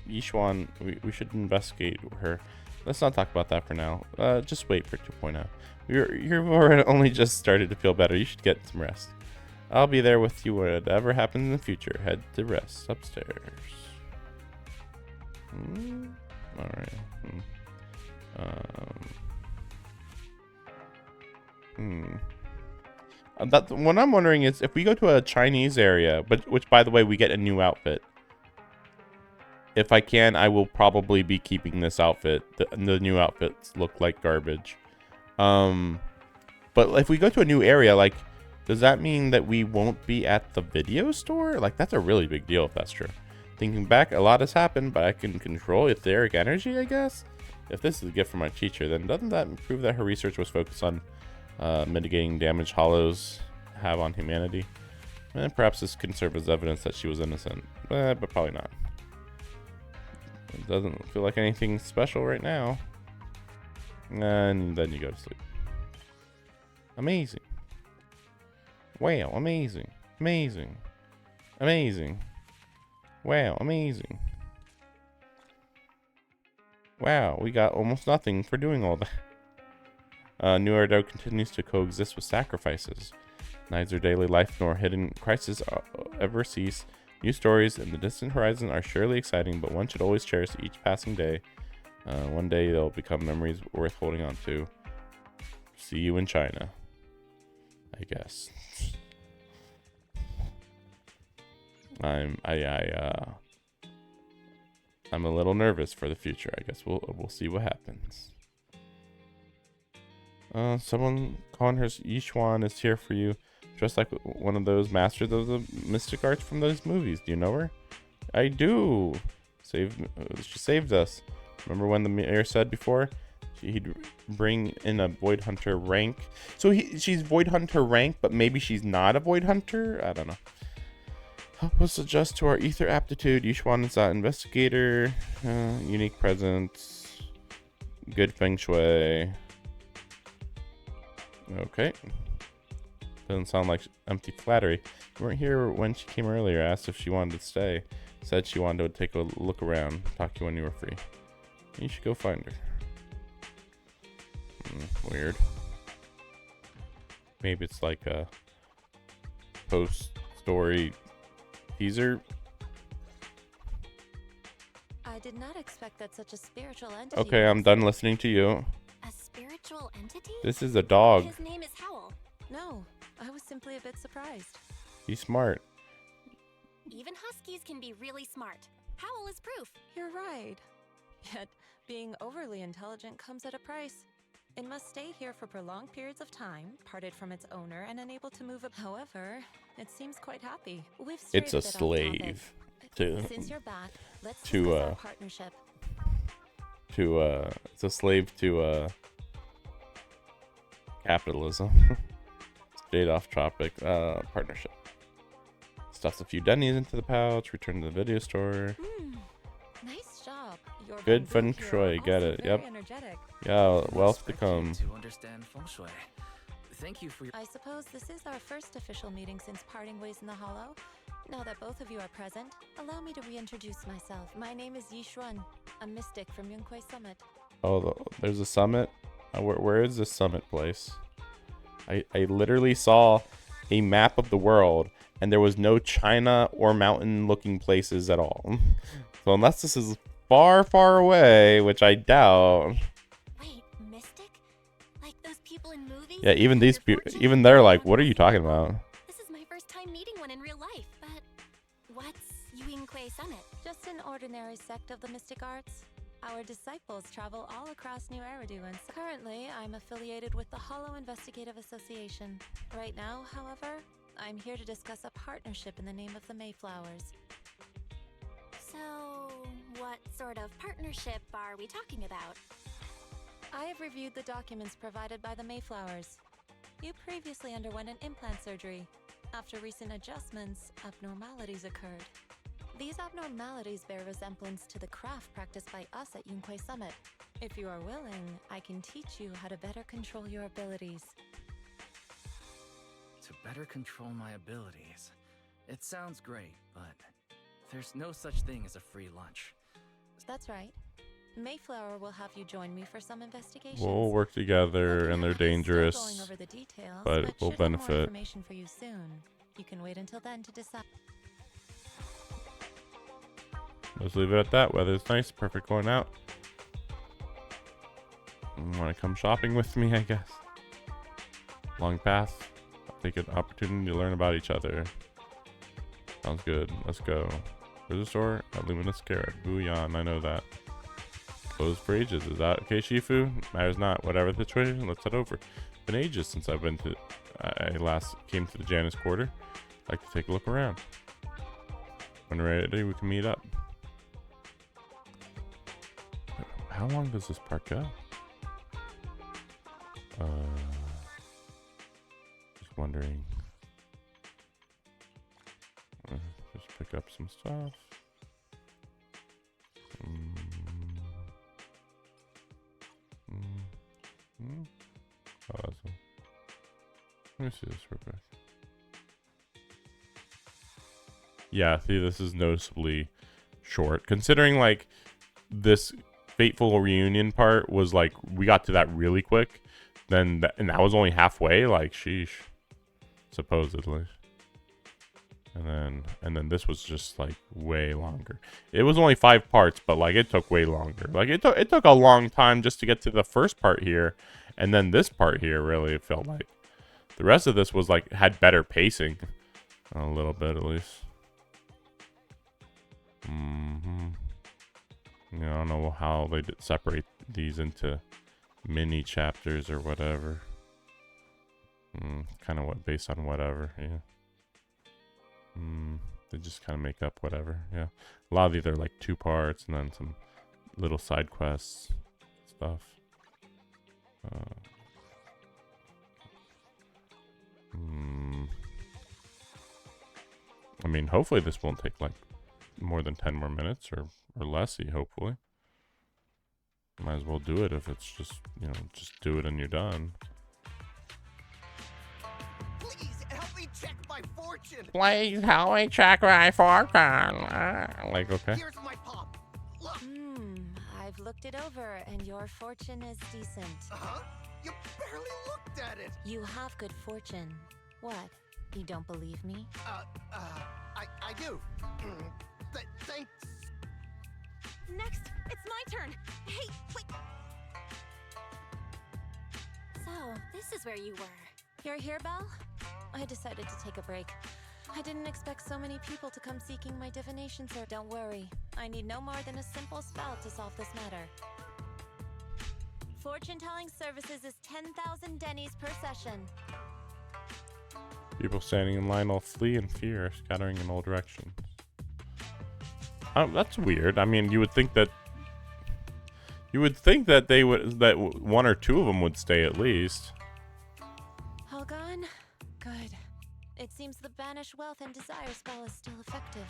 Yixuan, we should investigate her. Let's not talk about that for now. Just wait for 2.0. You've already only just started to feel better. You should get some rest. I'll be there with you whatever happens in the future. Head to rest upstairs. Alright. What I'm wondering is if we go to a Chinese area, which by the way we get a new outfit. If I can, I will probably be keeping this outfit. The new outfits look like garbage. But if we go to a new area, like, does that mean that we won't be at the video store? Like, that's a really big deal if that's true. Thinking back, a lot has happened, but I can control etheric energy, I guess? If this is a gift from my teacher, then doesn't that prove that her research was focused on mitigating damage hollows have on humanity? Perhaps this can serve as evidence that she was innocent, but probably not. It doesn't feel like anything special right now. And then you go to sleep. Amazing. Wow, amazing. Amazing. Amazing. Wow, amazing. Wow, we got almost nothing for doing all that. New Erdo continues to coexist with sacrifices. Neither daily life nor hidden crises ever cease. New stories in the distant horizon are surely exciting, but one should always cherish each passing day. One day they'll become memories worth holding on to. See you in China, I guess. I'm a little nervous for the future. I guess we'll see what happens. Someone calling her Yixuan is here for you, dressed like one of those masters of the mystic arts from those movies. Do you know her? I do. She saved us. Remember when the mayor said before he'd bring in a void hunter rank? So she's void hunter rank, but maybe she's not a void hunter. I don't know. Help us adjust to our ether aptitude. Yixuan is that investigator. Unique presence. Good feng shui. Okay. Doesn't sound like empty flattery. You weren't here when she came earlier. Asked if she wanted to stay. Said she wanted to take a look around. Talk to you when you were free. You should go find her. Weird. Maybe it's like a post-story teaser. I did not expect that such a spiritual entity. Okay, I'm done listening to you. A spiritual entity? This is a dog. His name is Howl. No, I was simply a bit surprised. He's smart. Even huskies can be really smart. Howl is proof. You're right. Yet, being overly intelligent comes at a price. It must stay here for prolonged periods of time, parted from its owner, and unable to move. However, it seems quite happy. It's a slave to Since you're back, let's to discuss our partnership. It's a slave to capitalism. Straight off topic. Partnership. Stuffs a few Denny's into the pouch. Return to the video store. Nice job. Your Good feng shui. Get it. Yep. Energetic. Yeah, wealth to come. To understand feng shui. Thank you for your... I suppose this is our first official meeting since parting ways in the Hollow. Now that both of you are present, allow me to reintroduce myself. My name is Yixuan, a mystic from Yunquei Summit. Oh, there's a summit? Where is this summit place? I literally saw a map of the world, and there was no China or mountain-looking places at all. So unless this is far, far away, which I doubt. Wait, mystic? Like those people in movies? Yeah, even these even they're like, what are you talking about? This is my first time meeting one in real life, but what's Yuinkui Summit? Just an ordinary sect of the mystic arts. Our disciples travel all across New Eridu, and currently I'm affiliated with the Hollow Investigative Association. Right now, however, I'm here to discuss a partnership in the name of the Mayflowers. So, what sort of partnership are we talking about? I have reviewed the documents provided by the Mayflowers. You previously underwent an implant surgery. After recent adjustments, abnormalities occurred. These abnormalities bear resemblance to the craft practiced by us at Yuinkui Summit. If you are willing, I can teach you how to better control your abilities. To better control my abilities. It sounds great, but there's no such thing as a free lunch. That's right. Mayflower will have you join me for some investigations. We'll work together, and they're dangerous, Going over the details, but it will should have more benefit. information for you soon. You can wait until then to decide. Let's leave it at that. Weather's nice, perfect going out. Want to come shopping with me, I guess. Long path. I'll take an opportunity to learn about each other. Sounds good. Let's go. Where's the store? At Luminous Carrot. Booyan, I know that. Closed for ages. Is that okay, Shifu? Matters not. Whatever the choice, let's head over. Been ages since I've been to. I last came to the Janus Quarter. Like to take a look around. When ready, we can meet up. How long does this part go? Just wondering. Just pick up some stuff. Oh, that's a... Let me see this real quick. Yeah, see, this is noticeably short. Considering, like, this fateful reunion part was, like, we got to that really quick. Then, and that was only halfway. Like, sheesh. Supposedly. And then this was just, like, way longer. It was only 5 parts, but, like, it took way longer. Like, it took a long time just to get to the first part here. And then this part here, really, it felt like. The rest of this was, like, had better pacing. A little bit, at least. Yeah, I don't know how they separate these into mini chapters or whatever. Kind of what, based on whatever, yeah. They just kind of make up whatever, yeah. A lot of these are like 2 parts and then some little side quests stuff. I mean, hopefully this won't take like more than 10 more minutes or less, hopefully. Might as well do it if it's just, you know, just do it and you're done. Please help me check my fortune. Please help me check my fortune. Like, okay. Here's my pop. Look. I've looked it over, and your fortune is decent. Uh-huh. You barely looked at it. You have good fortune. What? You don't believe me? I do. Thanks. Next, it's my turn. Hey, wait. So, this is where you were. You're here, Belle? I decided to take a break. I didn't expect so many people to come seeking my divination, sir. Don't worry. I need no more than a simple spell to solve this matter. Fortune-telling services is 10,000 dennies per session. People standing in line all flee in fear, scattering in all directions. That's weird. I mean, you would think that they would, that 1 or 2 of them would stay at least. All gone? Good. It seems the Banish Wealth and Desire spell is still effective.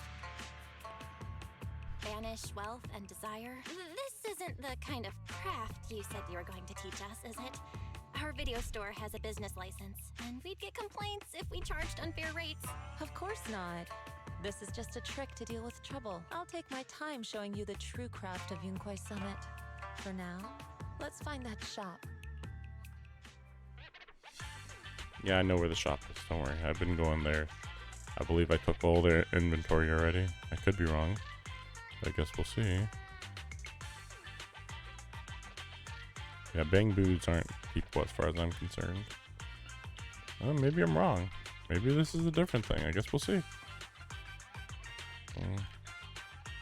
Banish wealth and desire? This isn't the kind of craft you said you were going to teach us, is it? Our video store has a business license, and we'd get complaints if we charged unfair rates. Of course not. This is just a trick to deal with trouble. I'll take my time showing you the true craft of Yuinkui Summit. For now, let's find that shop. Yeah, I know where the shop is. Don't worry. I've been going there. I believe I took all their inventory already. I could be wrong. But I guess we'll see. Yeah, bang boots aren't people as far as I'm concerned. Maybe I'm wrong. Maybe this is a different thing. I guess we'll see.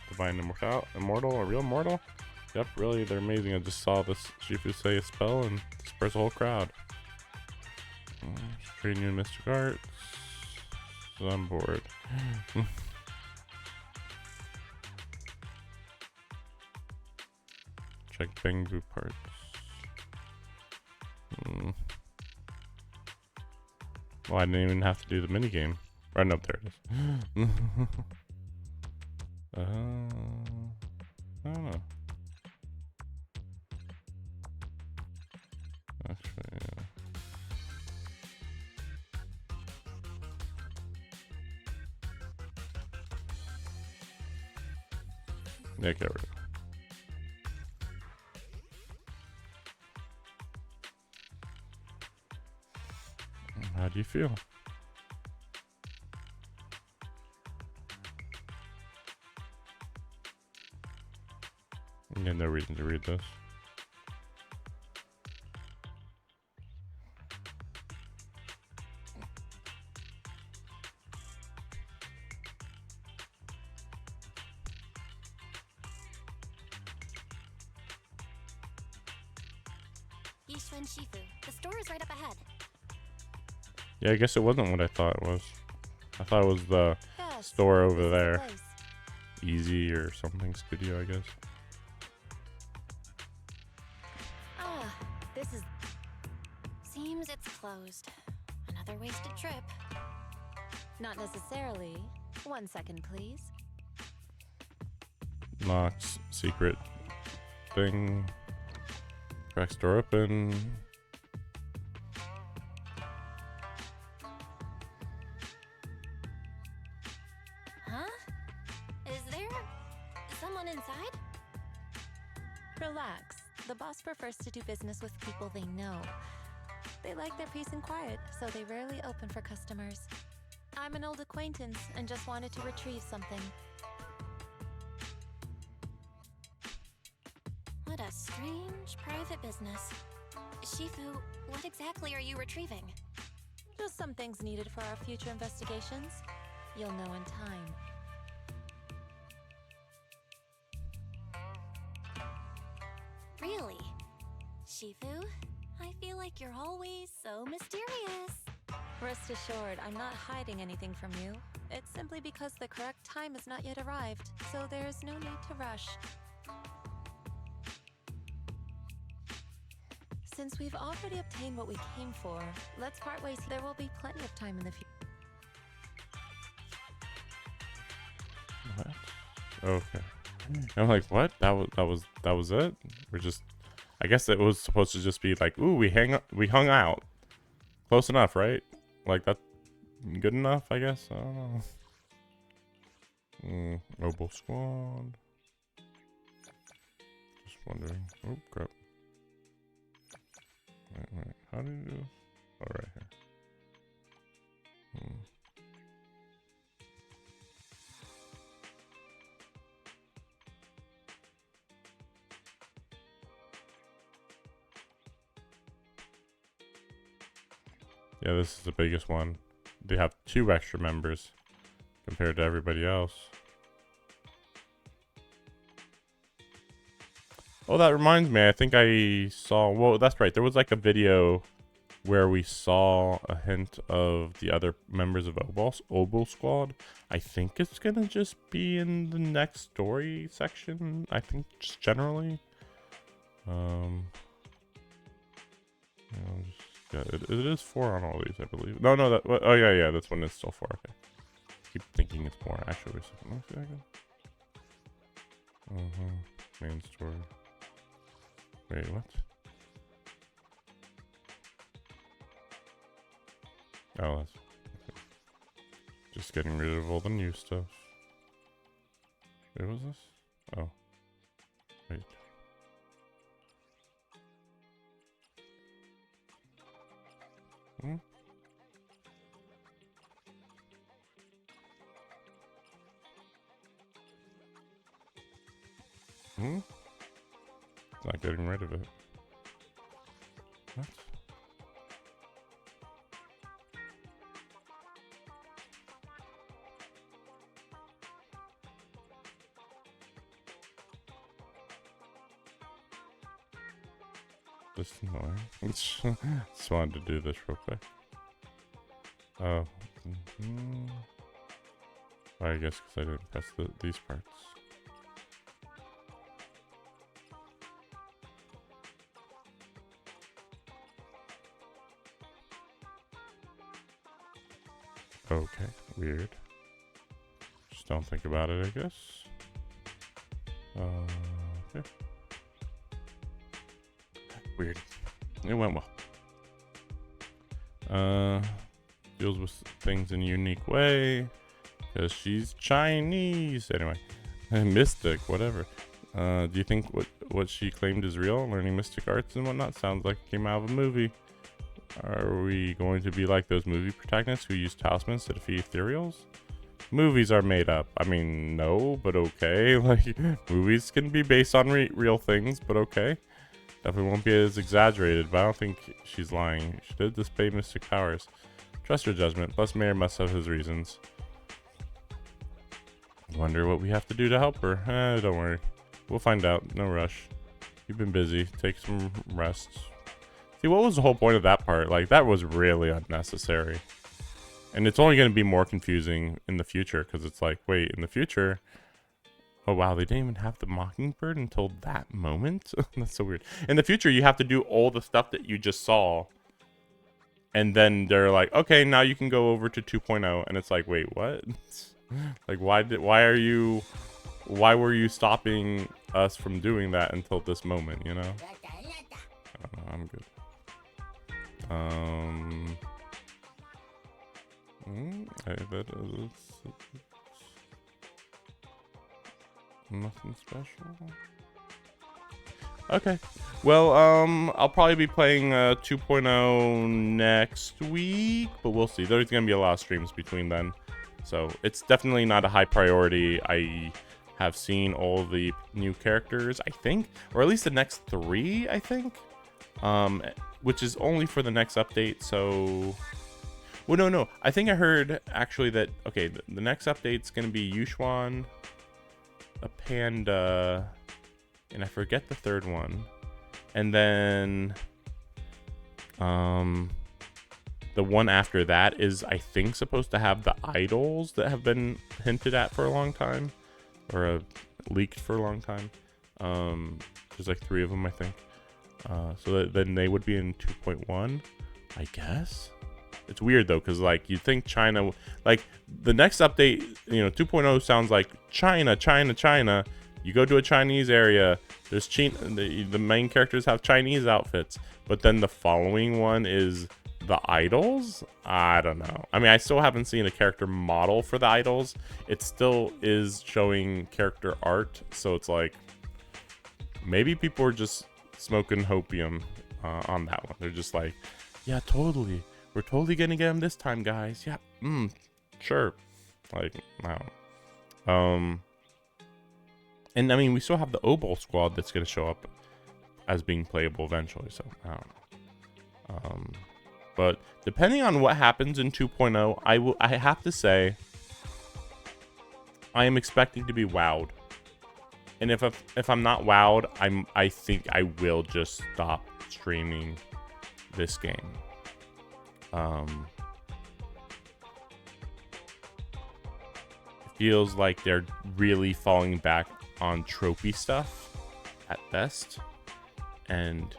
Divine Immortal, a real mortal? Yep, really, they're amazing. I just saw this Shifu say a spell and disperse a whole crowd. Train you in Mystic Arts. So I'm bored. Check Bangbu parts. Well, I didn't even have to do the minigame. Right up there it is. I don't know. Actually, yeah. Yeah, get rid of it. How do you feel? Yeah, no reason to read this. Yishun Shifu. The store is right up ahead. Yeah, I guess it wasn't what I thought it was. I thought it was the store over there. Easy or something studio, I guess. Ah, this is... Seems it's closed. Another wasted trip. Not necessarily. 1 second, please. Knox, secret thing. Cracks door open. Huh? Is there someone inside? Relax. The boss prefers to do business with people they know. They like their peace and quiet, so they rarely open for customers. I'm an old acquaintance and just wanted to retrieve something. What a strange private business. Shifu, what exactly are you retrieving? Just some things needed for our future investigations. You'll know in time. Really? Shifu, I feel like you're always so mysterious. Rest assured, I'm not hiding anything from you. It's simply because the correct time has not yet arrived, so there's no need to rush. Since we've already obtained what we came for, let's part ways. There will be plenty of time in the future. What? Okay. I'm like, what? That was it? We're just, I guess it was supposed to just be like, ooh, we hung out. Close enough, right? Like that good enough, I guess. I don't know. Noble Squad. Just wondering. Oh crap. Wait. How do you do this? Oh, right here. Yeah, this is the biggest one. They have 2 extra members compared to everybody else. Oh, that reminds me. I think I saw... Well, that's right. There was like a video where we saw a hint of the other members of Obol Squad. I think it's going to just be in the next story section. I think just generally. Yeah, it is 4 on all these, I believe. No, that... Oh, yeah, this one is still 4. Okay. Keep thinking it's more. Actually, wait a second. Main story. Wait, what? Oh, that's... Okay. Just getting rid of all the new stuff. Wait, what was this? Oh. Wait. It's not getting rid of it. What? Just annoying. Just wanted to do this real quick. Oh. I guess because I didn't press these parts. Okay, weird. Just don't think about it, I guess. Okay. Weird. It went well. Deals with things in a unique way. Because she's Chinese. Anyway. Mystic, whatever. Do you think what she claimed is real? Learning mystic arts and whatnot? Sounds like it came out of a movie. Are we going to be like those movie protagonists who use talismans to defeat ethereals? Movies are made up. I mean, no, but okay. Like, movies can be based on real things, but okay. Definitely won't be as exaggerated, but I don't think she's lying. She did display mystic powers. Trust her judgment. Plus, Mayor must have his reasons. Wonder what we have to do to help her. Don't worry. We'll find out. No rush. You've been busy. Take some rest. See, what was the whole point of that part? Like, that was really unnecessary. And it's only going to be more confusing in the future, because it's like, wait, in the future... Oh, wow, they didn't even have the Mockingbird until that moment? That's so weird. In the future, you have to do all the stuff that you just saw. And then they're like, okay, now you can go over to 2.0. And it's like, wait, what? Like, why were you stopping us from doing that until this moment, you know? I don't know, I'm good. Nothing special. Okay. Well, I'll probably be playing 2.0 next week, but we'll see. There's gonna be a lot of streams between then. So it's definitely not a high priority. I have seen all the new characters, I think, or at least the next 3, I think, which is only for the next update. So, well, no, I think I heard actually that, okay, the next update's going to be Yuxuan, a panda, and I forget the third one. And then, the one after that is, I think, supposed to have the idols that have been hinted at for a long time, or leaked for a long time. There's like 3 of them, I think. So then they would be in 2.1, I guess. It's weird though, because like you think China, like the next update, 2.0 sounds like China. You go to a Chinese area, there's the main characters have Chinese outfits, but then the following one is the idols. I don't know. I mean, I still haven't seen a character model for the idols. It still is showing character art, so it's like maybe people are just smoking hopium on that one. They're just like, yeah, totally. We're totally gonna get him this time, guys. Yeah, sure. Like, wow. And I mean, we still have the Obol squad that's gonna show up as being playable eventually. So I don't know. But depending on what happens in 2.0, I have to say, I am expecting to be wowed. And if I'm not wowed, I think I will just stop streaming this game. It feels like they're really falling back on tropey stuff at best, and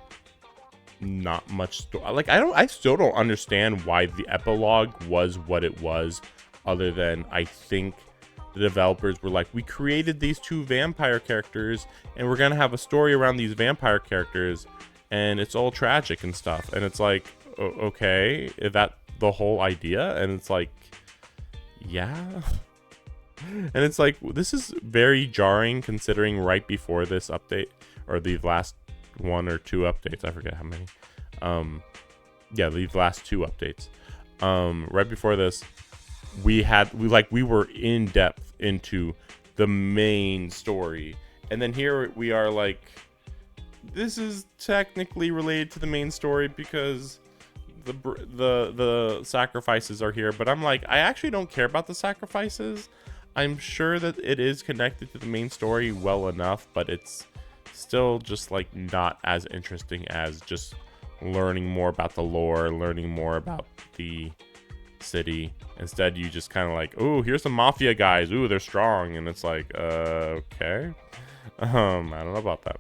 not much like I still don't understand why the epilogue was what it was, other than I think the developers were like, we created these 2 vampire characters and we're gonna have a story around these vampire characters, and it's all tragic and stuff. And it's like, okay, is that the whole idea? And it's like, yeah. And it's like, this is very jarring considering right before this update, or the last 1 or 2 updates, I forget how many. Yeah, these last 2 updates. Right before this, we were in depth into the main story And then here we are like, this is technically related to the main story because the sacrifices are here, but I'm like, I actually don't care about the sacrifices. I'm sure that it is connected to the main story well enough, but it's still just like not as interesting as just learning more about the lore, learning more about the city. Instead, you just kind of like, oh, here's some mafia guys. Ooh, they're strong, and it's like, okay. I don't know about that.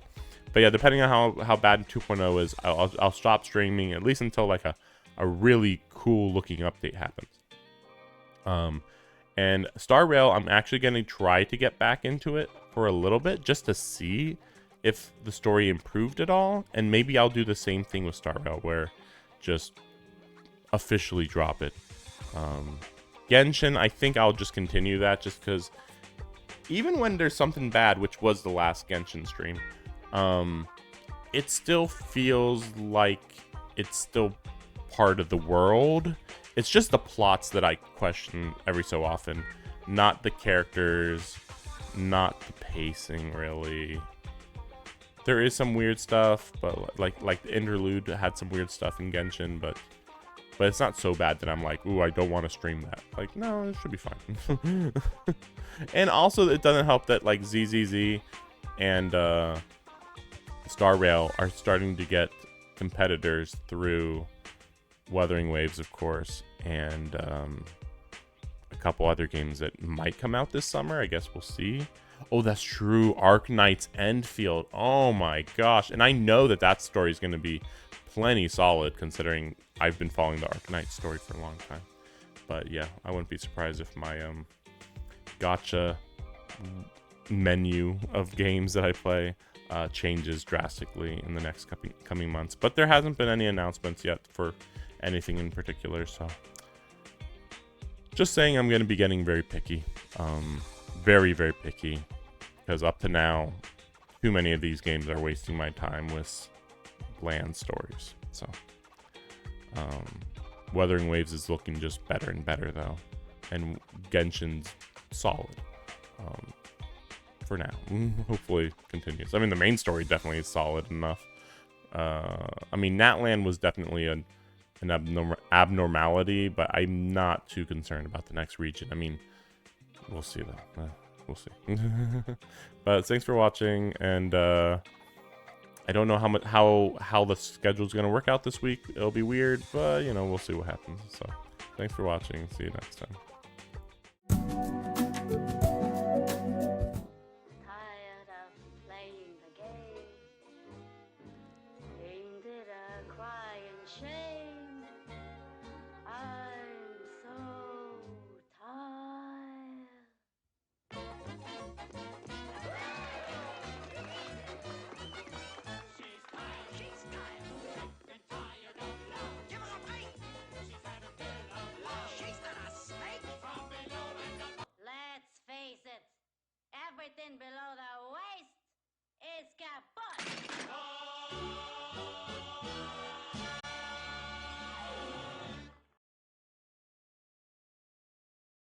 But yeah, depending on how bad 2.0 is, I'll stop streaming at least until like a really cool looking update happens. And Star Rail, I'm actually going to try to get back into it for a little bit just to see if the story improved at all. And maybe I'll do the same thing with Star Rail, where just officially drop it. Genshin, I think I'll just continue that just because even when there's something bad, which was the last Genshin stream, it still feels like it's still part of the world. It's just the plots that I question every so often, not the characters, not the pacing really. There is some weird stuff, but like the interlude had some weird stuff in Genshin, but it's not so bad that I'm like, ooh, I don't want to stream that. Like, no, it should be fine. And also, it doesn't help that like ZZZ and Star Rail are starting to get competitors through Wuthering Waves, of course, and a couple other games that might come out this summer. I guess we'll see. Oh, that's true. Arknight's Endfield. Oh my gosh. And I know that story is going to be plenty solid, considering I've been following the Arknight story for a long time. But yeah, I wouldn't be surprised if my gacha menu of games that I play changes drastically in the next coming months. But there hasn't been any announcements yet for anything in particular, so just saying I'm going to be getting very picky. Very, very picky, because up to now, too many of these games are wasting my time with bland stories. So Wuthering Waves is looking just better and better though, and Genshin's solid for now. Hopefully continues. I mean, the main story definitely is solid enough. I mean, Natlan was definitely an abnormality, but I'm not too concerned about the next region. I mean, we'll see though. We'll see. But thanks for watching, and I don't know how the schedule's gonna work out this week. It'll be weird, but you know, we'll see what happens. So thanks for watching. See you next time. Tired of playing the game. Ain't it a crying shame? I'm so tired. She's tired. Been tired of love. Give her a beat. She's had a bit of love. She's not a snake. From below and above. Let's face it. Everything below the waist is capable.